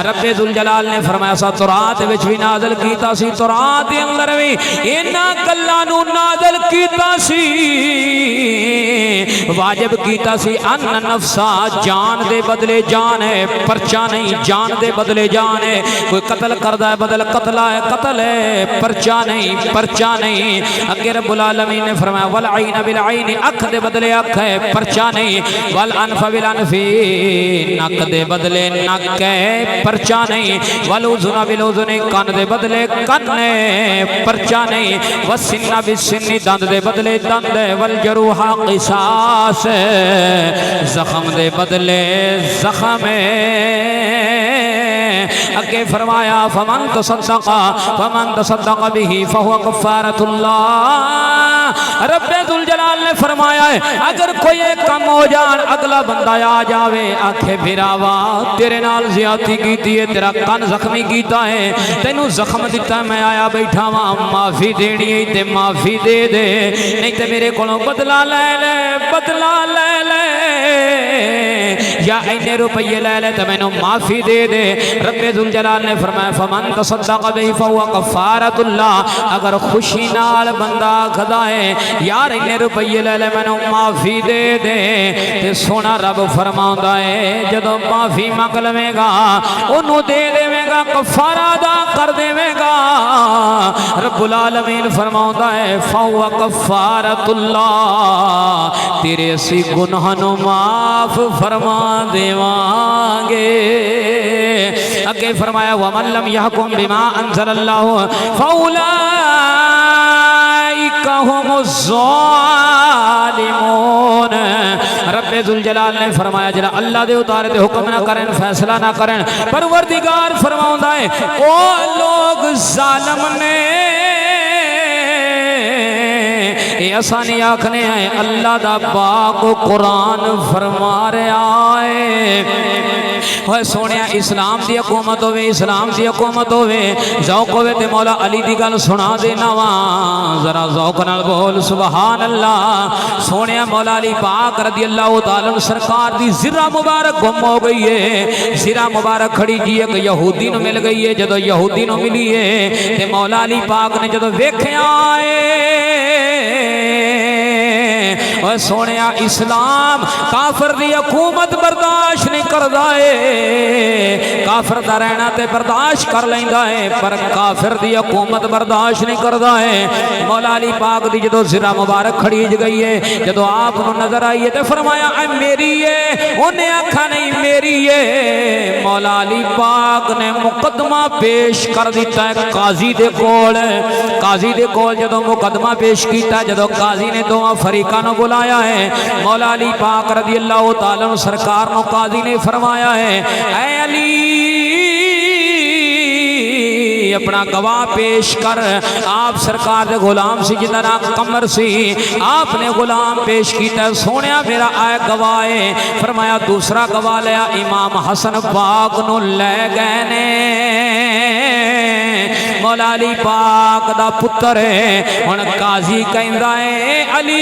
رب ذوالجلال نے فرمایا سا تورات وچ بھی نازل کیتا سی تورات دے اندر بھی انہاں گلاں نو نازل کیتا سی واجب کیتا سی ان نفسا جان دے بدلے جان ہے پرچہ نہیں جان دے بدلے جان ہے کوئی قتل کردا ہے بدل قتل ہے پرچہ نہیں اگر رب العالمین نے فرمایا والعین بالعین اکھ دے بدلے اکھ ہے پرچہ نہیں والانف بالانف نک دے بدلے نک ہے پرچہ نہیں والاذن بالاذن کان دے بدلے کان ہے پرچہ نہیں والسن بالسن دند دے بدلے دند ہے والجروح قصاص زخم دے بدلے زخم اگے فرمایا فمن تصدق به فهو کفارۃ اللہ رب ذوالجلال نے فرمایا ہے اگر کوئی ایک کم ہو جان اگلا بندہ آ جاوے آکھے بھراوا تیرے نال زیادتی کیتی ہے تیرا کن زخمی کیتا ہے تینوں زخم دیتا ہے میں آیا بیٹھا ہاں معافی دینی ہے تے معافی دے دے نہیں تے میرے کولوں بدلہ لے لے یا اینے روپیے لے لے تے مینوں معافی دے دے رب ذوالجلال نے فرمایا فمن تصدق به فهو کفارۃ اللہ اگر خوشی نال بندہ کھدا ہے یار اینے روپیے لے لے مینوں معافی دے دے تے سونا رب فرماوندا ہے جدوں معافی منگ لویں گا اونوں دے دیویں گا کفارہ ادا کر دیویں گا رب العالمین فرماوندا ہے فهو کفارۃ اللہ تیرے اسی گناہ نو معاف فرما دیواں گے اگے فرمایا وَمَن لَّمْ يَحْكُم بِمَا أَنزَلَ اللَّهُ فَأُولَٰئِكَ هُمُ الظَّالِمُونَ رب ذوالجلال نے فرمایا جڑا اللہ دے اتارے تے حکم نہ کرن فیصلہ نہ کرن پروردگار فرماوندا ہے او لوگ ظالم نے یہ آسانی آکھنے ہیں اللہ دا پاک قرآن فرما رہا ہے ہوئے سونیا اسلام دی حکومت ہوئے اسلام دی حکومت ہوئے ذوق ہوئے تے مولا علی دی گل سنا دینا وہاں ذرا ذوق نال بول سبحان اللہ سونیا مولا علی پاک رضی اللہ تعالیٰ سرکار دی زرہ مبارک گم ہو گئی ہے زرہ مبارک کھڑی جی ایک یہودی نو مل گئی ہے جدو یہودی نو ملی ہے تے مولا علی پاک نے جدو ویکھے آئے اور سونیا اسلام کافر دی حکومت برداشت نہیں کردا ہے کافر دا رہنا تے برداشت کر لیندا ہے پر کافر دی حکومت برداشت نہیں کردا ہے مولا علی پاک دی جدو زرہ مبارک کھڑی گئی ہے جدو آپ نو نظر آئی ہے تے فرمایا اے میری ہے انہیں آکھا نہیں میری ہے مولا علی پاک نے مقدمہ پیش کر دیتا ہے قاضی دے کول جدو مقدمہ پیش کیتا جدو قاضی نے دو فریقاں نو بلایا ہے مولا علی پاک رضی اللہ تعالیٰ سرکار نو قاضی نے فرمایا ہے اے علی اپنا گواہ پیش کر آپ سرکار دے غلام سی جنہ نام قمر سی آپ نے غلام پیش کیتا ہے سونیا میرا آئے گواہ ہے فرمایا دوسرا گواہ لیا امام حسن پاک نو لے گئے نے مولا علی پاک دا پتر ہے ہن قاضی کہندا ہے علی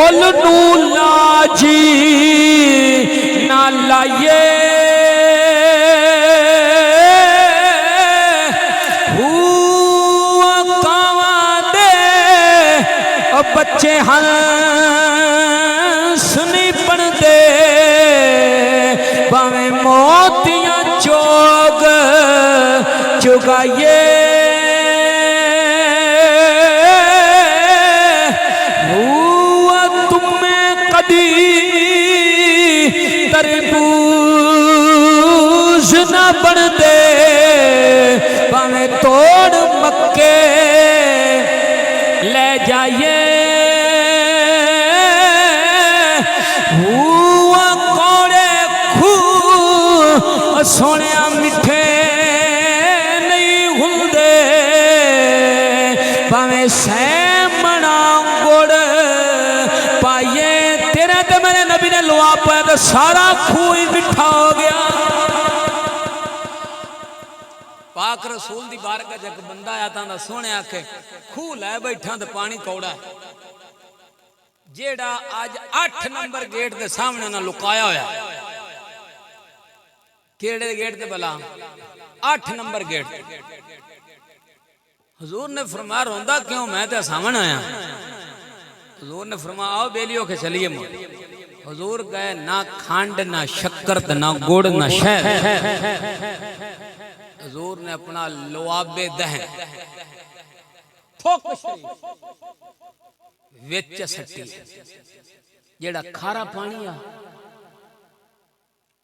مول نو لاجی نہ لائیے بچے ہنس نہیں پڑھتے باویں موتیاں چوگ چگائیے تمہیں کدی تربوز نہ بڑھتے باویں توڑ مکے لے جائیے سونے مٹھے نہیں ہندے پاویں سیمنا گڑ پائیے تیرے تے میرے نبی نے لوا پایا تو سارا خوئی مٹھا ہو گیا پاک رسول دی بارگاہ جگ بندہ آیا تھا سونے آکھے خوہ لے بیٹھا تو پانی کوڑا ہے جیڑا آج 8 نمبر گیٹ دے سامنے نہ لکایا ہویا کیڑے گیٹ دے بلا 8 نمبر گیٹ حضور نے فرمایا روندہ کیوں میں تے سامنے آیا حضور نے فرمایا آؤ بیلیوں کے چلیے مجھے حضور گئے نہ کھانڈ نہ شکرت نہ گوڑ نہ شہد حضور نے اپنا لواب دہن تھوک شریف ویچ سٹی جیڑا کھارا پانی آ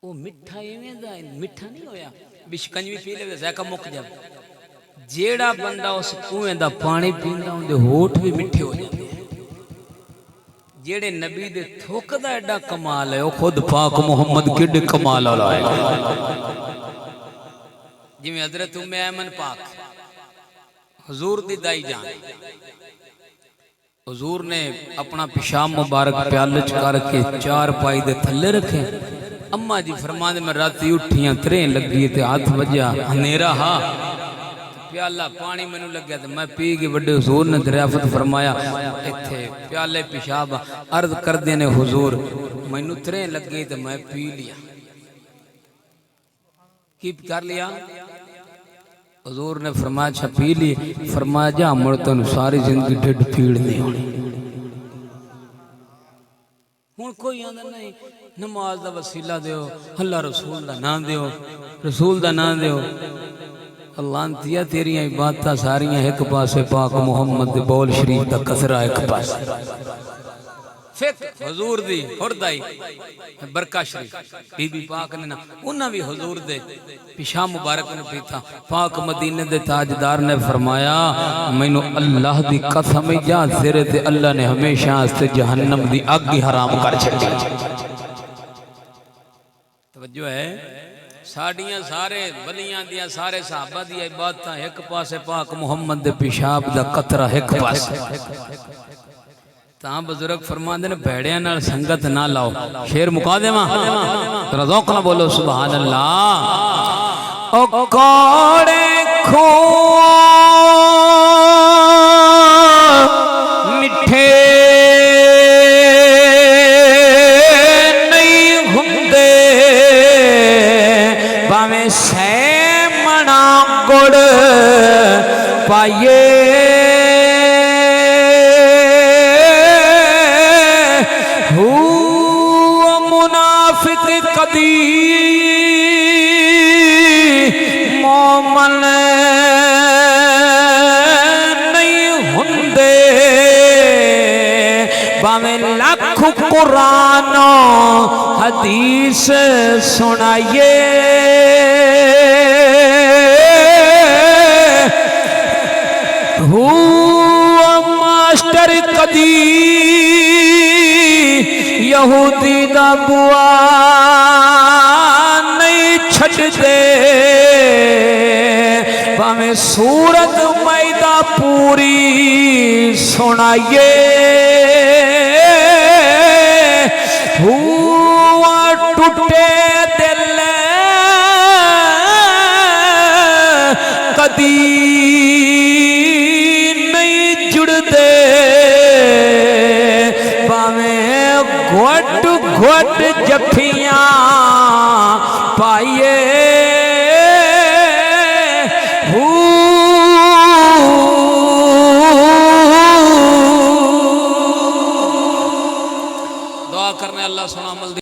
وہ مٹھا مٹھا نہیں ہویا بشکنجوی پی لے ذائقہ مک جب جیڑا بندہ اس کنویں دا پانی پیندا ہوندے ہوٹ بھی مٹھے ہو جاندے جیڑے نبی دے تھوک دا ایڈا کمال ہے وہ خود پاک محمد کڈ کمال والا ہے جی میں حضرت ام ایمن پاک حضور دی دائی جان حضور نے اپنا پیشاب مبارک پیالچ کر کے 4 پائی دے تھلے رکھے اماں جی فرمانے میں راتی اٹھیاں ترین لگی تے ہاتھ وجہ ہنیرا ہاں پیالہ پانی میں نو لگ گیا تھا میں پی گئی بڑے حضور نے دریافت فرمایا اتھے پیالے پیشاب عرض کر دینے حضور میں نو ترین لگ گئی تھا میں پی لیا کی کر لیا حضور نے فرمایا اچھا پی لی فرمایا جا مرتن ساری زندگی ڈھڈ پیڑ نہیں ہونی ہون کوئی آندہ نہیں نماز دا وسیلہ دیو اللہ رسول دا نام دیو رسول دا نام دیو اللہ انتیا تیریاں عبادتہ ساریاں ایک پاسے پاک محمد دے بول شریف دا کثرہ ایک پاسے فقہ حضور دی خوردائی برکہ شریف بی بی پاک نے نا انہاں بھی حضور دے پیشاب مبارک نے پیتا پاک مدینہ دے تاجدار نے فرمایا مینو اللہ دی قسم جا تیرے تے اللہ نے ہمیشہ سے جہنم دی آگ ہی حرام کر چھڑی توجہ ہے ساڑیاں سارے ولیاں دیا سارے صحابہ دیا عبادتاں ایک پاسے پاک محمد دے پیشاب دا قطرہ ایک پاسے تاں بزرگ فرمان دے بھیڑیاں نال سنگت نہ لاؤ شیر مکا دے ماں رضوق نہ بولو سبحان اللہ او کوڑے کھو مٹھے نہیں ہندے باویں سیمنا گڑ پائیے منافق کدی مومن نہیں ہندے باویں لاکھ قرآن حدیث سنائیے ماسٹر کدی یہودی دا بوا نہیں چھٹ دے باویں سورت میدہ پوری سنائیے ہوا ٹوٹے دل کدی نہیں جڑ دے باویں گھٹ جفیاں پائیے دعا کرنے اللہ سنا عمل